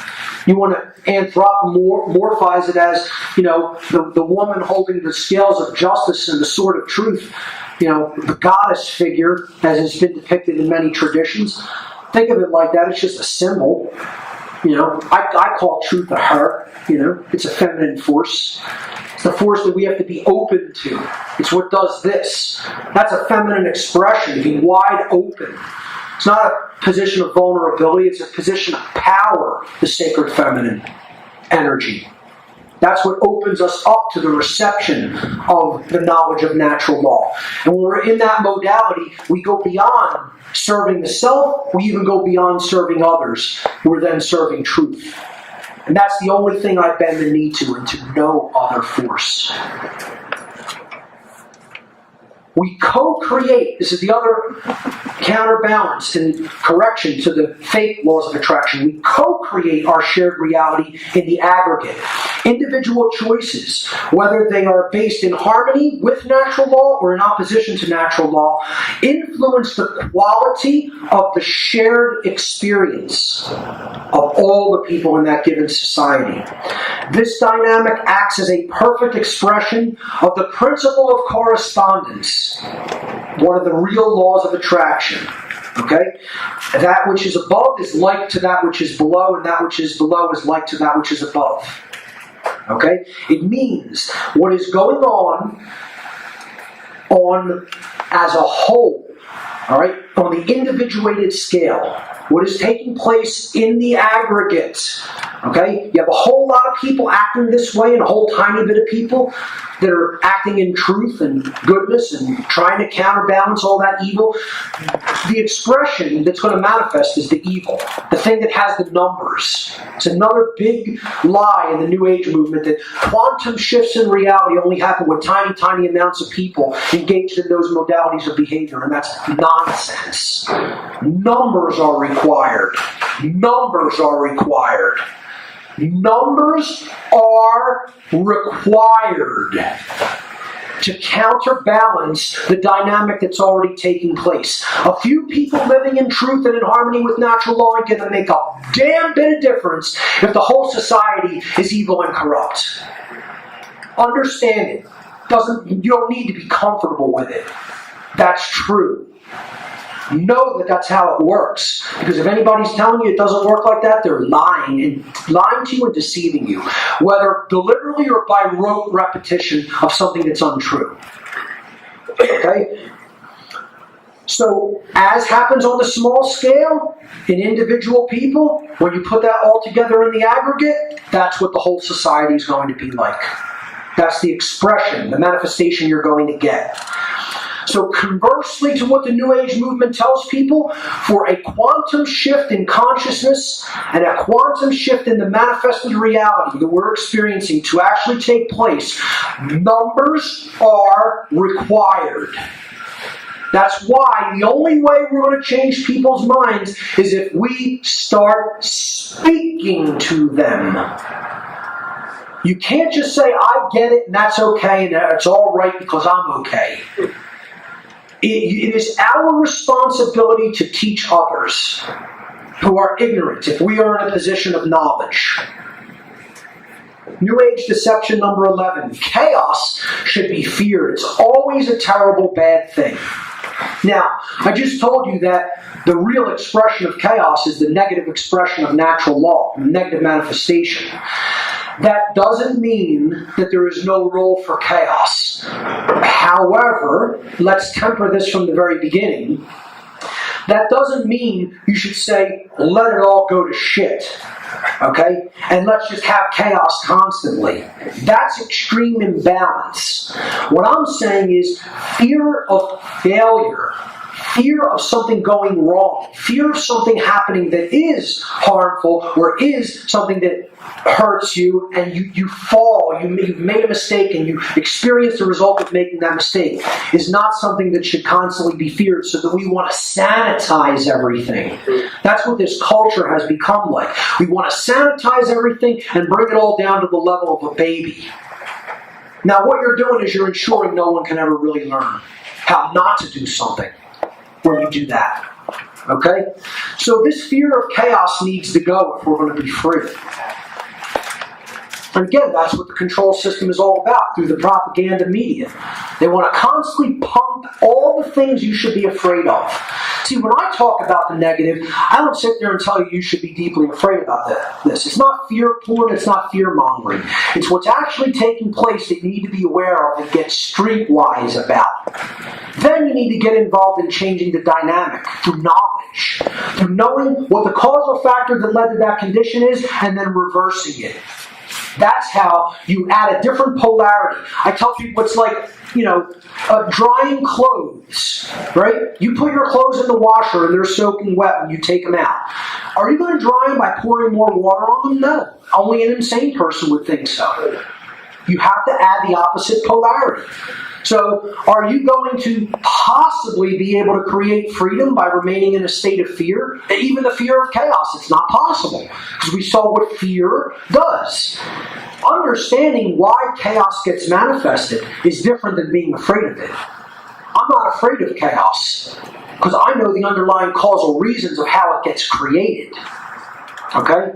You want to anthropomorphize it as, the woman holding the scales of justice and the sword of truth, the goddess figure, as has been depicted in many traditions. Think of it like that. It's just a symbol. I call truth a her. It's a feminine force. It's the force that we have to be open to. It's what does this. That's a feminine expression, to be wide open. It's not a position of vulnerability, it's a position of power, the sacred feminine energy. That's what opens us up to the reception of the knowledge of natural law. And when we're in that modality, we go beyond serving the self, we even go beyond serving others. We're then serving truth. And that's the only thing I bend the knee to, and to no other force. We co-create. This is the other counterbalance and correction to the fake laws of attraction. We co-create our shared reality in the aggregate. Individual choices, whether they are based in harmony with natural law or in opposition to natural law, influence the quality of the shared experience of all the people in that given society. This dynamic acts as a perfect expression of the principle of correspondence, one of the real laws of attraction. Okay? That which is above is like to that which is below, and that which is below is like to that which is above. Okay? It means what is going on as a whole, all right, on the individuated scale, what is taking place in the aggregate. Okay? You have a whole lot of people acting this way and a whole tiny bit of people that are acting in truth and goodness and trying to counterbalance all that evil. The expression that's going to manifest is the evil, the thing that has the numbers. It's another big lie in the New Age movement that quantum shifts in reality only happen with tiny, tiny amounts of people engaged in those modalities of behavior, and that's nonsense. Numbers are required. Numbers are required. Numbers are required to counterbalance the dynamic that's already taking place. A few people living in truth and in harmony with natural law ain't going to make a damn bit of difference if the whole society is evil and corrupt. Understand it. You don't need to be comfortable with it. That's true. Know that that's how it works. Because if anybody's telling you it doesn't work like that, they're lying to you and deceiving you. Whether deliberately or by rote repetition of something that's untrue. Okay? So, as happens on the small scale, in individual people, when you put that all together in the aggregate, that's what the whole society is going to be like. That's the expression, the manifestation you're going to get. So conversely to what the New Age movement tells people, for a quantum shift in consciousness and a quantum shift in the manifested reality that we're experiencing to actually take place, numbers are required. That's why the only way we're going to change people's minds is if we start speaking to them. You can't just say, I get it and that's okay and it's all right because I'm okay. It is our responsibility to teach others who are ignorant if we are in a position of knowledge. New Age deception number 11. Chaos should be feared. It's always a terrible, bad thing. Now, I just told you that the real expression of chaos is the negative expression of natural law, negative manifestation. That doesn't mean that there is no role for chaos. However, let's temper this from the very beginning. That doesn't mean you should say, let it all go to shit. Okay? And let's just have chaos constantly. That's extreme imbalance. What I'm saying is fear of failure, fear of something going wrong, fear of something happening that is harmful or is something that hurts you, and you fall, you've made a mistake and you experience the result of making that mistake, is not something that should constantly be feared, so that we want to sanitize everything. That's what this culture has become like. We want to sanitize everything and bring it all down to the level of a baby. Now what you're doing is you're ensuring no one can ever really learn how not to do something when you do that. Okay? So this fear of chaos needs to go if we're going to be free. And again, that's what the control system is all about through the propaganda media. They want to constantly pump all the things you should be afraid of. See, when I talk about the negative, I don't sit there and tell you you should be deeply afraid about this. It's not fear porn, it's not fear-mongering. It's what's actually taking place that you need to be aware of and get streetwise about. Then you need to get involved in changing the dynamic through knowledge, through knowing what the causal factor that led to that condition is, and then reversing it. That's how you add a different polarity. I tell people it's like, drying clothes, right? You put your clothes in the washer and they're soaking wet when you take them out. Are you going to dry them by pouring more water on them? No. Only an insane person would think so. You have to add the opposite polarity. So, are you going to possibly be able to create freedom by remaining in a state of fear? Even the fear of chaos, it's not possible. Because we saw what fear does. Understanding why chaos gets manifested is different than being afraid of it. I'm not afraid of chaos, because I know the underlying causal reasons of how it gets created. Okay?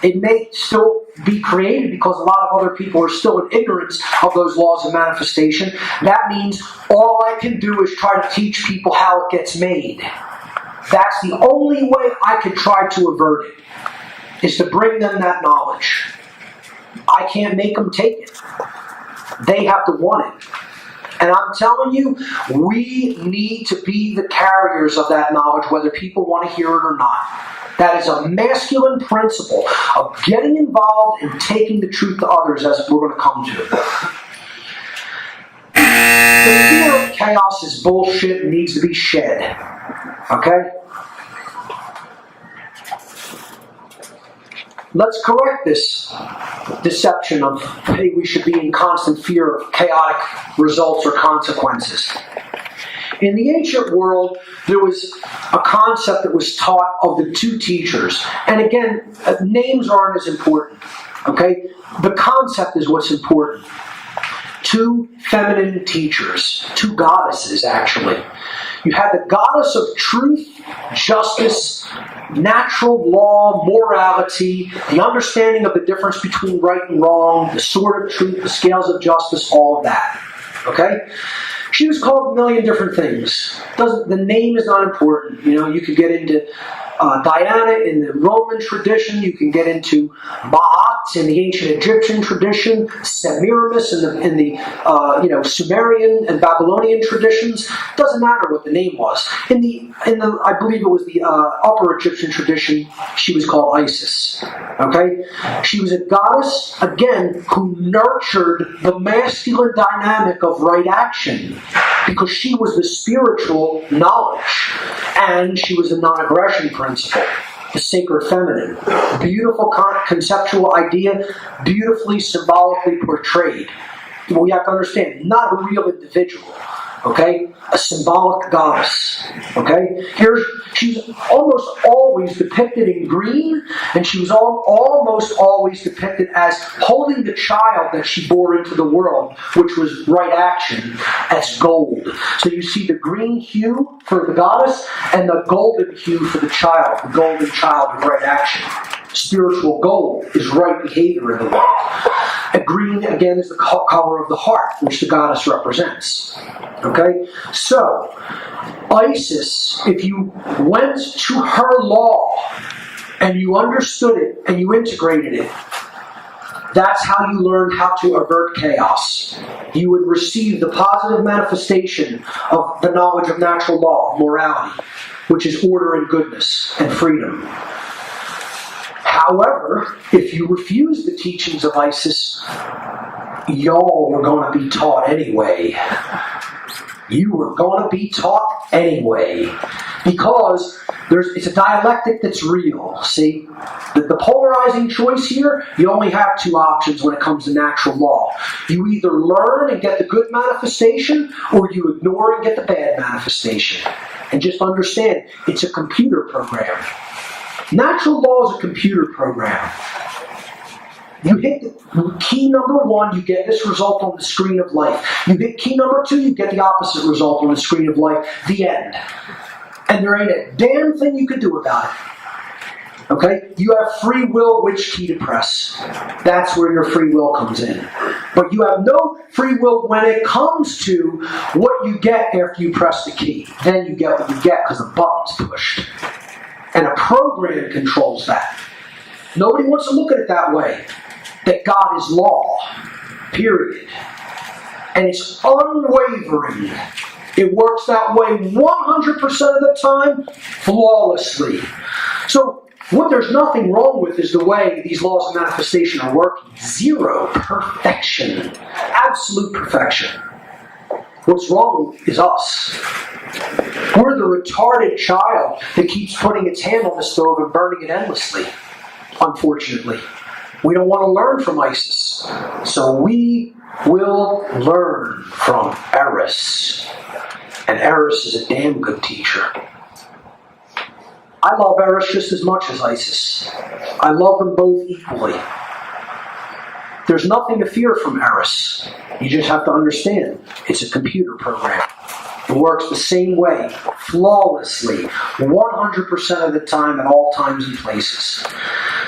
It may still be created because a lot of other people are still in ignorance of those laws of manifestation. That means all I can do is try to teach people how it gets made. That's the only way I can try to avert it, is to bring them that knowledge. I can't make them take it. They have to want it. And I'm telling you, we need to be the carriers of that knowledge, whether people want to hear it or not. That is a masculine principle of getting involved and taking the truth to others, as we're going to come to. The fear of chaos is bullshit and needs to be shed. Okay? Let's correct this deception of, hey, we should be in constant fear of chaotic results or consequences. In the ancient world, there was a concept that was taught of the two teachers. And again, names aren't as important. Okay? The concept is what's important. Two feminine teachers. Two goddesses, actually. You had the goddess of truth, justice, natural law, morality, the understanding of the difference between right and wrong, the sword of truth, the scales of justice, all of that. Okay? She was called a million different things. The name is not important. You could get into Diana in the Roman tradition. You can get into Ma'at in the ancient Egyptian tradition. Semiramis in the Sumerian and Babylonian traditions. Doesn't matter what the name was. In the I believe it was the Upper Egyptian tradition, she was called Isis. Okay, she was a goddess again who nurtured the masculine dynamic of right action, because she was the spiritual knowledge, and she was the non-aggression principle, the sacred feminine. Beautiful conceptual idea, beautifully symbolically portrayed. We have to understand, not a real individual, okay? A symbolic goddess, okay? She's almost always depicted in green, and she was almost always depicted as holding the child that she bore into the world, which was right action, as gold. So you see the green hue for the goddess and the golden hue for the child, the golden child of right action. Spiritual gold is right behavior in the world. And green, again, is the color of the heart, which the goddess represents. Okay? So, Isis, if you went to her law and you understood it and you integrated it, That's how you learned how to avert chaos. You would receive the positive manifestation of the knowledge of natural law, morality, which is order and goodness and freedom. However, if you refuse the teachings of Isis, y'all were going to be taught anyway. You were going to be taught anyway. Because it's a dialectic that's real. See? The polarizing choice here, you only have two options when it comes to natural law. You either learn and get the good manifestation, or you ignore and get the bad manifestation. And just understand, it's a computer program. Natural law is a computer program. You hit key number 1, you get this result on the screen of life. You hit key number 2, you get the opposite result on the screen of life. The end. And there ain't a damn thing you can do about it. Okay? You have free will, which key to press. That's where your free will comes in. But you have no free will when it comes to what you get after you press the key. Then you get what you get because the button's pushed. And a program controls that. Nobody wants to look at it that way. That God is law. Period. And it's unwavering. It works that way 100% of the time, flawlessly. So, what there's nothing wrong with is the way these laws of manifestation are working. Zero. Perfection. Absolute perfection. What's wrong is us. We're the retarded child that keeps putting its hand on the stove and burning it endlessly. Unfortunately. We don't want to learn from Isis. So we will learn from Eris. And Eris is a damn good teacher. I love Eris just as much as Isis. I love them both equally. There's nothing to fear from Eris. You just have to understand, it's a computer program. It works the same way, flawlessly, 100% of the time, at all times and places.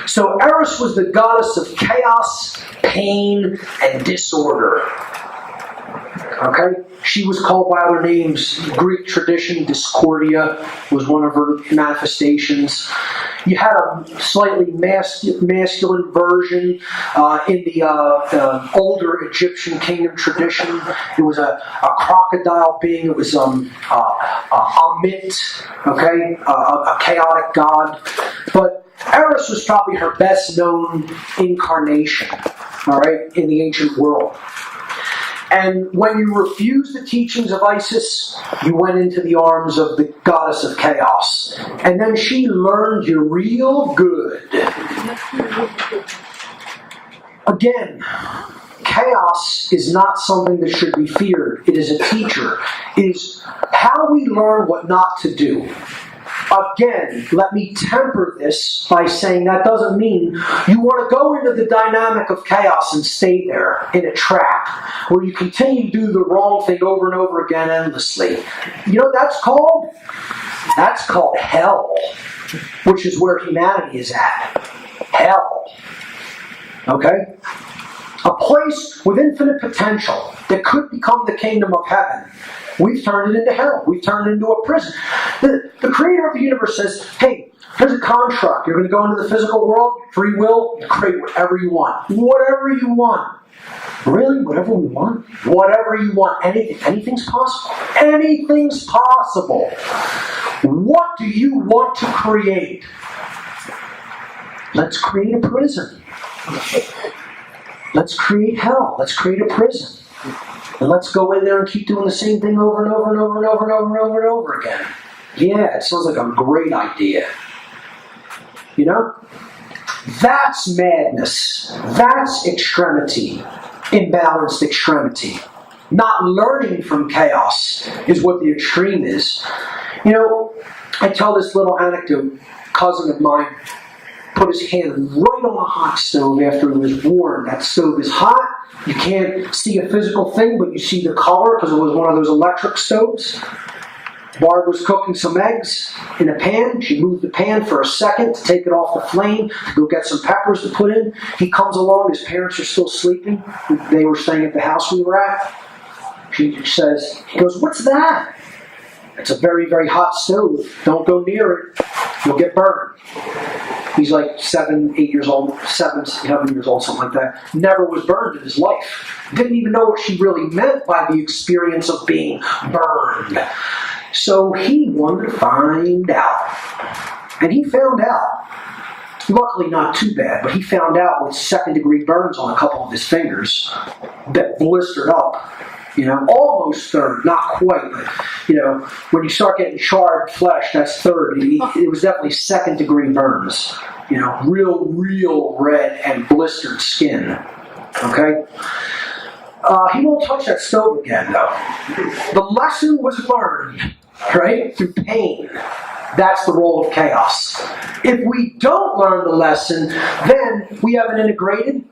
So Eris was the goddess of chaos, pain, and disorder. Okay? She was called by other names. Greek tradition, Discordia was one of her manifestations. You had a slightly masculine version in the older Egyptian kingdom tradition. It was a crocodile being. It was Amit, okay, a chaotic god. But Eris was probably her best known incarnation, all right, in the ancient world. And when you refused the teachings of Isis, you went into the arms of the goddess of chaos. And then she learned you real good. Again, chaos is not something that should be feared. It is a teacher. It is how we learn what not to do. Again, let me temper this by saying that doesn't mean you want to go into the dynamic of chaos and stay there in a trap where you continue to do the wrong thing over and over again endlessly. You know what that's called? That's called hell, which is where humanity is at. Hell. Okay? A place with infinite potential that could become the kingdom of heaven. We've turned it into hell. We've turned it into a prison. The creator of the universe says, hey, here's a construct. You're going to go into the physical world, free will, you create whatever you want. Whatever you want. Really? Whatever we want? Whatever you want. Anything. Anything's possible. Anything's possible. What do you want to create? Let's create a prison. Let's create hell. Let's create a prison. And let's go in there and keep doing the same thing over and over and over and over and over and over and over again. Yeah, it sounds like a great idea. You know? That's madness. That's extremity. Imbalanced extremity. Not learning from chaos is what the extreme is. You know, I tell this little anecdote. A cousin of mine put his hand right on a hot stove after it was warm. That stove is hot. You can't see a physical thing, but you see the color because it was one of those electric stoves. Barb was cooking some eggs in a pan. She moved the pan for a second to take it off the flame, to go get some peppers to put in. He comes along. His parents are still sleeping. They were staying at the house we were at. She says, he goes, what's that? It's a very, very hot stove. Don't go near it. you'll get burned. He's like 7 years old, something like that. Never was burned in his life. Didn't even know what she really meant by the experience of being burned. So he wanted to find out. And he found out. Luckily not too bad, but he found out with second-degree burns on a couple of his fingers that blistered up. Almost third, not quite, but, when you start getting charred flesh, that's third. It was definitely second-degree burns. Real red and blistered skin. Okay? He won't touch that stove again, though. The lesson was learned, right? Through pain. That's the role of chaos. If we don't learn the lesson, then we haven't integrated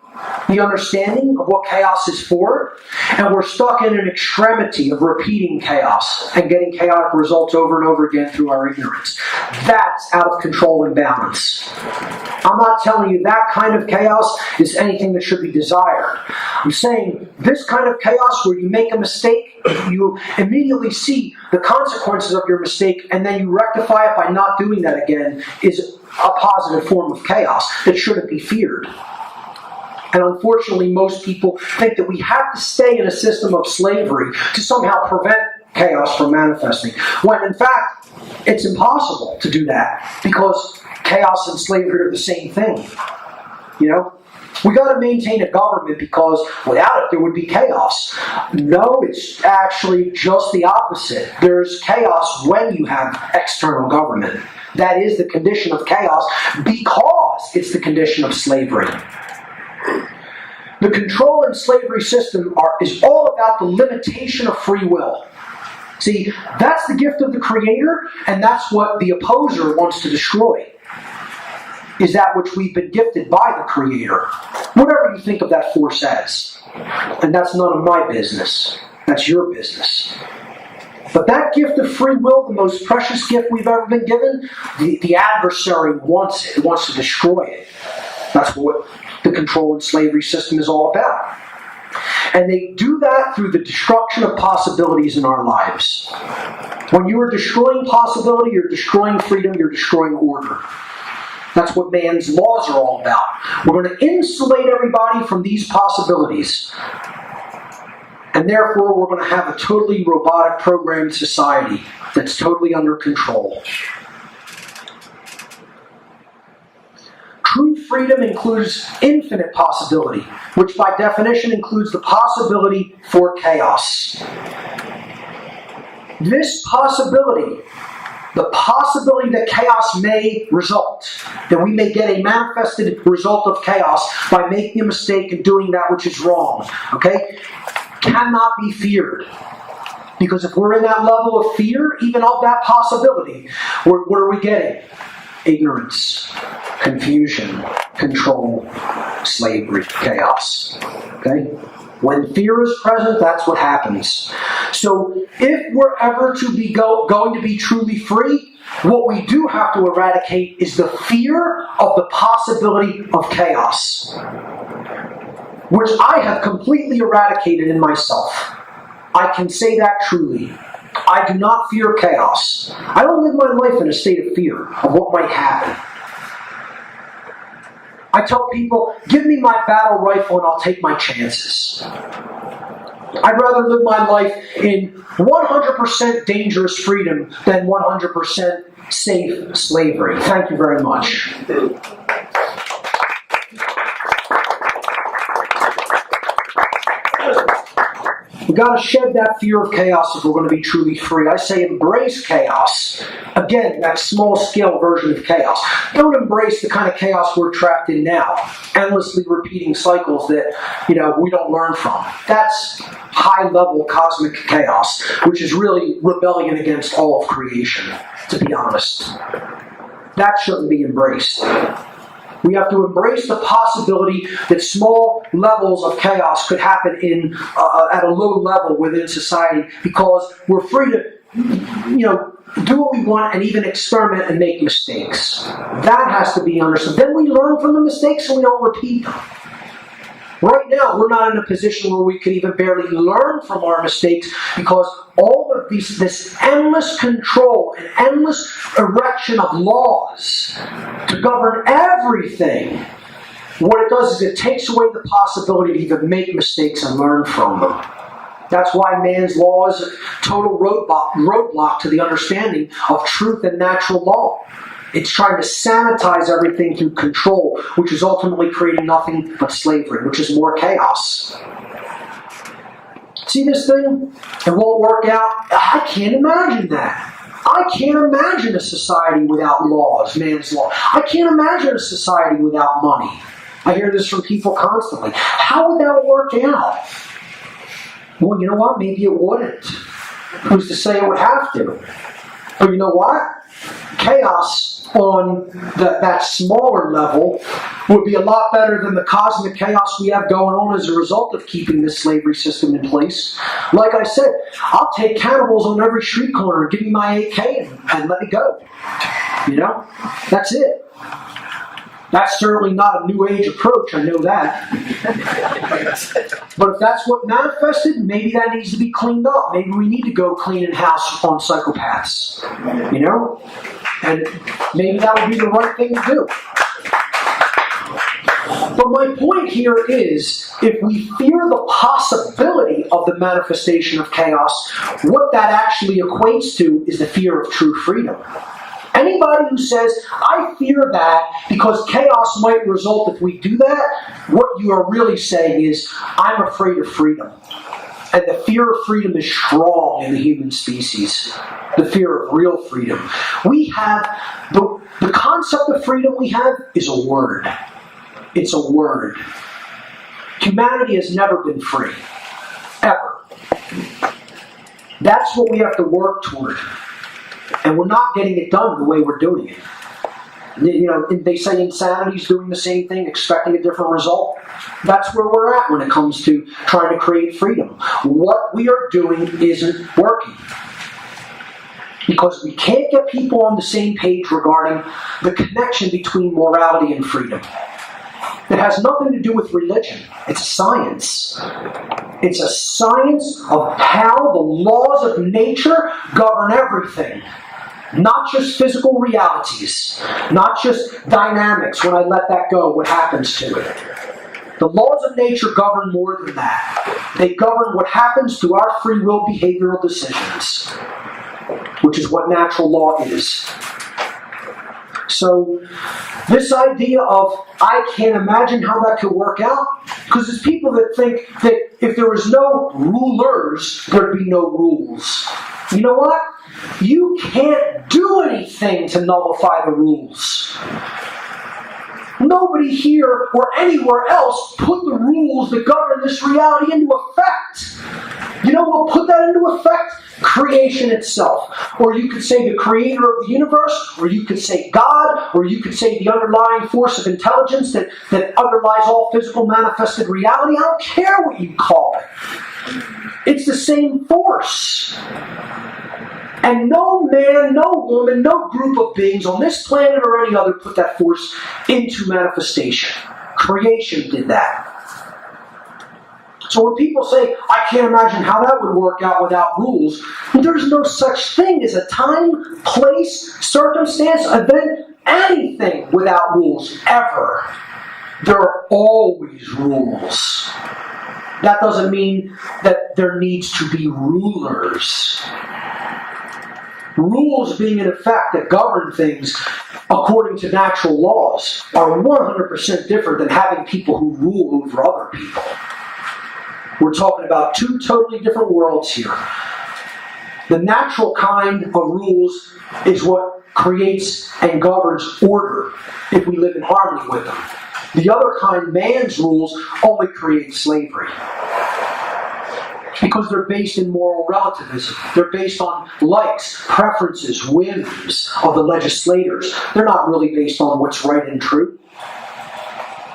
the understanding of what chaos is for, and we're stuck in an extremity of repeating chaos and getting chaotic results over and over again through our ignorance. That's out of control and balance. I'm not telling you that kind of chaos is anything that should be desired. I'm saying this kind of chaos where you make a mistake, you immediately see the consequences of your mistake, and then you rectify it by not doing that again, is a positive form of chaos that shouldn't be feared. And unfortunately, most people think that we have to stay in a system of slavery to somehow prevent chaos from manifesting, when in fact, it's impossible to do that, because chaos and slavery are the same thing. We got to maintain a government because without it, there would be chaos. No, it's actually just the opposite. There's chaos when you have external government. That is the condition of chaos because it's the condition of slavery. The control and slavery system is all about the limitation of free will. See, that's the gift of the Creator, and that's what the opposer wants to destroy, is that which we've been gifted by the Creator. Whatever you think of that force as. And that's none of my business. That's your business. But that gift of free will, the most precious gift we've ever been given, the adversary wants it. It wants to destroy it. That's what the control and slavery system is all about. And they do that through the destruction of possibilities in our lives. When you are destroying possibility, you're destroying freedom, you're destroying order. That's what man's laws are all about. We're going to insulate everybody from these possibilities. And therefore, we're going to have a totally robotic programmed society that's totally under control. True freedom includes infinite possibility, which by definition includes the possibility for chaos. This possibility, the possibility that chaos may result, that we may get a manifested result of chaos by making a mistake and doing that which is wrong, okay, cannot be feared. Because if we're in that level of fear, even of that possibility, what are we getting? Ignorance, confusion, control, slavery, chaos. Okay? When fear is present, that's what happens. So if we're ever to be going to be truly free, what we do have to eradicate is the fear of the possibility of chaos, which I have completely eradicated in myself. I can say that truly. I do not fear chaos. I don't live my life in a state of fear of what might happen. I tell people, give me my battle rifle and I'll take my chances. I'd rather live my life in 100% dangerous freedom than 100% safe slavery. Thank you very much. We've got to shed that fear of chaos if we're going to be truly free. I say embrace chaos. Again, that small-scale version of chaos. Don't embrace the kind of chaos we're trapped in now. Endlessly repeating cycles that, we don't learn from. That's high-level cosmic chaos, which is really rebellion against all of creation, to be honest. That shouldn't be embraced. We have to embrace the possibility that small levels of chaos could happen at a low level within society, because we're free to, do what we want and even experiment and make mistakes. That has to be understood. Then we learn from the mistakes and we don't repeat them. Right now, we're not in a position where we can even barely learn from our mistakes because all of this endless control and endless erection of laws to govern everything, what it does is it takes away the possibility to even make mistakes and learn from them. That's why man's law is a total roadblock to the understanding of truth and natural law. It's trying to sanitize everything through control, which is ultimately creating nothing but slavery, which is more chaos. See this thing? It won't work out. I can't imagine that. I can't imagine a society without laws, man's law. I can't imagine a society without money. I hear this from people constantly. How would that work out? Well, you know what? Maybe it wouldn't. Who's to say it would have to? But you know what? Chaos on that smaller level would be a lot better than the cosmic chaos we have going on as a result of keeping this slavery system in place. Like I said, I'll take cannibals on every street corner and give me my AK and let me go. You know? That's it. That's certainly not a New Age approach, I know that. But if that's what manifested, maybe that needs to be cleaned up. Maybe we need to go clean house on psychopaths. You know? And maybe that would be the right thing to do. But my point here is, if we fear the possibility of the manifestation of chaos, what that actually equates to is the fear of true freedom. Anybody who says, I fear that because chaos might result if we do that, what you are really saying is, I'm afraid of freedom. And the fear of freedom is strong in the human species. The fear of real freedom. We have, the concept of freedom we have is a word. It's a word. Humanity has never been free. Ever. That's what we have to work toward. And we're not getting it done the way we're doing it. You know, they say insanity is doing the same thing, expecting a different result. That's where we're at when it comes to trying to create freedom. What we are doing isn't working. Because we can't get people on the same page regarding the connection between morality and freedom. It has nothing to do with religion. It's a science. It's a science of how the laws of nature govern everything. Not just physical realities. Not just dynamics. When I let that go, what happens to it? The laws of nature govern more than that. They govern what happens to our free will behavioral decisions. Which is what natural law is. So, this idea of, I can't imagine how that could work out, because there's people that think that if there was no rulers, there'd be no rules. You know what? You can't do anything to nullify the rules. Nobody here or anywhere else put the rules that govern this reality into effect. You know what put that into effect? Creation itself. Or you could say the creator of the universe, or you could say God, or you could say the underlying force of intelligence that underlies all physical manifested reality. I don't care what you call it. It's the same force. And no man, no woman, no group of beings on this planet or any other put that force into manifestation. Creation did that. So when people say, I can't imagine how that would work out without rules, well, there's no such thing as a time, place, circumstance, event, anything without rules, ever. There are always rules. That doesn't mean that there needs to be rulers. Rules being in effect that govern things according to natural laws are 100% different than having people who rule over other people. We're talking about two totally different worlds here. The natural kind of rules is what creates and governs order if we live in harmony with them. The other kind, man's rules, only create slavery. Because they're based in moral relativism. They're based on likes, preferences, whims of the legislators. They're not really based on what's right and true.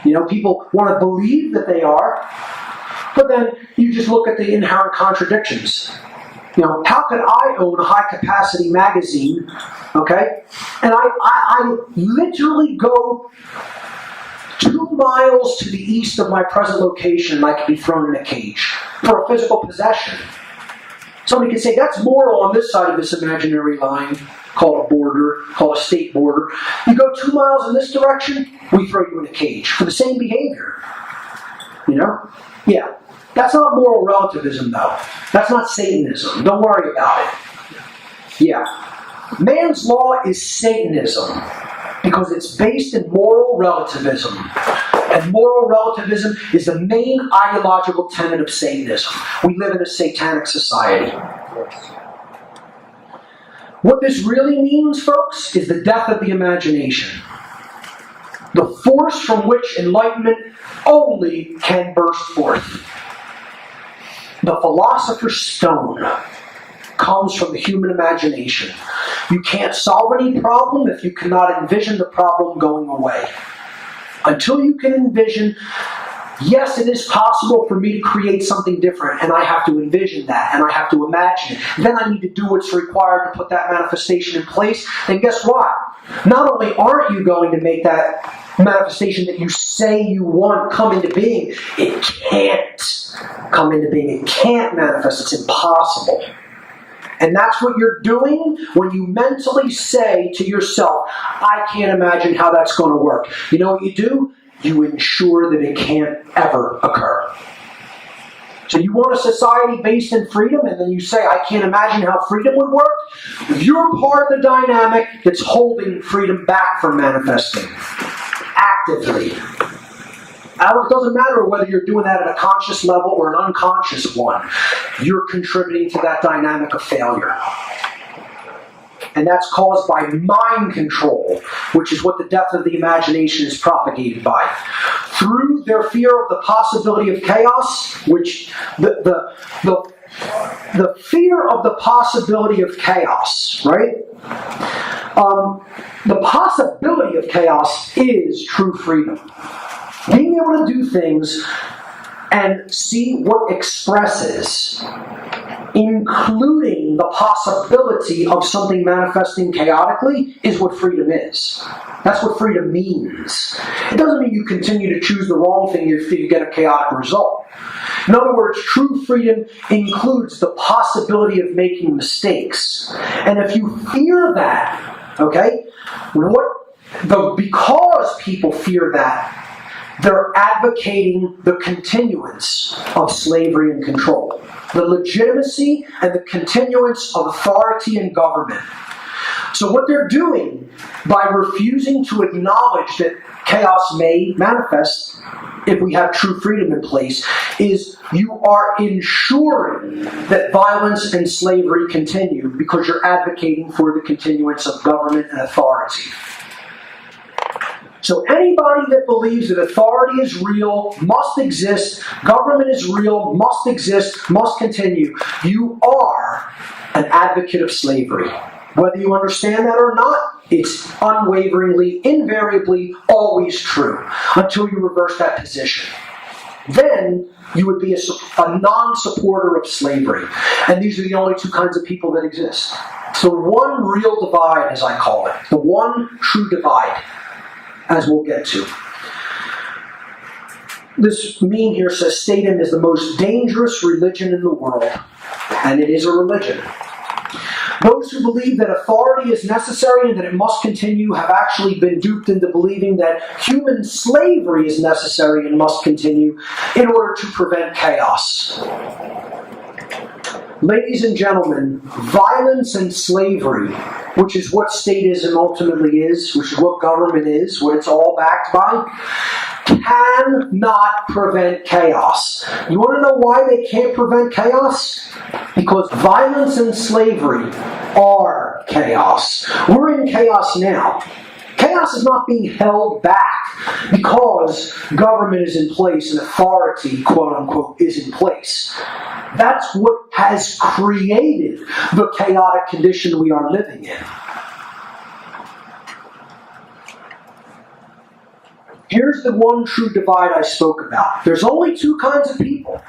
You know, people want to believe that they are, but then you just look at the inherent contradictions. You know, how could I own a high-capacity magazine, okay, and I literally go 2 miles to the east of my present location, and I could be thrown in a cage for a physical possession. Somebody could say, that's moral on this side of this imaginary line, called a border, called a state border. You go 2 miles in this direction, we throw you in a cage for the same behavior. You know? Yeah. That's not moral relativism, though. That's not Satanism. Don't worry about it. Yeah. Man's law is Satanism because it's based in moral relativism. And moral relativism is the main ideological tenet of Satanism. We live in a satanic society. What this really means, folks, is the death of the imagination. The force from which enlightenment only can burst forth. The philosopher's stone comes from the human imagination. You can't solve any problem if you cannot envision the problem going away. Until you can envision, yes, it is possible for me to create something different, and I have to envision that, and I have to imagine it. Then I need to do what's required to put that manifestation in place. And guess what? Not only aren't you going to make that manifestation that you say you want come into being, it can't come into being. It can't manifest. It's impossible. And that's what you're doing when you mentally say to yourself, I can't imagine how that's going to work. You know what you do? You ensure that it can't ever occur. So you want a society based in freedom, and then you say, I can't imagine how freedom would work? You're part of the dynamic that's holding freedom back from manifesting. Actively. It doesn't matter whether you're doing that at a conscious level or an unconscious one. You're contributing to that dynamic of failure. And that's caused by mind control, which is what the death of the imagination is propagated by. Through their fear of the possibility of chaos, which the fear of the possibility of chaos, right? The possibility of chaos is true freedom. Being able to do things and see what expresses, including the possibility of something manifesting chaotically, is what freedom is. That's what freedom means. It doesn't mean you continue to choose the wrong thing if you get a chaotic result. In other words, true freedom includes the possibility of making mistakes. And if you fear that, okay, because people fear that, they're advocating the continuance of slavery and control, the legitimacy and the continuance of authority and government. So what they're doing by refusing to acknowledge that chaos may manifest if we have true freedom in place is you are ensuring that violence and slavery continue because you're advocating for the continuance of government and authority. So anybody that believes that authority is real, must exist, government is real, must exist, must continue, you are an advocate of slavery. Whether you understand that or not, it's unwaveringly, invariably, always true until you reverse that position. Then you would be a non-supporter of slavery. And these are the only two kinds of people that exist. So one real divide, as I call it, the one true divide, as we'll get to. This meme here says Satan is the most dangerous religion in the world. And it is a religion. Those who believe that authority is necessary and that it must continue have actually been duped into believing that human slavery is necessary and must continue in order to prevent chaos. Ladies and gentlemen, violence and slavery, which is what statism ultimately is, which is what government is, what it's all backed by, cannot prevent chaos. You want to know why they can't prevent chaos? Because violence and slavery are chaos. We're in chaos now. Chaos is not being held back because government is in place and authority, quote unquote, is in place. That's what has created the chaotic condition we are living in. Here's the one true divide I spoke about. There's only two kinds of people.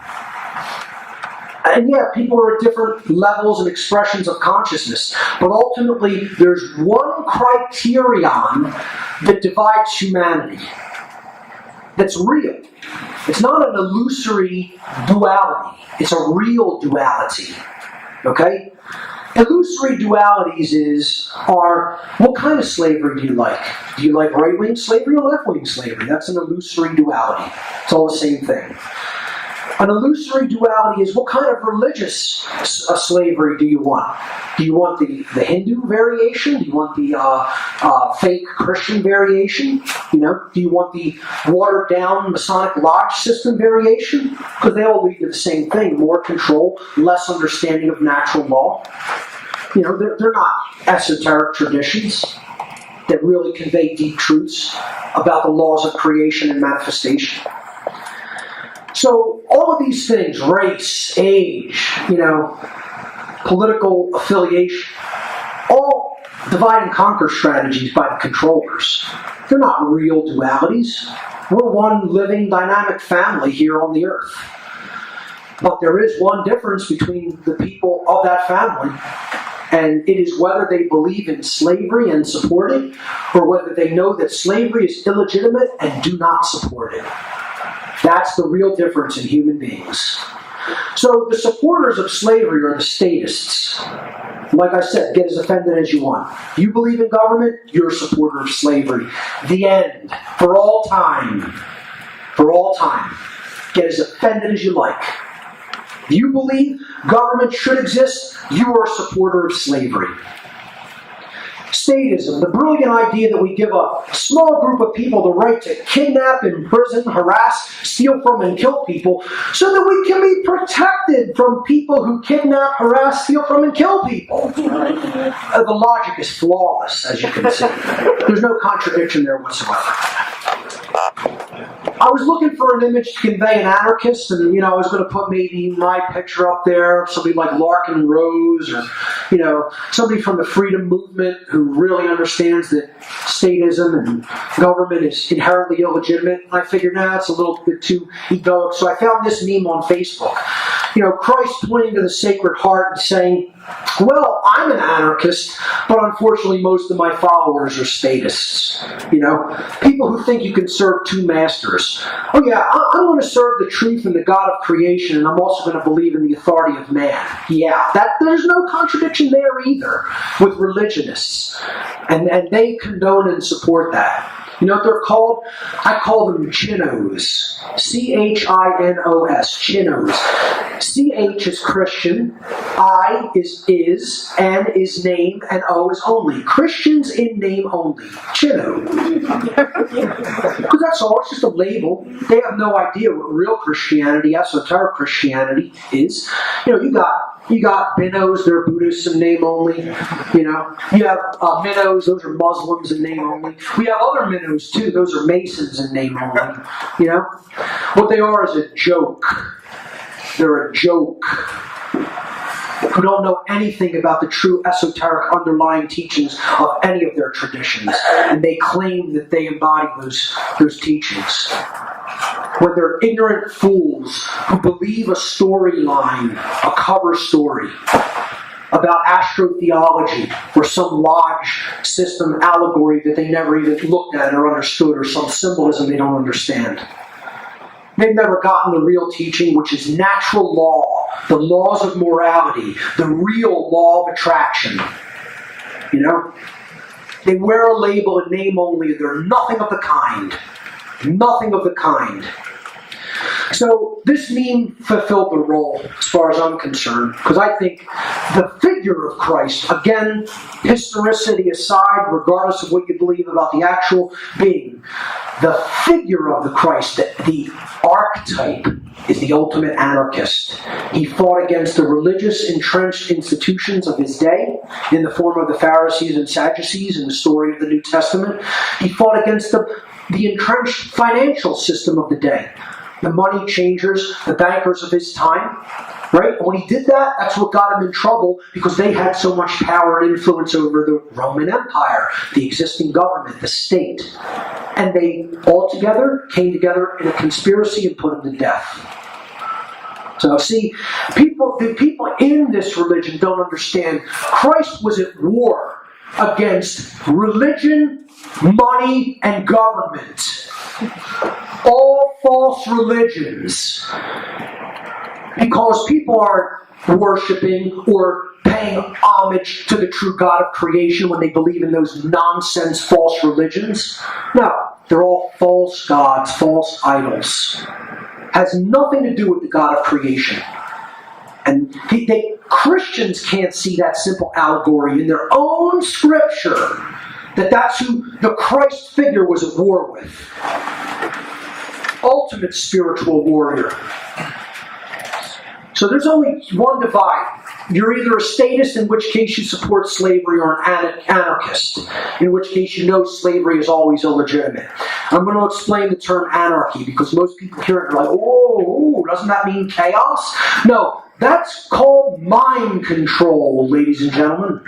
And yeah, people are at different levels and expressions of consciousness. But ultimately, there's one criterion that divides humanity. that's real. It's not an illusory duality. It's a real duality. Okay? Illusory dualities are, what kind of slavery do you like? Do you like right-wing slavery or left-wing slavery? That's an illusory duality. It's all the same thing. An illusory duality is, what kind of religious slavery do you want? Do you want the Hindu variation? Do you want the fake Christian variation? Do you want the watered-down Masonic Lodge system variation? Because they all lead to the same thing: more control, less understanding of natural law. They're not esoteric traditions that really convey deep truths about the laws of creation and manifestation. So all of these things, race, age, political affiliation, all divide and conquer strategies by the controllers. They're not real dualities. We're one living, dynamic family here on the earth. But there is one difference between the people of that family, and it is whether they believe in slavery and support it, or whether they know that slavery is illegitimate and do not support it. That's the real difference in human beings. So the supporters of slavery are the statists. Like I said, get as offended as you want. You believe in government, you're a supporter of slavery. The end. For all time. For all time. Get as offended as you like. If you believe government should exist, you are a supporter of slavery. Statism, the brilliant idea that we give a small group of people the right to kidnap, imprison, harass, steal from, and kill people so that we can be protected from people who kidnap, harass, steal from, and kill people. The logic is flawless, as you can see. There's no contradiction there whatsoever. I was looking for an image to convey an anarchist, and I was going to put maybe my picture up there, somebody like Larkin Rose, or somebody from the freedom movement who really understands that statism and government is inherently illegitimate. And I figured, it's a little bit too egoic, so I found this meme on Facebook. Christ pointing to the Sacred Heart and saying, well, I'm an anarchist, but unfortunately most of my followers are statists. People who think you can serve two masters. Oh yeah, I'm going to serve the truth and the God of creation, and I'm also going to believe in the authority of man. Yeah, there's no contradiction there either with religionists. And they condone and support that. You know what they're called? I call them chinos. C-H-I-N-O-S. Chinos. C-H is Christian. I is, N is name, and O is only. Christians in name only. Chino. Because that's all. It's just a label. They have no idea what real Christianity, esoteric Christianity is. You got Minnows, they're Buddhists in name only. You have Minnows, those are Muslims in name only. We have other Minnows too, those are Masons in name only. What they are is a joke. They're a joke. Who don't know anything about the true esoteric underlying teachings of any of their traditions. And they claim that they embody those teachings. When they're ignorant fools who believe a storyline, a cover story, about astrotheology or some lodge system allegory that they never even looked at or understood, or some symbolism they don't understand. They've never gotten the real teaching, which is natural law, the laws of morality, the real law of attraction. They wear a label and name only, and they're nothing of the kind. Nothing of the kind. So this meme fulfilled the role, as far as I'm concerned, because I think the figure of Christ, again, historicity aside, regardless of what you believe about the actual being, the figure of the Christ, the archetype, is the ultimate anarchist. He fought against the religious entrenched institutions of his day in the form of the Pharisees and Sadducees in the story of the New Testament. He fought against the entrenched financial system of the day. The money changers, the bankers of his time, right? And when he did that, that's what got him in trouble, because they had so much power and influence over the Roman Empire, the existing government, the state. And they all together came together in a conspiracy and put him to death. So see, the people in this religion don't understand. Christ was at war against religion, money, and government. All false religions. Because people aren't worshiping or paying homage to the true God of creation when they believe in those nonsense false religions. No, they're all false gods, false idols. Has nothing to do with the God of creation. And Christians can't see that simple allegory in their own scripture, that's who the Christ figure was at war with. Ultimate spiritual warrior. So there's only one divide. You're either a statist, in which case you support slavery, or an anarchist, in which case you know slavery is always illegitimate. I'm going to explain the term anarchy, because most people hear it and are like, oh, doesn't that mean chaos? No, that's called mind control, ladies and gentlemen.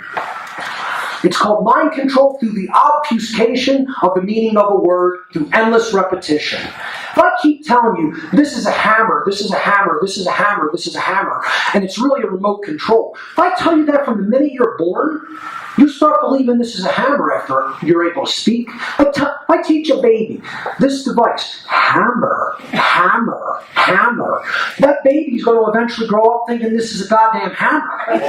It's called mind control through the obfuscation of the meaning of a word through endless repetition. If I keep telling you, this is a hammer, this is a hammer, this is a hammer, this is a hammer, and it's really a remote control. If I tell you that from the minute you're born, you start believing this is a hammer after you're able to speak. I teach a baby, this device, hammer, hammer, hammer. That baby's going to eventually grow up thinking this is a goddamn hammer.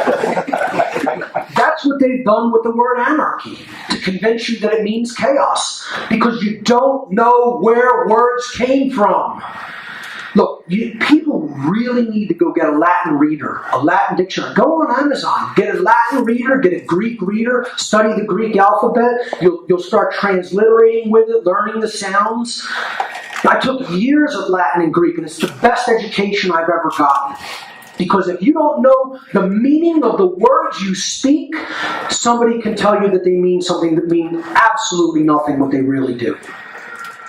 That's what they've done with the word anarchy, to convince you that it means chaos, because you don't know where words came from. Look, people really need to go get a Latin reader, a Latin dictionary. Go on Amazon, get a Latin reader, get a Greek reader, study the Greek alphabet. You'll start transliterating with it, learning the sounds. I took years of Latin and Greek, and it's the best education I've ever gotten. Because if you don't know the meaning of the words you speak, somebody can tell you that they mean something that means absolutely nothing what they really do.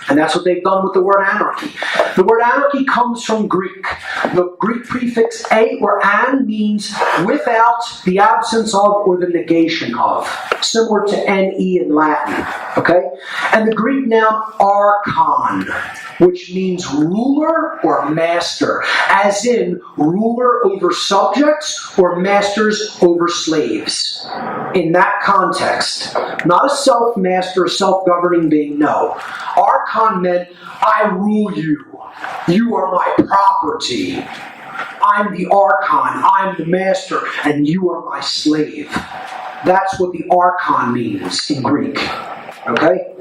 And that's what they've done with the word anarchy. The word anarchy comes from Greek. The Greek prefix a or an means without, the absence of, or the negation of. Similar to ne in Latin. Okay? And the Greek noun archon, which means ruler or master. As in, ruler over subjects or masters over slaves. In that context. Not a self-master, a self-governing being, no. Archon meant, I rule you. You are my property. I'm the archon. I'm the master. And you are my slave. That's what the archon means in Greek. Okay?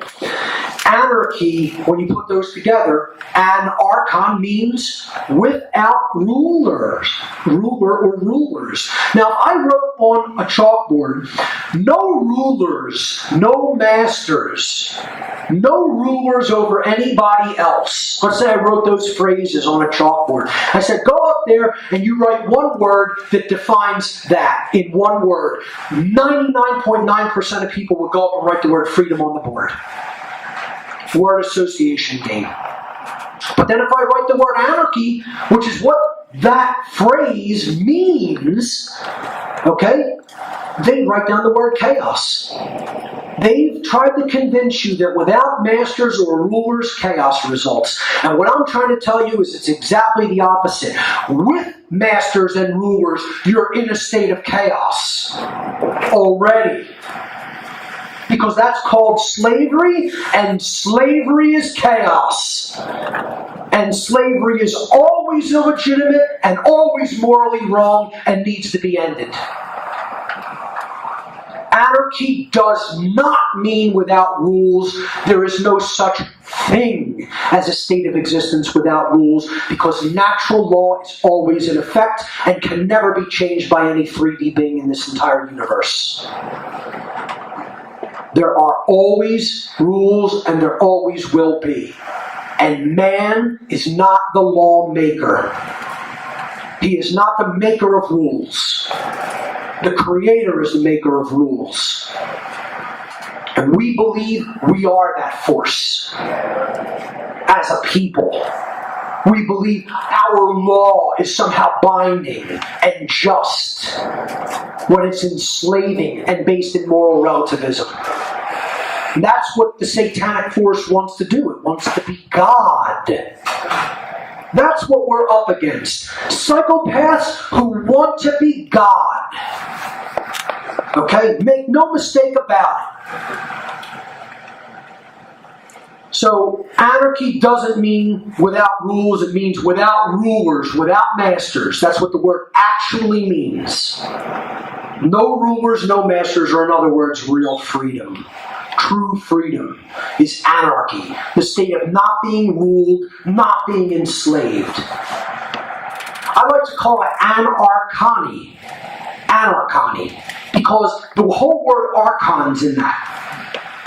Anarchy, when you put those together, an archon means without ruler or rulers. Now, if I wrote on a chalkboard, no rulers, no masters, no rulers over anybody else. Let's say I wrote those phrases on a chalkboard. I said, go up there and you write one word that defines that in one word. 99.9% of people will go up and write the word freedom on the board. Word association game. But then if I write the word anarchy, which is what that phrase means, okay, they write down the word chaos. They've tried to convince you that without masters or rulers, chaos results. And what I'm trying to tell you is it's exactly the opposite. With masters and rulers, you're in a state of chaos already. Because that's called slavery, and slavery is chaos. And slavery is always illegitimate and always morally wrong and needs to be ended. Anarchy does not mean without rules. There is no such thing as a state of existence without rules, because natural law is always in effect and can never be changed by any 3D being in this entire universe. There are always rules, and there always will be. And man is not the lawmaker. He is not the maker of rules. The Creator is the maker of rules. And we believe we are that force. As a people. We believe our law is somehow binding and just when it's enslaving and based in moral relativism. And that's what the satanic force wants to do. It wants to be God. That's what we're up against. Psychopaths who want to be God. Okay? Make no mistake about it. So, anarchy doesn't mean without rules, it means without rulers, without masters. That's what the word actually means. No rulers, no masters, or in other words, real freedom. True freedom is anarchy, the state of not being ruled, not being enslaved. I like to call it anarchony, because the whole word archon's in that.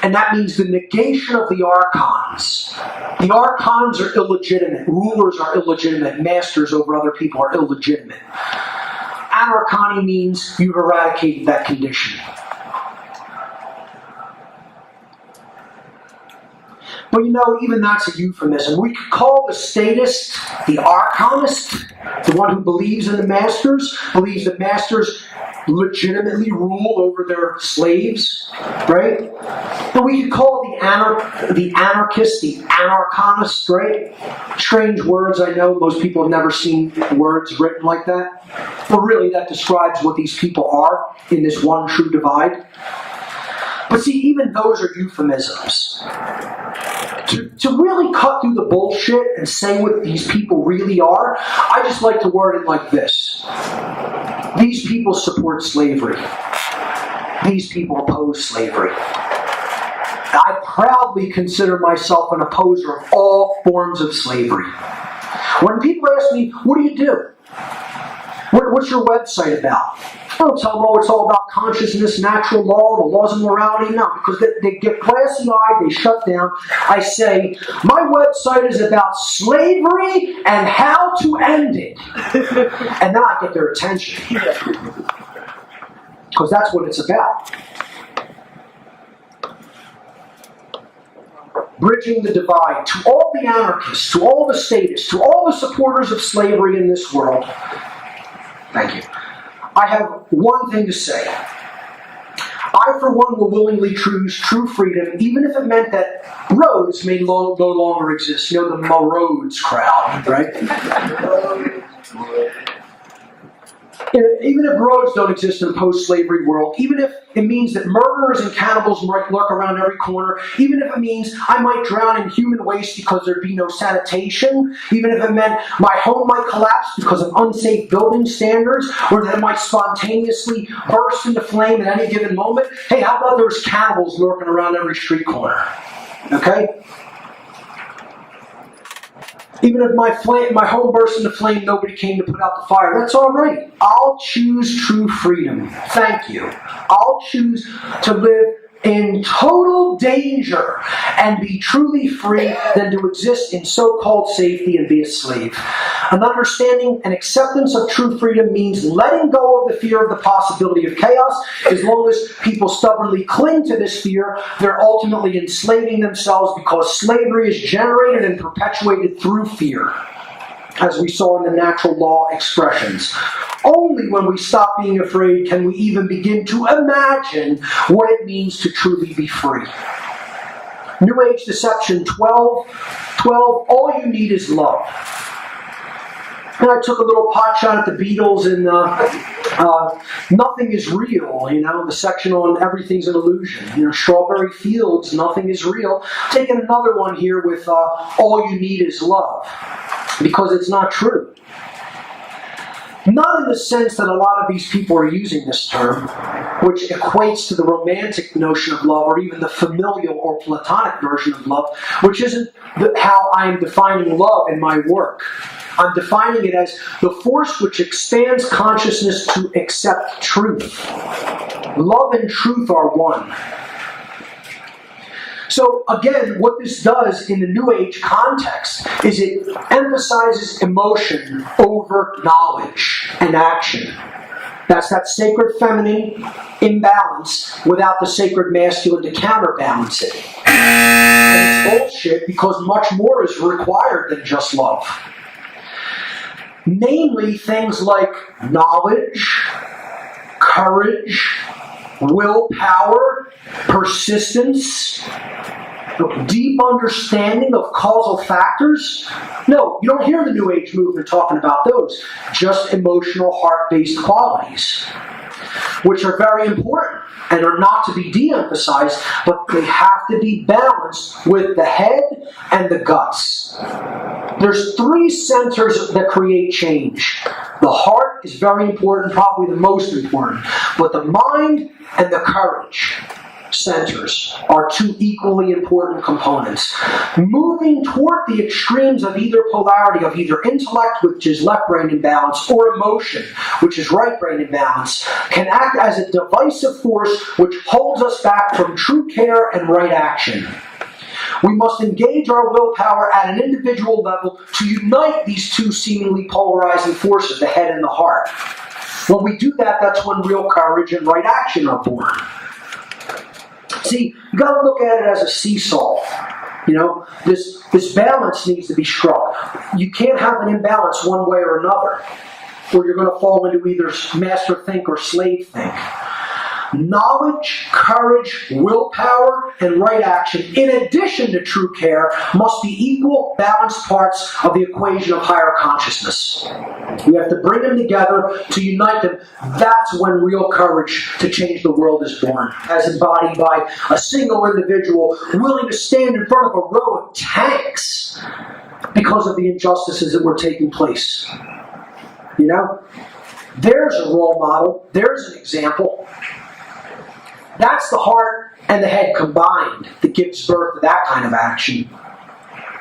And that means the negation of the archons. The archons are illegitimate. Rulers are illegitimate. Masters over other people are illegitimate. Anarchony means you've eradicated that condition. But even that's a euphemism. We could call the statist the archonist, the one who believes in the masters, believes that masters legitimately rule over their slaves, right? And we could call the anarchist the anarchonist, right? Strange words, I know. Most people have never seen words written like that. But really, that describes what these people are in this one true divide. But see, even those are euphemisms. To really cut through the bullshit and say what these people really are, I just like to word it like this. These people support slavery. These people oppose slavery. I proudly consider myself an opposer of all forms of slavery. When people ask me, what do you do? What's your website about? I don't tell them, it's all about consciousness, natural law, the laws of morality. No, because they get glassy-eyed, they shut down. I say, my website is about slavery and how to end it. And then I get their attention. Because that's what it's about. Bridging the divide. To all the anarchists, to all the statists, to all the supporters of slavery in this world, thank you. I have one thing to say. I, for one, will willingly choose true freedom, even if it meant that roads may no longer exist. The Rhodes crowd, right? Even if roads don't exist in a post-slavery world, even if it means that murderers and cannibals might lurk around every corner, even if it means I might drown in human waste because there'd be no sanitation, even if it meant my home might collapse because of unsafe building standards, or that it might spontaneously burst into flame at any given moment, hey, how about there's cannibals lurking around every street corner? Okay? Even if my home burst into flame, nobody came to put out the fire. That's all right. I'll choose true freedom. Thank you. I'll choose to live in total danger and be truly free than to exist in so-called safety and be a slave. An understanding and acceptance of true freedom means letting go of the fear of the possibility of chaos. As long as people stubbornly cling to this fear, they're ultimately enslaving themselves because slavery is generated and perpetuated through fear, as we saw in the natural law expressions. Only when we stop being afraid can we even begin to imagine what it means to truly be free. New Age Deception 12, all you need is love. And I took a little pot shot at the Beatles and Nothing is Real, the section on Everything's an Illusion. Strawberry Fields, Nothing is Real. Taking another one here with All You Need is Love, because it's not true. Not in the sense that a lot of these people are using this term, which equates to the romantic notion of love, or even the familial or platonic version of love, which isn't how I'm defining love in my work. I'm defining it as the force which expands consciousness to accept truth. Love and truth are one. So again, what this does in the New Age context is it emphasizes emotion over knowledge and action. That's that sacred feminine imbalance without the sacred masculine to counterbalance it. And it's bullshit because much more is required than just love. Namely, things like knowledge, courage, willpower, persistence, deep understanding of causal factors. No, you don't hear the New Age movement talking about those. Just emotional, heart-based qualities. which are very important and are not to be de-emphasized, but they have to be balanced with the head and the guts. There's 3 centers that create change. The heart is very important, probably the most important, but the mind and the courage centers are 2 equally important components. Moving toward the extremes of either polarity, of either intellect, which is left brain imbalance, or emotion, which is right brain imbalance, can act as a divisive force which holds us back from true care and right action. We must engage our willpower at an individual level to unite these 2 seemingly polarizing forces, the head and the heart. When we do that, that's when real courage and right action are born. See, you got to look at it as a seesaw. You know, this balance needs to be struck. You can't have an imbalance one way or another, or you're going to fall into either master think or slave think. Knowledge, courage, willpower, and right action, in addition to true care, must be equal, balanced parts of the equation of higher consciousness. We have to bring them together to unite them. That's when real courage to change the world is born, as embodied by a single individual willing to stand in front of a row of tanks because of the injustices that were taking place. You know? There's a role model. There's an example. That's the heart and the head combined that gives birth to that kind of action.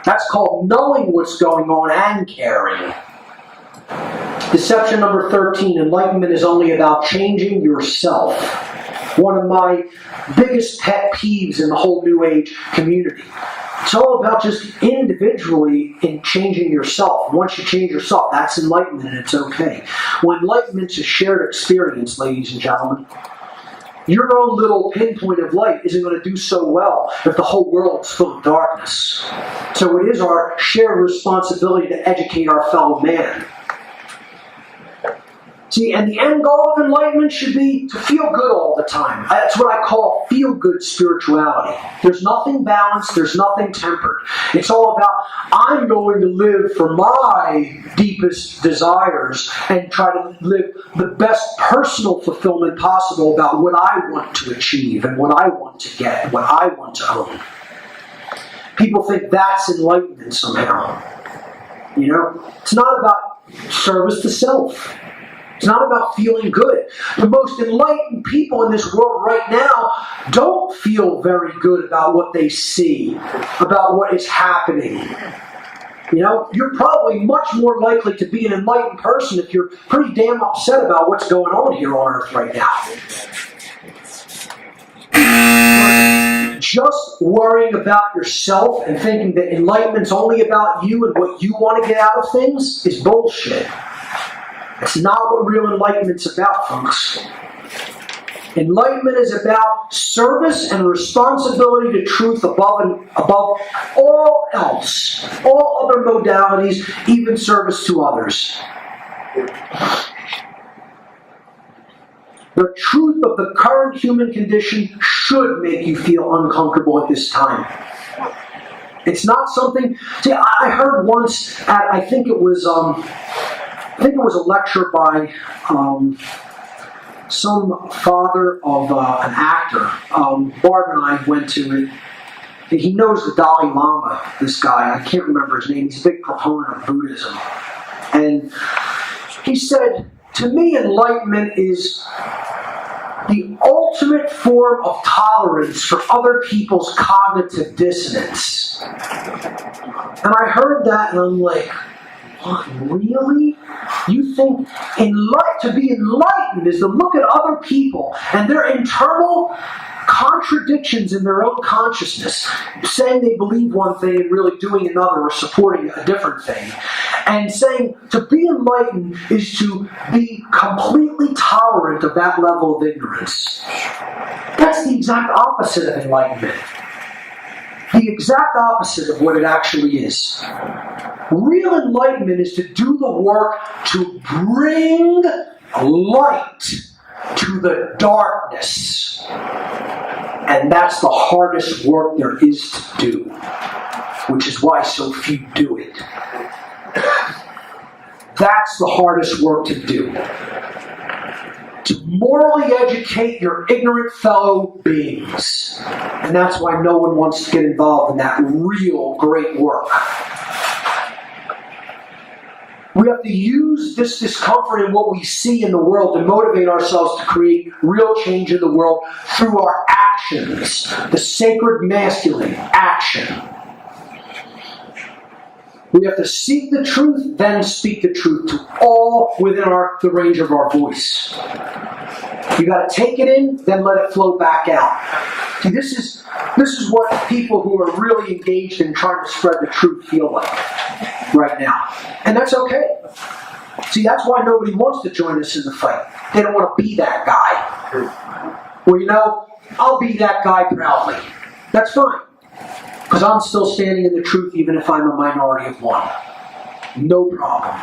That's called knowing what's going on and caring. Deception number 13, enlightenment is only about changing yourself. One of my biggest pet peeves in the whole New Age community. It's all about just individually in changing yourself. Once you change yourself, that's enlightenment and it's okay. Well, enlightenment's a shared experience, ladies and gentlemen. Your own little pinpoint of light isn't going to do so well if the whole world's full of darkness. So it is our shared responsibility to educate our fellow man. See, and the end goal of enlightenment should be to feel good all the time. That's what I call feel-good spirituality. There's nothing balanced, there's nothing tempered. It's all about, I'm going to live for my deepest desires and try to live the best personal fulfillment possible about what I want to achieve and what I want to get and what I want to own. People think that's enlightenment somehow. You know? It's not about service to self. It's not about feeling good. The most enlightened people in this world right now don't feel very good about what they see, about what is happening. You know, you're probably much more likely to be an enlightened person if you're pretty damn upset about what's going on here on Earth right now. Just worrying about yourself and thinking that enlightenment's only about you and what you want to get out of things is bullshit. It's not what real enlightenment's about, folks. Enlightenment is about service and responsibility to truth above all else, all other modalities, even service to others. The truth of the current human condition should make you feel uncomfortable at this time. It's not something... See, I heard once at, I think it was a lecture by some father of an actor. Barb and I went to it. He knows the Dalai Lama, this guy. I can't remember his name. He's a big proponent of Buddhism. And he said, to me, enlightenment is the ultimate form of tolerance for other people's cognitive dissonance. And I heard that and I'm like, what, really? You think to be enlightened is to look at other people and their internal contradictions in their own consciousness, saying they believe one thing and really doing another or supporting a different thing. And saying to be enlightened is to be completely tolerant of that level of ignorance. That's the exact opposite of enlightenment. The exact opposite of what it actually is. Real enlightenment is to do the work to bring light to the darkness. And that's the hardest work there is to do, which is why so few do it. That's the hardest work to do. To morally educate your ignorant fellow beings. And that's why no one wants to get involved in that real great work. We have to use this discomfort in what we see in the world to motivate ourselves to create real change in the world through our actions. The sacred masculine, action. We have to seek the truth, then speak the truth to all within the range of our voice. You got to take it in, then let it flow back out. See, this is what people who are really engaged in trying to spread the truth feel like right now. And that's okay. See, that's why nobody wants to join us in the fight. They don't want to be that guy. Well, I'll be that guy proudly. That's fine. Because I'm still standing in the truth even if I'm a minority of one. No problem.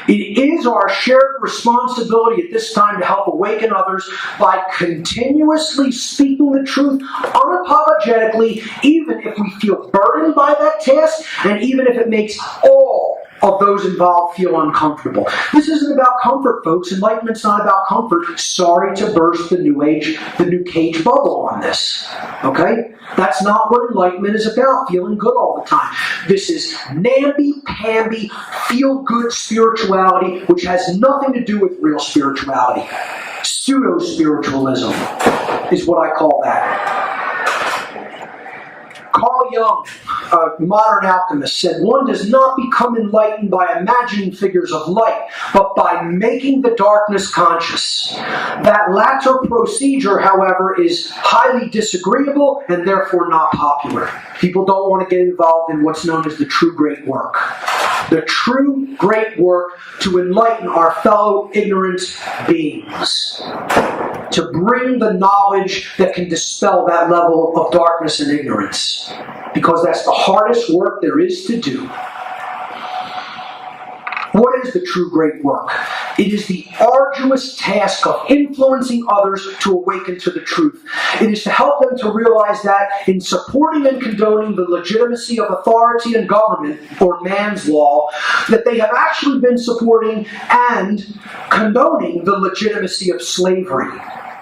It is our shared responsibility at this time to help awaken others by continuously speaking the truth unapologetically, even if we feel burdened by that task, and even if it makes all of those involved feel uncomfortable. This isn't about comfort, folks. Enlightenment's not about comfort. Sorry to burst the new cage bubble on this. Okay? That's not what enlightenment is about, feeling good all the time. This is namby-pamby, feel-good spirituality, which has nothing to do with real spirituality. Pseudo-spiritualism is what I call that. Carl Jung, a modern alchemist, said, "One does not become enlightened by imagining figures of light, but by making the darkness conscious. That latter procedure, however, is highly disagreeable and therefore not popular. People don't want to get involved in what's known as the true great work. The true great work to enlighten our fellow ignorant beings. To bring the knowledge that can dispel that level of darkness and ignorance. Because that's the hardest work there is to do. What is the true great work? It is the arduous task of influencing others to awaken to the truth. It is to help them to realize that in supporting and condoning the legitimacy of authority and government, or man's law, that they have actually been supporting and condoning the legitimacy of slavery.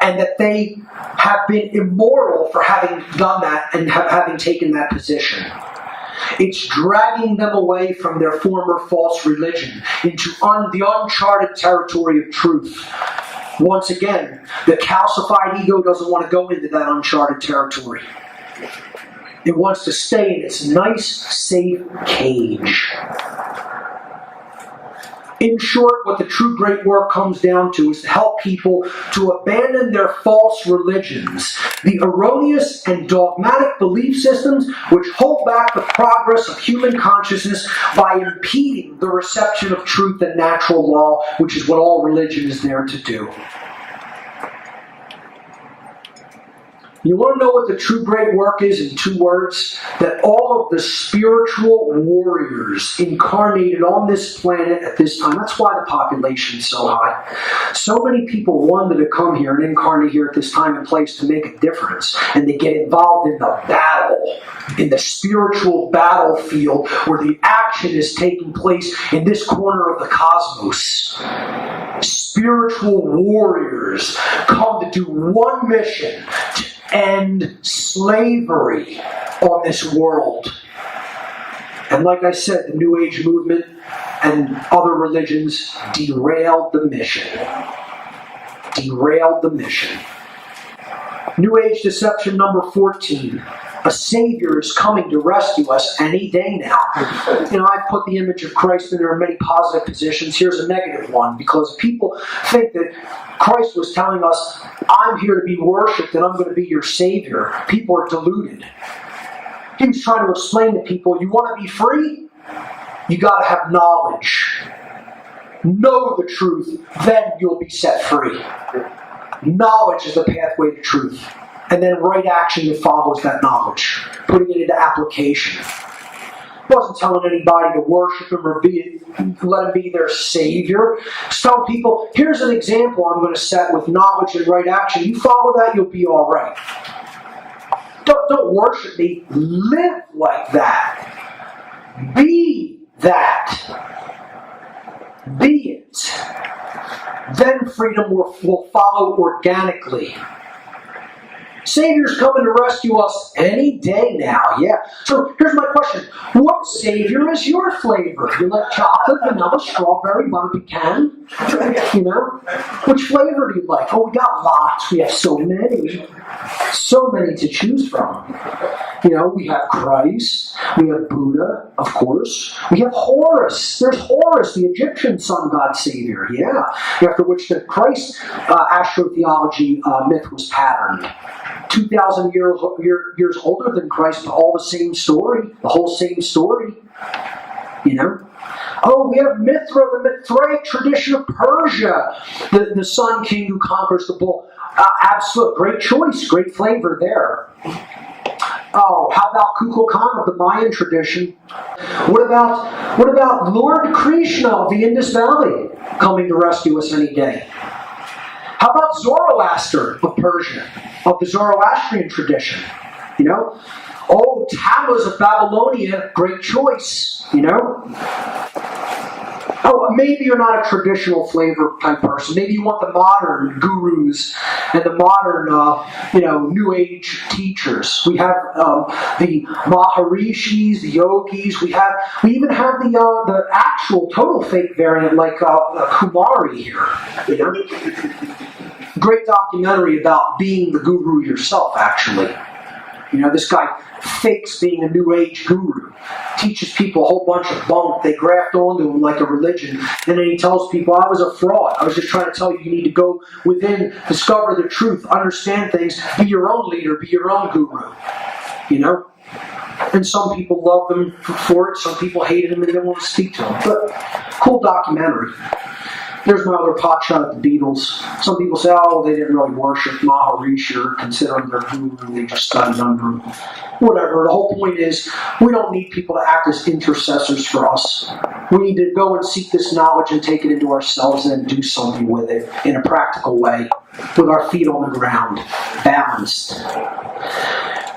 And that they have been immoral for having done that and having taken that position. It's dragging them away from their former false religion into the uncharted territory of truth. Once again, the calcified ego doesn't want to go into that uncharted territory. It wants to stay in its nice, safe cage. In short, what the true great work comes down to is to help people to abandon their false religions, the erroneous and dogmatic belief systems which hold back the progress of human consciousness by impeding the reception of truth and natural law, which is what all religion is there to do. You want to know what the true great work is in 2 words? That all of the spiritual warriors incarnated on this planet at this time, that's why the population is so high. So many people wanted to come here and incarnate here at this time and place to make a difference. And they get involved in the battle, in the spiritual battlefield where the action is taking place in this corner of the cosmos. Spiritual warriors come to do one mission, to end slavery on this world. And like I said, the New Age movement and other religions derailed the mission. Derailed the mission. New Age deception number 14. A Savior is coming to rescue us any day now. I put the image of Christ, and there are many positive positions. Here's a negative one, because people think that Christ was telling us, I'm here to be worshipped and I'm going to be your Savior. People are deluded. He was trying to explain to people, you want to be free? You got to have knowledge. Know the truth, then you'll be set free. Knowledge is the pathway to truth. And then right action that follows that knowledge. Putting it into application. He wasn't telling anybody to worship him or let him be their Savior. He's telling people, here's an example I'm going to set with knowledge and right action. You follow that, you'll be all right. Don't worship me. Live like that. Be that. Be it. then freedom will follow organically. Savior's coming to rescue us any day now, yeah. So here's my question. What Savior is your flavor? You like chocolate, vanilla, strawberry, butter pecan? You know? Which flavor do you like? Oh, we got lots. We have so many. So many to choose from. You know, we have Christ. We have Buddha, of course. We have Horus. There's Horus, the Egyptian sun god savior, yeah. After which the Christ astrotheology myth was patterned. 2,000 years older than Christ, but all the same story, the whole same story, you know. Oh, we have Mithra, the Mithraic tradition of Persia, the sun king who conquers the bull. Absolute, great choice, great flavor there. Oh, how about Kukulkan of the Mayan tradition? What about Lord Krishna of the Indus Valley coming to rescue us any day? How about Zoroaster of Persia, of the Zoroastrian tradition? You know? Oh, Tammuz of Babylonia, great choice, you know? Oh, maybe you're not a traditional flavor type person. Maybe you want the modern gurus and the modern, New Age teachers. We have the Maharishis, the yogis. We even have the actual total fake variant like Kumari here. You know, great documentary about being the guru yourself. Actually, you know, this guy fakes being a New Age guru, teaches people a whole bunch of bunk they graft onto him like a religion, and then he tells people, I was a fraud. I was just trying to tell you, you need to go within, discover the truth, understand things, be your own leader, be your own guru. You know? And some people love him for it, some people hated him and didn't want to speak to him. But cool documentary. There's my other pot shot at the Beatles. Some people say, oh, they didn't really worship Maharishi or consider him their guru, they just studied under him. Whatever. The whole point is, we don't need people to act as intercessors for us. We need to go and seek this knowledge and take it into ourselves and do something with it in a practical way, with our feet on the ground, balanced.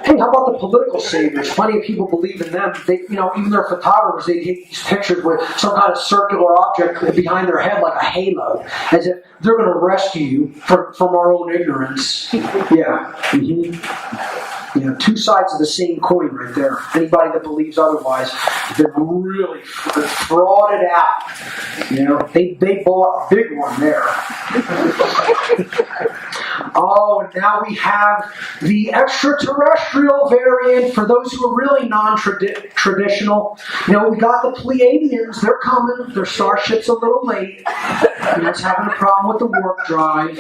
Hey, how about the political saviors? Plenty of people believe in them. They, even their photographers, they take these pictures with some kind of circular object behind their head like a halo, as if they're going to rescue you from our own ignorance. Yeah. Mm-hmm. Two sides of the same coin right there. Anybody that believes otherwise, they're really frauded out. They bought a big one there. Oh, and now we have the extraterrestrial variant for those who are really non-traditional. We got the Pleiadians. They're coming. Their starship's a little late. It's having a problem with the warp drive.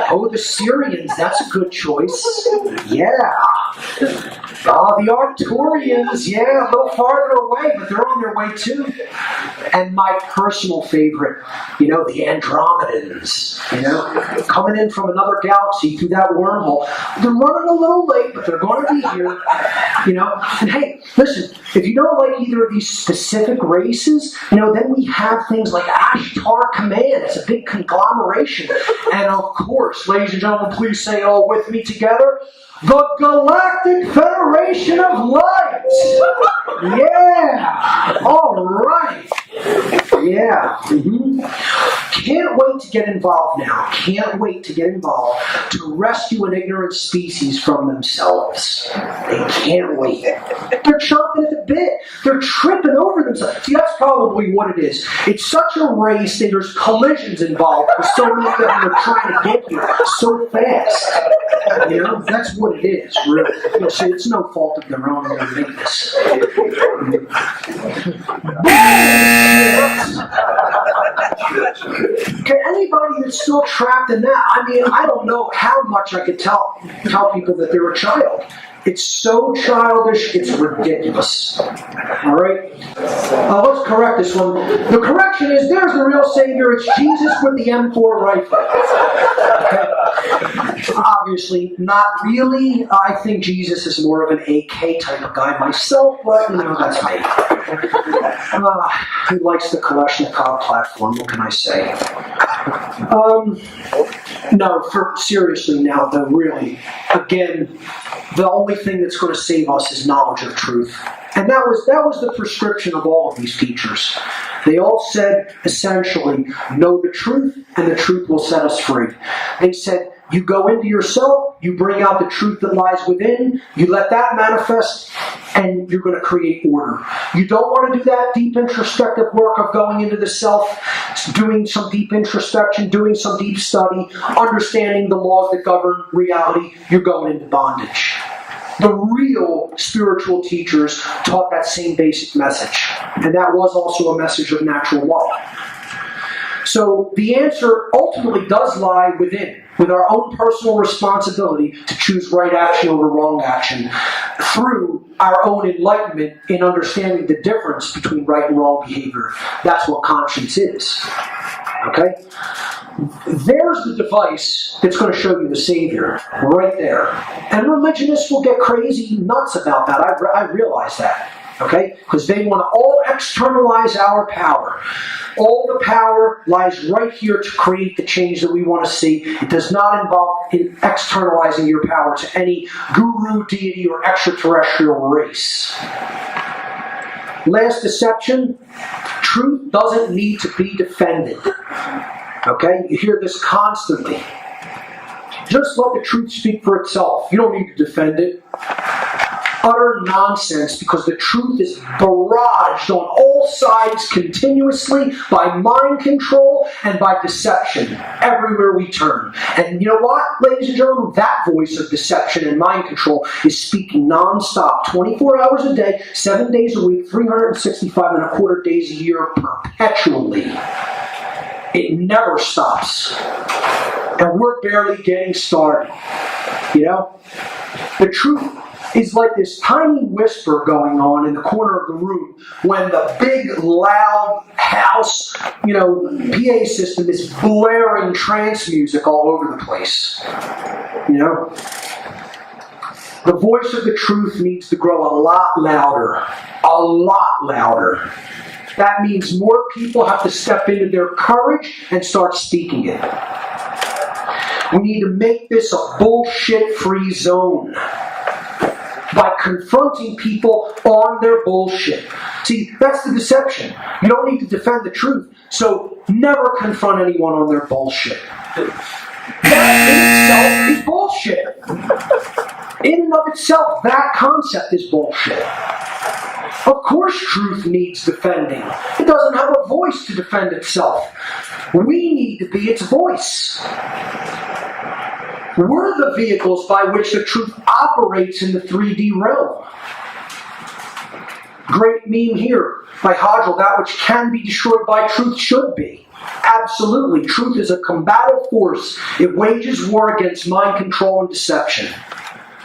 Oh, the Syrians. That's a good choice. Yeah. The Arcturians. Yeah, a little farther away, but they're on their way too. And my personal favorite, the Andromedans. Coming in from another galaxy through that wormhole. They're running a little late, but they're going to be here. And hey, listen, if you don't like either of these specific races, then we have things like Ashtar Command. It's a big conglomeration. And of course, ladies and gentlemen, please say it all with me together. The Galactic Federation of Light! Yeah! All right! Yeah. Mm-hmm. Can't wait to get involved now. Can't wait to get involved to rescue an ignorant species from themselves. They can't wait. They're chomping at the bit. They're tripping over themselves. See, that's probably what it is. It's such a race that there's collisions involved with so many of them are trying to get you so fast. That's what it is, really. So it's no fault of their own. They're making this. Okay, anybody that's still trapped in that, I don't know how much I could tell people that they're a child. It's so childish, it's ridiculous. All right? Let's correct this one. The correction is, there's the real Savior. It's Jesus with the M4 rifle. Okay? Obviously, not really. I think Jesus is more of an AK type of guy myself, but, that's me. He likes the Kalashnikov platform. What can I say? No, seriously now, though, really, again, the only thing that's going to save us is knowledge of truth. And that was the prescription of all of these teachers. They all said, essentially, know the truth, and the truth will set us free. They said, you go into yourself, you bring out the truth that lies within, you let that manifest, and you're going to create order. You don't want to do that deep introspective work of going into the self, doing some deep introspection, doing some deep study, understanding the laws that govern reality. You're going into bondage. The real spiritual teachers taught that same basic message. And that was also a message of natural law. So the answer ultimately does lie within, with our own personal responsibility to choose right action over wrong action through our own enlightenment in understanding the difference between right and wrong behavior. That's what conscience is. Okay? There's the device that's going to show you the Savior, right there. And religionists will get crazy nuts about that. I realize that. Okay? Because they want to all externalize our power. All the power lies right here to create the change that we want to see. It does not involve in externalizing your power to any guru, deity, or extraterrestrial race. Last deception, truth doesn't need to be defended. Okay? You hear this constantly. Just let the truth speak for itself. You don't need to defend it. Utter nonsense, because the truth is barraged on all sides continuously by mind control and by deception everywhere we turn. And you know what, ladies and gentlemen? That voice of deception and mind control is speaking non-stop, 24 hours a day, 7 days a week, 365 and a quarter days a year, perpetually. It never stops. And we're barely getting started. You know? The truth is like this tiny whisper going on in the corner of the room when the big, loud house, PA system is blaring trance music all over the place. You know? The voice of the truth needs to grow a lot louder. A lot louder. That means more people have to step into their courage and start speaking it. We need to make this a bullshit-free zone by confronting people on their bullshit. See, that's the deception. You don't need to defend the truth, so never confront anyone on their bullshit. That in itself is bullshit. In and of itself, that concept is bullshit. Of course truth needs defending. It doesn't have a voice to defend itself. We need to be its voice. We're the vehicles by which the truth operates in the 3D realm. Great meme here by Hodgel, that which can be destroyed by truth should be. Absolutely. Truth is a combative force. It wages war against mind control and deception.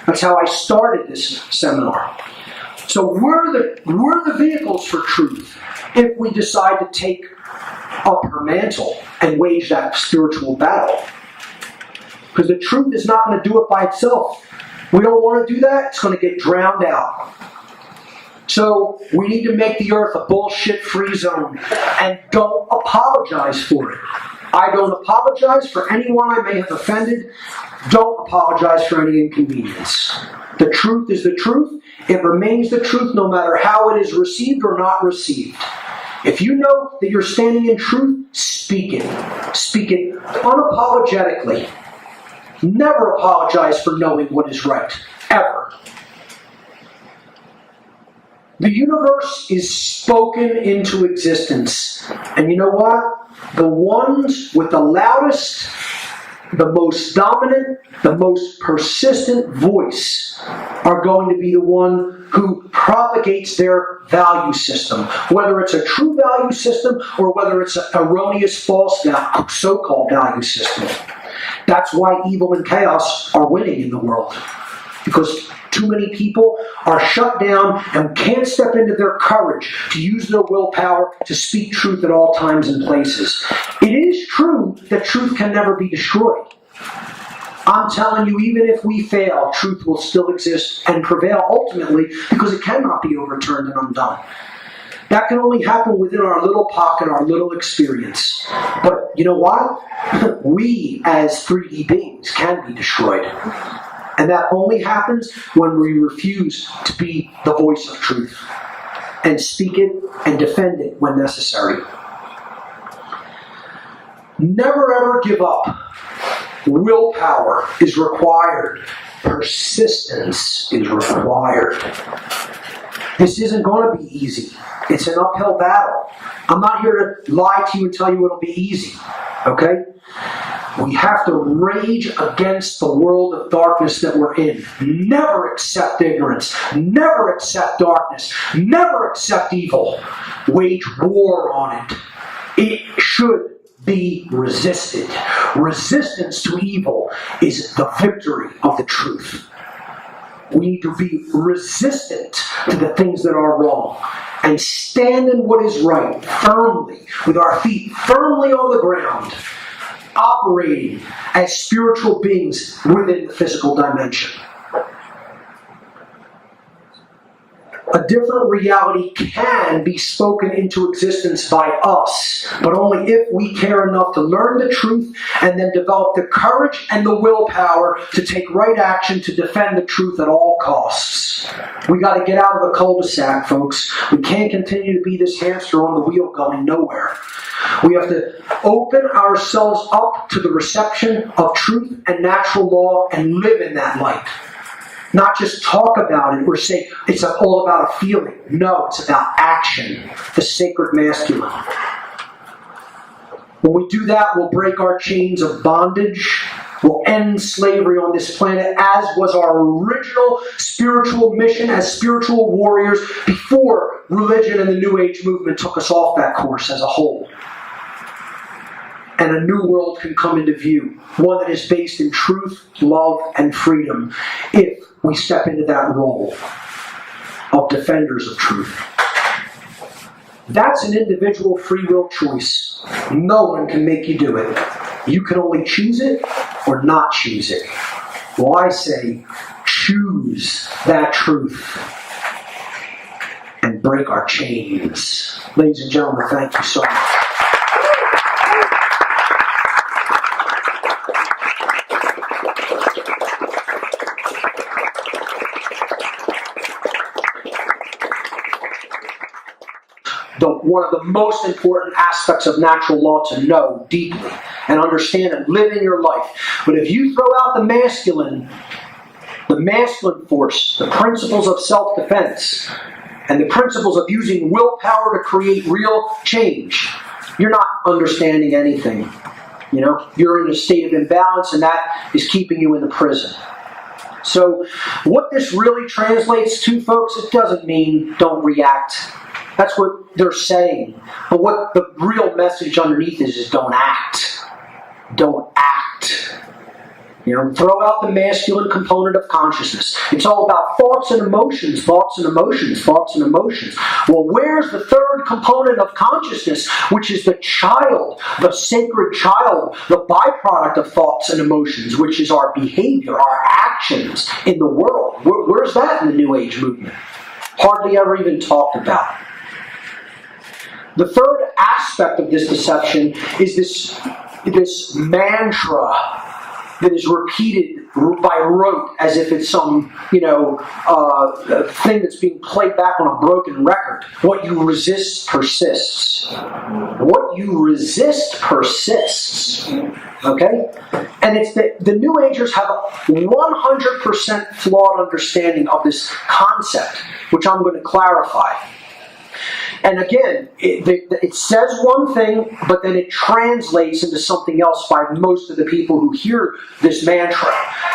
That's how I started this seminar. So we're the vehicles for truth if we decide to take up her mantle and wage that spiritual battle. Because the truth is not going to do it by itself. We don't want to do that. It's going to get drowned out. So we need to make the earth a bullshit-free zone. And don't apologize for it. I don't apologize for anyone I may have offended. Don't apologize for any inconvenience. The truth is the truth. It remains the truth no matter how it is received or not received. If you know that you're standing in truth, speak it. Speak it unapologetically. Never apologize for knowing what is right. Ever. The universe is spoken into existence. And you know what? The ones with the loudest, the most dominant, the most persistent voice are going to be the one who propagates their value system. Whether it's a true value system or whether it's an erroneous, false, so-called value system. That's why evil and chaos are winning in the world. Because too many people are shut down and can't step into their courage to use their willpower to speak truth at all times and places. It is true that truth can never be destroyed. I'm telling you, even if we fail, truth will still exist and prevail ultimately because it cannot be overturned and undone. That can only happen within our little pocket, our little experience. But you know what? We, as 3D beings, can be destroyed. And that only happens when we refuse to be the voice of truth and speak it and defend it when necessary. Never ever give up. Willpower is required. Persistence is required. This isn't going to be easy. It's an uphill battle. I'm not here to lie to you and tell you it'll be easy. Okay? We have to rage against the world of darkness that we're in. Never accept ignorance. Never accept darkness. Never accept evil. Wage war on it. It should be resisted. Resistance to evil is the victory of the truth. We need to be resistant to the things that are wrong and stand in what is right firmly, with our feet firmly on the ground, operating as spiritual beings within the physical dimension. A different reality can be spoken into existence by us, but only if we care enough to learn the truth and then develop the courage and the willpower to take right action to defend the truth at all costs. We got to get out of the cul-de-sac, folks. We can't continue to be this hamster on the wheel going nowhere. We have to open ourselves up to the reception of truth and natural law and live in that light. Not just talk about it or say it's all about a feeling. No, it's about action, the sacred masculine. When we do that, we'll break our chains of bondage. We'll end slavery on this planet, as was our original spiritual mission as spiritual warriors before religion and the New Age movement took us off that course as a whole. And a new world can come into view, one that is based in truth, love, and freedom, if we step into that role of defenders of truth. That's an individual free will choice. No one can make you do it. You can only choose it or not choose it. Well, I say, choose that truth and break our chains. Ladies and gentlemen, thank you so much. One of the most important aspects of natural law to know deeply and understand and live in your life. But if you throw out the masculine force, the principles of self-defense, and the principles of using willpower to create real change, you're not understanding anything. You know, you're in a state of imbalance, and that is keeping you in the prison. So what this really translates to, folks, it doesn't mean don't react. That's what they're saying. But what the real message underneath is don't act. Don't act. You know, throw out the masculine component of consciousness. It's all about thoughts and emotions, thoughts and emotions, thoughts and emotions. Well, where's the third component of consciousness, which is the child, the sacred child, the byproduct of thoughts and emotions, which is our behavior, our actions in the world? Where's that in the New Age movement? Hardly ever even talked about. The third aspect of this deception is this mantra that is repeated by rote as if it's some, thing that's being played back on a broken record. What you resist persists. What you resist persists. Okay? And it's the New Agers have a 100% flawed understanding of this concept, which I'm going to clarify. And again, it says one thing, but then it translates into something else by most of the people who hear this mantra.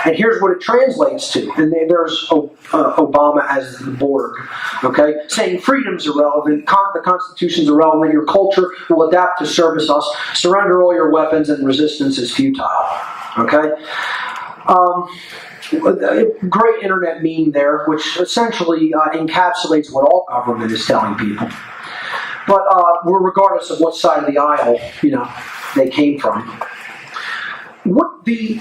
And here's what it translates to. And there's Obama as the Borg, okay? Saying freedom's irrelevant, the Constitution's irrelevant, your culture will adapt to service us, surrender all your weapons, and resistance is futile, okay? A great internet meme there, which essentially encapsulates what all government is telling people. But regardless of what side of the aisle, they came from. What the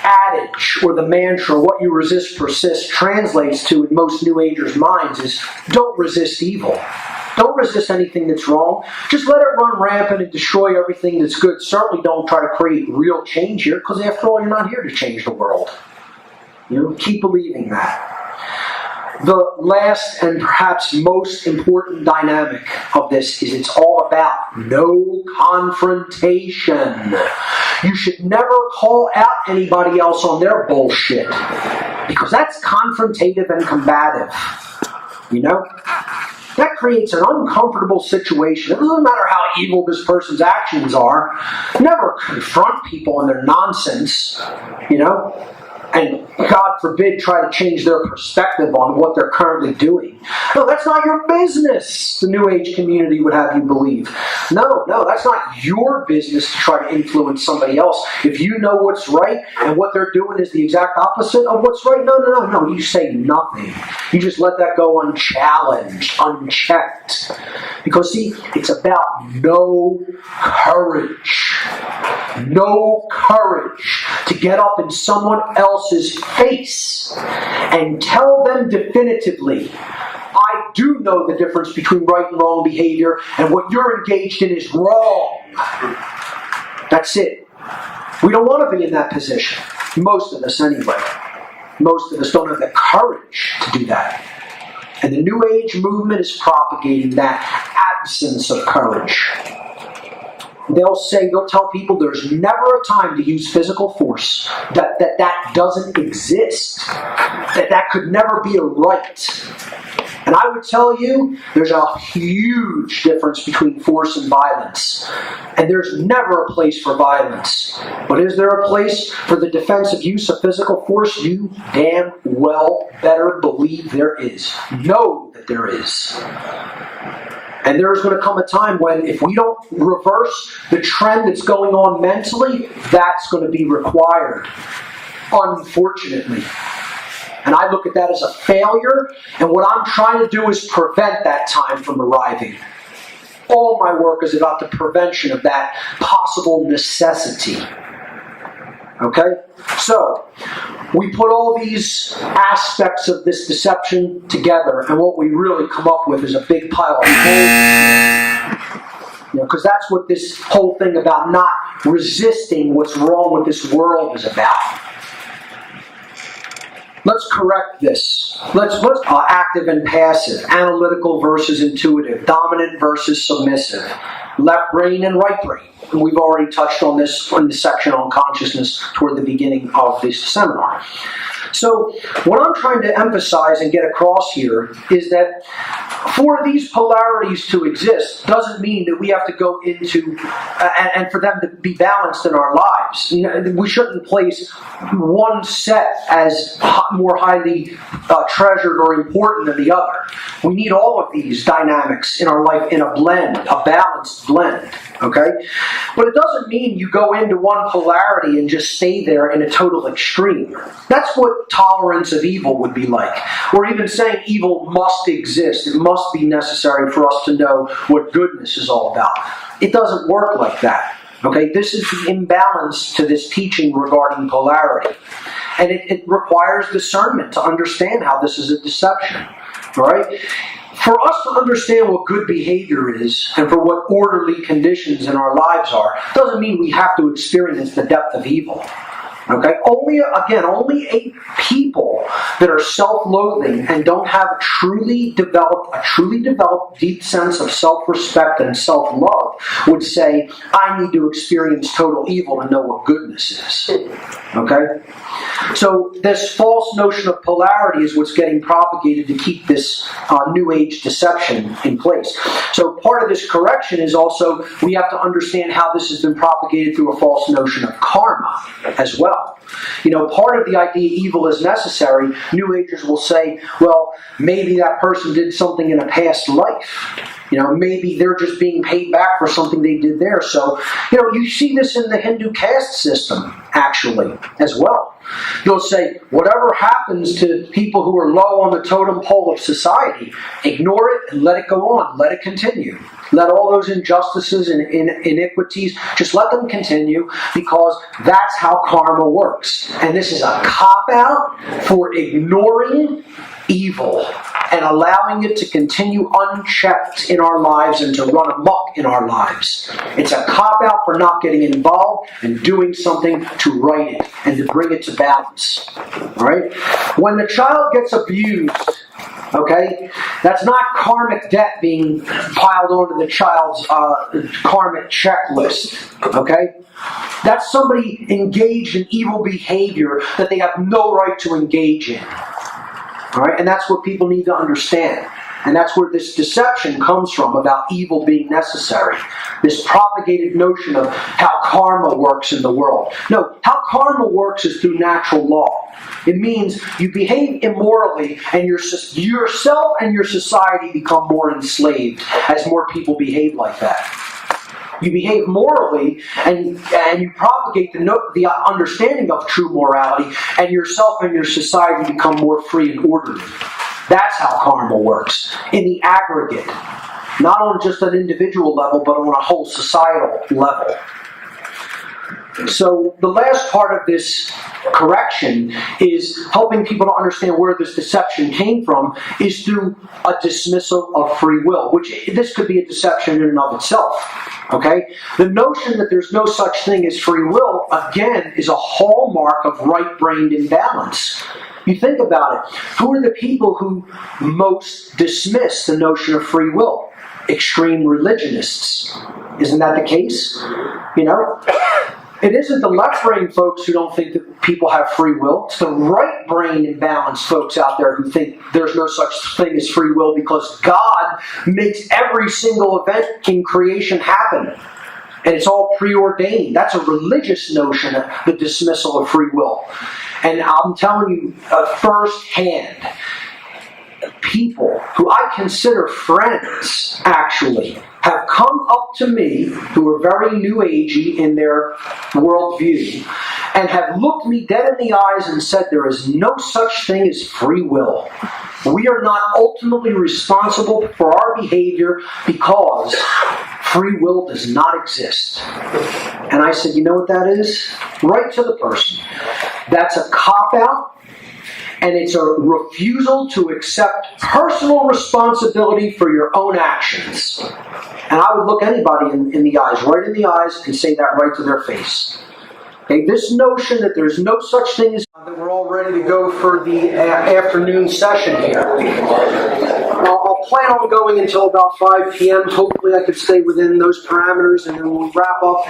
adage or the mantra, what you resist persists, translates to in most New Agers' minds is don't resist evil. Don't resist anything that's wrong. Just let it run rampant and destroy everything that's good. Certainly don't try to create real change here, because after all, you're not here to change the world. Keep believing that. The last and perhaps most important dynamic of this is it's all about no confrontation. You should never call out anybody else on their bullshit, because that's confrontative and combative. That creates an uncomfortable situation. It doesn't matter how evil this person's actions are. Never confront people on their nonsense, and God forbid try to change their perspective on what they're currently doing. No, that's not your business, the New Age community would have you believe. No, that's not your business to try to influence somebody else. If you know what's right and what they're doing is the exact opposite of what's right, no. You say nothing. You just let that go unchallenged, unchecked. Because see, it's about no courage. No courage to get up in someone else's face and tell them definitively, I do know the difference between right and wrong behavior, and what you're engaged in is wrong. That's it. We don't want to be in that position. Most of us anyway. Most of us don't have the courage to do that. And the New Age movement is propagating that absence of courage. They'll tell people there's never a time to use physical force, that doesn't exist, that could never be a right. And I would tell you, there's a huge difference between force and violence. And there's never a place for violence. But is there a place for the defensive use of physical force? You damn well better believe there is. Know that there is. And there's going to come a time when, if we don't reverse the trend that's going on mentally, that's going to be required, unfortunately. And I look at that as a failure, and what I'm trying to do is prevent that time from arriving. All my work is about the prevention of that possible necessity. Okay? So, we put all these aspects of this deception together, and what we really come up with is a big pile of bullshit. Because that's what this whole thing about not resisting what's wrong with this world is about. Let's correct this. Let's active and passive, analytical versus intuitive, dominant versus submissive, left brain and right brain. And we've already touched on this in the section on consciousness toward the beginning of this seminar. So what I'm trying to emphasize and get across here is that for these polarities to exist doesn't mean that we have to go into, and for them to be balanced in our lives. We shouldn't place one set as more highly treasured or important than the other. We need all of these dynamics in our life in a blend, a balanced blend. Okay? But it doesn't mean you go into one polarity and just stay there in a total extreme. That's what tolerance of evil would be like. Or even saying evil must exist. It must be necessary for us to know what goodness is all about. It doesn't work like that. Okay? This is the imbalance to this teaching regarding polarity. And it requires discernment to understand how this is a deception. All right? For us to understand what good behavior is and for what orderly conditions in our lives are, doesn't mean we have to experience the depth of evil. Okay? Only a people that are self-loathing and don't have a truly developed deep sense of self-respect and self-love would say, I need to experience total evil to know what goodness is. Okay? So this false notion of polarity is what's getting propagated to keep this New Age deception in place. So part of this correction is also we have to understand how this has been propagated through a false notion of karma as well. Part of the idea evil is necessary, New Agers will say, well, maybe that person did something in a past life. Maybe they're just being paid back for something they did there. So, you see this in the Hindu caste system, actually, as well. They'll say, whatever happens to people who are low on the totem pole of society, ignore it and let it go on. Let it continue. Let all those injustices and iniquities, just let them continue, because that's how karma works. And this is a cop-out for ignoring evil and allowing it to continue unchecked in our lives and to run amok in our lives. It's a cop-out for not getting involved and doing something to right it and to bring it to balance. All right? When the child gets abused, okay, that's not karmic debt being piled onto the child's karmic checklist. Okay? That's somebody engaged in evil behavior that they have no right to engage in. All right? And that's what people need to understand. And that's where this deception comes from about evil being necessary. This propagated notion of how karma works in the world. No, how karma works is through natural law. It means you behave immorally and yourself and your society become more enslaved as more people behave like that. You behave morally and you propagate the understanding of true morality, and yourself and your society become more free and orderly. That's how karma works in the aggregate. Not on just an individual level, but on a whole societal level. So the last part of this correction is helping people to understand where this deception came from is through a dismissal of free will, which this could be a deception in and of itself. Okay? The notion that there's no such thing as free will, again, is a hallmark of right-brained imbalance. You think about it. Who are the people who most dismiss the notion of free will? Extreme religionists. Isn't that the case? You know? It isn't the left-brain folks who don't think that people have free will. It's the right-brain imbalanced folks out there who think there's no such thing as free will because God makes every single event in creation happen. And it's all preordained. That's a religious notion, the dismissal of free will. And I'm telling you firsthand, people who I consider friends, actually, have come up to me, who are very new agey in their worldview, and have looked me dead in the eyes and said there is no such thing as free will. We are not ultimately responsible for our behavior because free will does not exist. And I said, you know what that is? Right to the person. That's a cop-out. And it's a refusal to accept personal responsibility for your own actions. And I would look anybody in the eyes, right in the eyes, and say that right to their face. Okay, this notion that there's no such thing as that we're all ready to go for the afternoon session here. I'll plan on going until about 5 p.m. Hopefully I could stay within those parameters, and then we'll wrap up.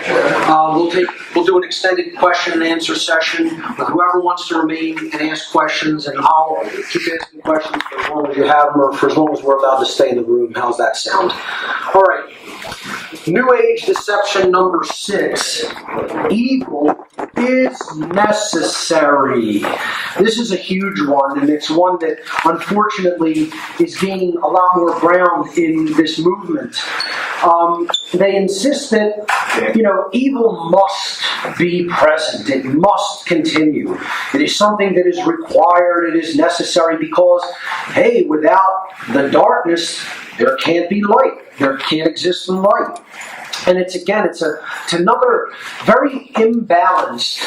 We'll do an extended question and answer session with whoever wants to remain and ask questions, and I'll keep asking questions for as long as you have them, or for as long as we're allowed to stay in the room. How's that sound? All right. New Age deception number 6. Evil is necessary. This is a huge one, and it's one that unfortunately is gaining a lot more ground in this movement. They insist that, evil must be present. It must continue. It is something that is required. It is necessary because, hey, without the darkness, there can't be light. There can't exist in light. And it's another very imbalanced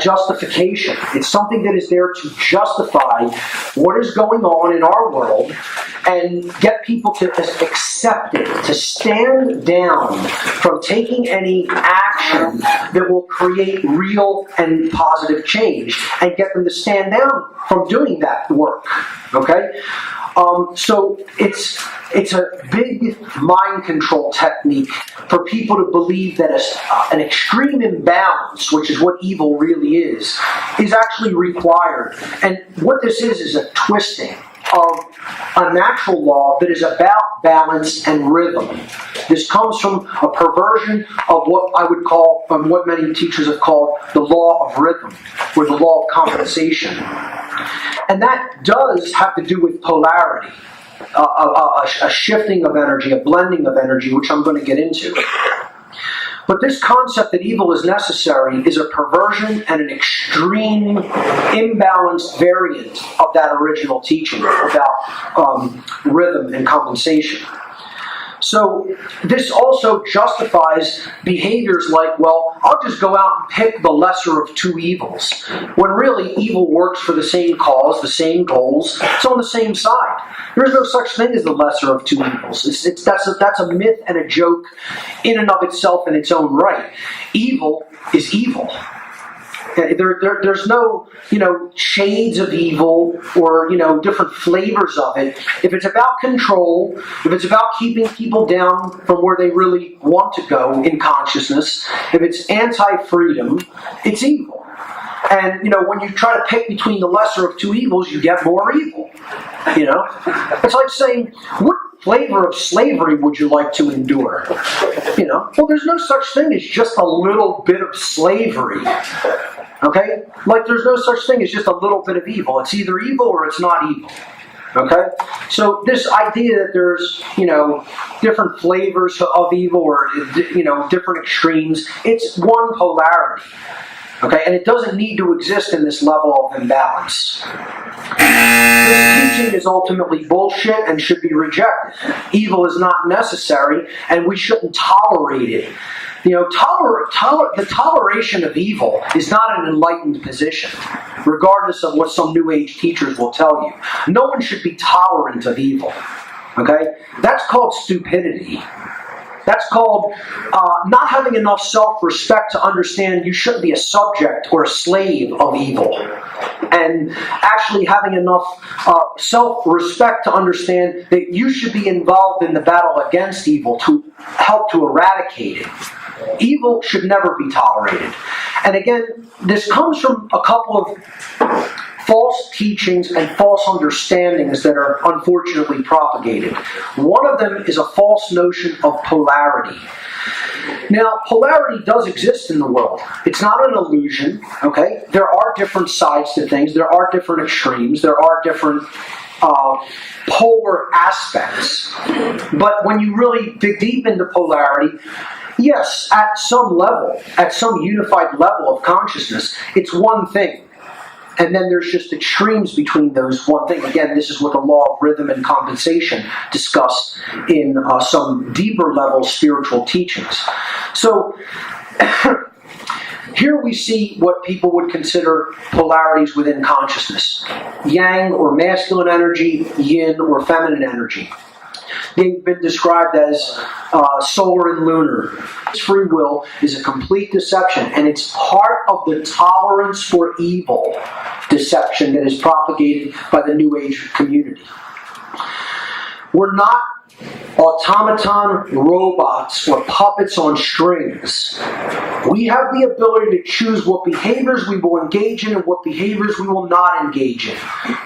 justification. It's something that is there to justify what is going on in our world and get people to accept it, to stand down from taking any action that will create real and positive change and get them to stand down from doing that work. Okay? So it's a big mind control technique for people to believe that an extreme imbalance, which is what evil really is actually required. And what this is a twisting of a natural law that is about balance and rhythm. This comes from a perversion of what I would call, and what many teachers have called, the law of rhythm, or the law of compensation. And that does have to do with polarity, a shifting of energy, a blending of energy, which I'm going to get into. But this concept that evil is necessary is a perversion and an extreme, imbalanced variant of that original teaching about rhythm and compensation. So this also justifies behaviors like, well, I'll just go out and pick the lesser of two evils. When really, evil works for the same cause, the same goals. It's on the same side. There is no such thing as the lesser of two evils. That's a myth and a joke in and of itself in its own right. Evil is evil. There's no, shades of evil or, different flavors of it. If it's about control, if it's about keeping people down from where they really want to go in consciousness, if it's anti-freedom, it's evil. And, when you try to pick between the lesser of two evils, you get more evil. It's like saying, what flavor of slavery would you like to endure? Well, there's no such thing as just a little bit of slavery. Okay? Like there's no such thing as just a little bit of evil. It's either evil or it's not evil. Okay? So this idea that there's, different flavors of evil or, different extremes, it's one polarity. Okay? And it doesn't need to exist in this level of imbalance. This teaching is ultimately bullshit and should be rejected. Evil is not necessary and we shouldn't tolerate it. The toleration of evil is not an enlightened position, regardless of what some New Age teachers will tell you. No one should be tolerant of evil. Okay? That's called stupidity. That's called not having enough self-respect to understand you shouldn't be a subject or a slave of evil. And actually having enough self-respect to understand that you should be involved in the battle against evil to help to eradicate it. Evil should never be tolerated. And again, this comes from a couple of false teachings and false understandings that are unfortunately propagated. One of them is a false notion of polarity. Now, polarity does exist in the world. It's not an illusion, okay? There are different sides to things. There are different extremes. There are different polar aspects. But when you really dig deep into polarity, yes, at some level, at some unified level of consciousness, it's one thing. And then there's just extremes between those one thing. Again, this is what the law of rhythm and compensation discuss in some deeper level spiritual teachings. So here we see what people would consider polarities within consciousness. Yang or masculine energy, yin or feminine energy. They've been described as solar and lunar. Free will is a complete deception, and it's part of the tolerance for evil deception that is propagated by the New Age community. We're not automaton robots or puppets on strings. We have the ability to choose what behaviors we will engage in and what behaviors we will not engage in.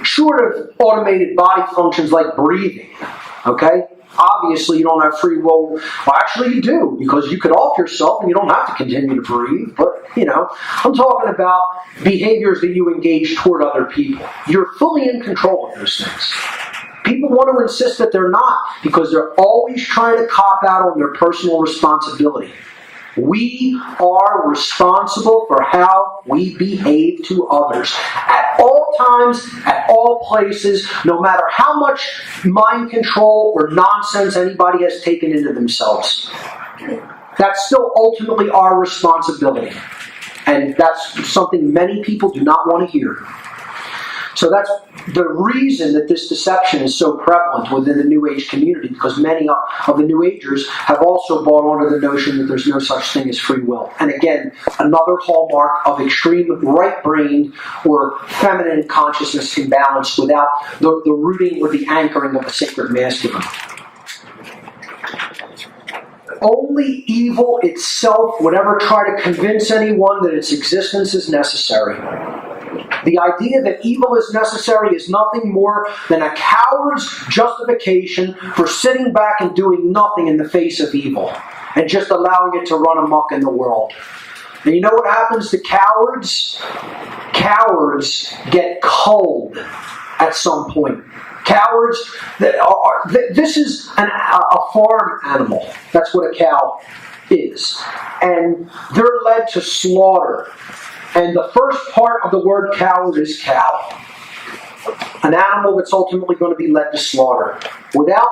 Short of automated body functions like breathing. Okay? Obviously, you don't have free will. Well, actually, you do, because you could off yourself and you don't have to continue to breathe. But, I'm talking about behaviors that you engage toward other people. You're fully in control of those things. People want to insist that they're not, because they're always trying to cop out on their personal responsibility. We are responsible for how we behave to others at all times, at all places, no matter how much mind control or nonsense anybody has taken into themselves. That's still ultimately our responsibility. And that's something many people do not want to hear. So that's the reason that this deception is so prevalent within the New Age community, because many of the New Agers have also bought onto the notion that there's no such thing as free will. And again, another hallmark of extreme right-brained or feminine consciousness imbalance without the rooting or the anchoring of a sacred masculine. Only evil itself would ever try to convince anyone that its existence is necessary. The idea that evil is necessary is nothing more than a coward's justification for sitting back and doing nothing in the face of evil and just allowing it to run amok in the world. And you know what happens to cowards? Cowards get culled at some point. Cowards, this is a farm animal. That's what a cow is. And they're led to slaughter. And the first part of the word coward is cow. An animal that's ultimately going to be led to slaughter. Without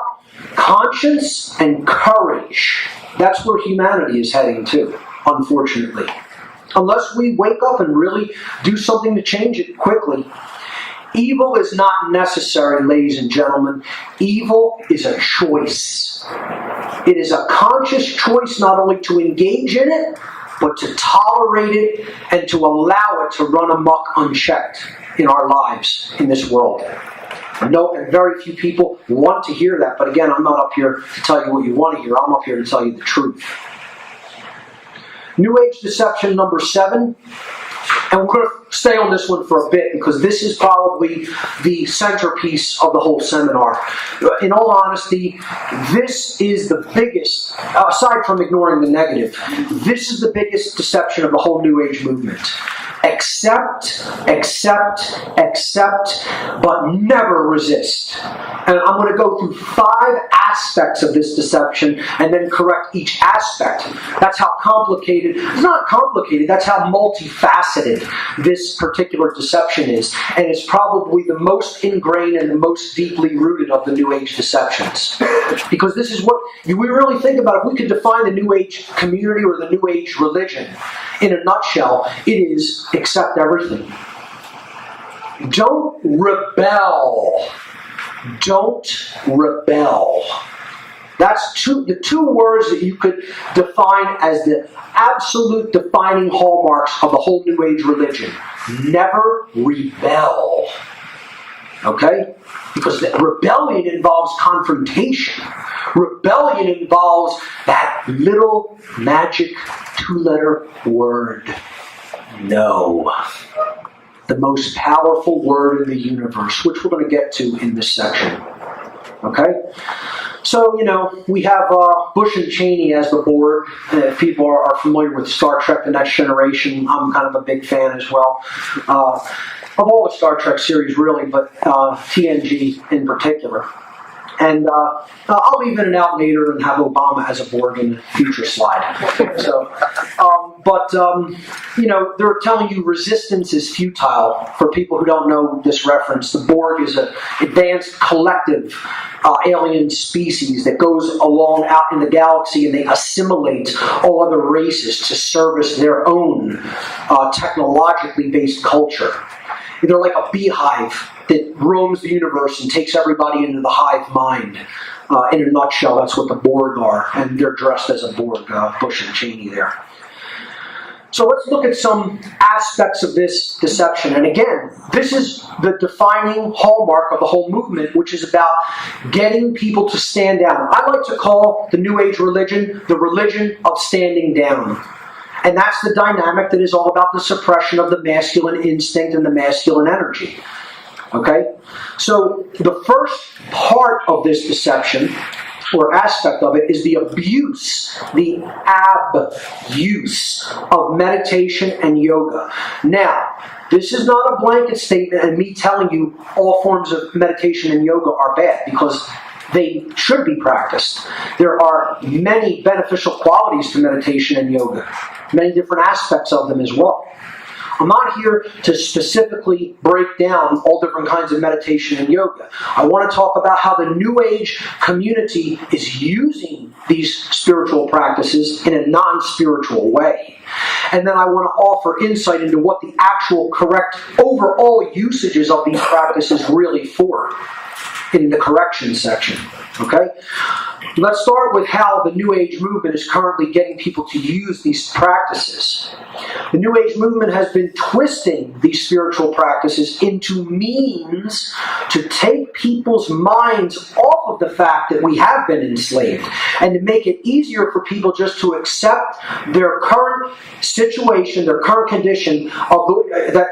conscience and courage, that's where humanity is heading to. unfortunately. Unless we wake up and really do something to change it quickly. Evil is not necessary, ladies and gentlemen. Evil is a choice. It is a conscious choice not only to engage in it, but to tolerate it and to allow it to run amok unchecked in our lives, in this world. I know very few people want to hear that, but again, I'm not up here to tell you what you want to hear. I'm up here to tell you the truth. New Age deception number 7. And we're going to stay on this one for a bit because this is probably the centerpiece of the whole seminar. In all honesty, this is the biggest, aside from ignoring the negative, this is the biggest deception of the whole New Age movement. Accept, but never resist. And I'm going to go through 5 aspects of this deception and then correct each aspect. That's how complicated, it's not complicated, that's how multifaceted this particular deception is. And it's probably the most ingrained and the most deeply rooted of the New Age deceptions. Because this is what, we really think about, if we could define the New Age community or the New Age religion in a nutshell, it is accept everything. Don't rebel. Don't rebel. That's the 2 words that you could define as the absolute defining hallmarks of the whole New Age religion. Never rebel. Okay? Because rebellion involves confrontation. Rebellion involves that little magic 2-letter word. No. The most powerful word in the universe, which we're going to get to in this section. Okay? So, we have Bush and Cheney as the board. If people are familiar with Star Trek The Next Generation, I'm kind of a big fan as well. Of all the Star Trek series, really, but TNG in particular. And I'll leave it out later and have Obama as a board in the future slide. So, they're telling you resistance is futile. For people who don't know this reference, the Borg is an advanced collective alien species that goes along out in the galaxy and they assimilate all other races to service their own technologically based culture. They're like a beehive that roams the universe and takes everybody into the hive mind. In a nutshell, that's what the Borg are, and they're dressed as a Borg, Bush and Cheney there. So let's look at some aspects of this deception. And again, this is the defining hallmark of the whole movement, which is about getting people to stand down. I like to call the New Age religion the religion of standing down. And that's the dynamic that is all about the suppression of the masculine instinct and the masculine energy. Okay? So the first part of this deception, or aspect of it, is the abuse of meditation and yoga. Now, this is not a blanket statement and me telling you all forms of meditation and yoga are bad, because they should be practiced. There are many beneficial qualities to meditation and yoga, many different aspects of them as well. I'm not here to specifically break down all different kinds of meditation and yoga. I want to talk about how the New Age community is using these spiritual practices in a non-spiritual way. And then I want to offer insight into what the actual correct overall usages of these practices really for in the correction section. Okay? Let's start with how the New Age movement is currently getting people to use these practices. The New Age movement has been twisting these spiritual practices into means to take people's minds off of the fact that we have been enslaved, and to make it easier for people just to accept their current situation, their current condition,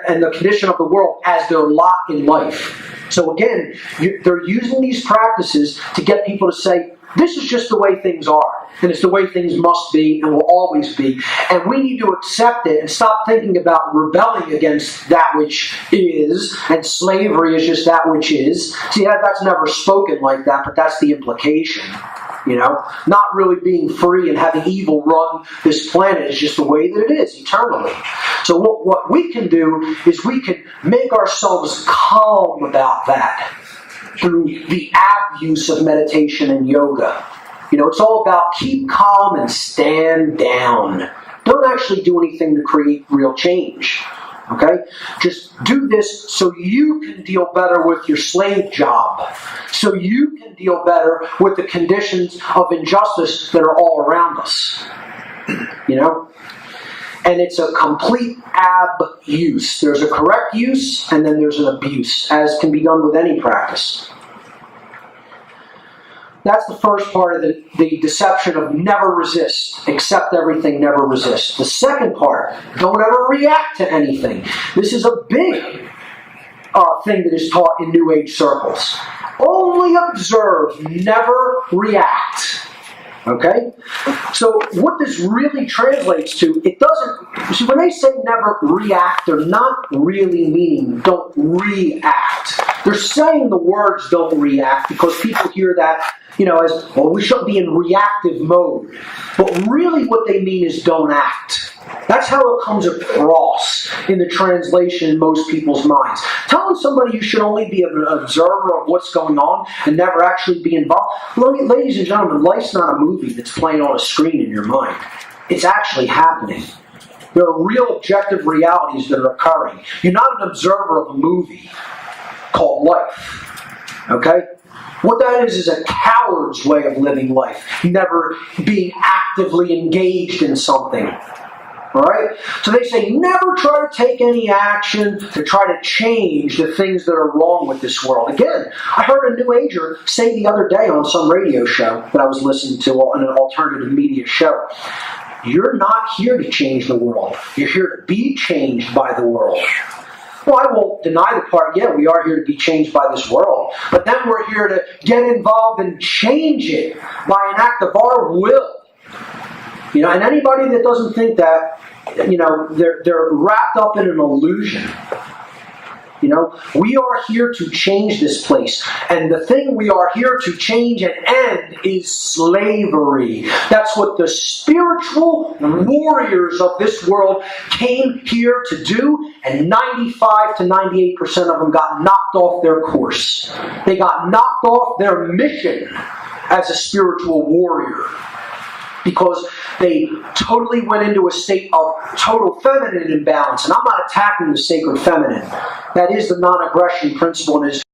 and the condition of the world as their lot in life. So again, they're using these practices to get people to say, this is just the way things are, and it's the way things must be and will always be, and we need to accept it and stop thinking about rebelling against that which is, and slavery is just that which is. See, that's never spoken like that, but that's the implication. Not really being free and having evil run this planet is just the way that it is eternally. So what we can do is we can make ourselves calm about that through the abuse of meditation and yoga. It's all about keep calm and stand down. Don't actually do anything to create real change. Okay? Just do this so you can deal better with your slave job. So you can deal better with the conditions of injustice that are all around us. You know? And it's a complete abuse. There's a correct use, and then there's an abuse, as can be done with any practice. That's the first part of the deception of never resist. Accept everything, never resist. The second part, don't ever react to anything. This is a big thing that is taught in New Age circles. Only observe, never react. Okay? So what this really translates to, it doesn't, see, when they say never react, they're not really meaning don't react. They're saying the words don't react because people hear that, as, well, we shouldn't be in reactive mode. But really what they mean is don't act. That's how it comes across in the translation in most people's minds. Telling somebody you should only be an observer of what's going on and never actually be involved. Ladies and gentlemen, life's not a movie that's playing on a screen in your mind. It's actually happening. There are real objective realities that are occurring. You're not an observer of a movie called life. Okay? What that is a coward's way of living life. Never being actively engaged in something. Alright? So they say never try to take any action to try to change the things that are wrong with this world. Again, I heard a New Ager say the other day on some radio show that I was listening to on an alternative media show. You're not here to change the world. You're here to be changed by the world. Well, I won't deny the part, yeah, we are here to be changed by this world, but then we're here to get involved and change it by an act of our will. And anybody that doesn't think that, they're wrapped up in an illusion. We are here to change this place. And the thing we are here to change and end is slavery. That's what the spiritual warriors of this world came here to do. And 95 to 98% of them got knocked off their course. They got knocked off their mission as a spiritual warrior. Because they totally went into a state of total feminine imbalance. And I'm not attacking the sacred feminine. That is the non-aggression principle and is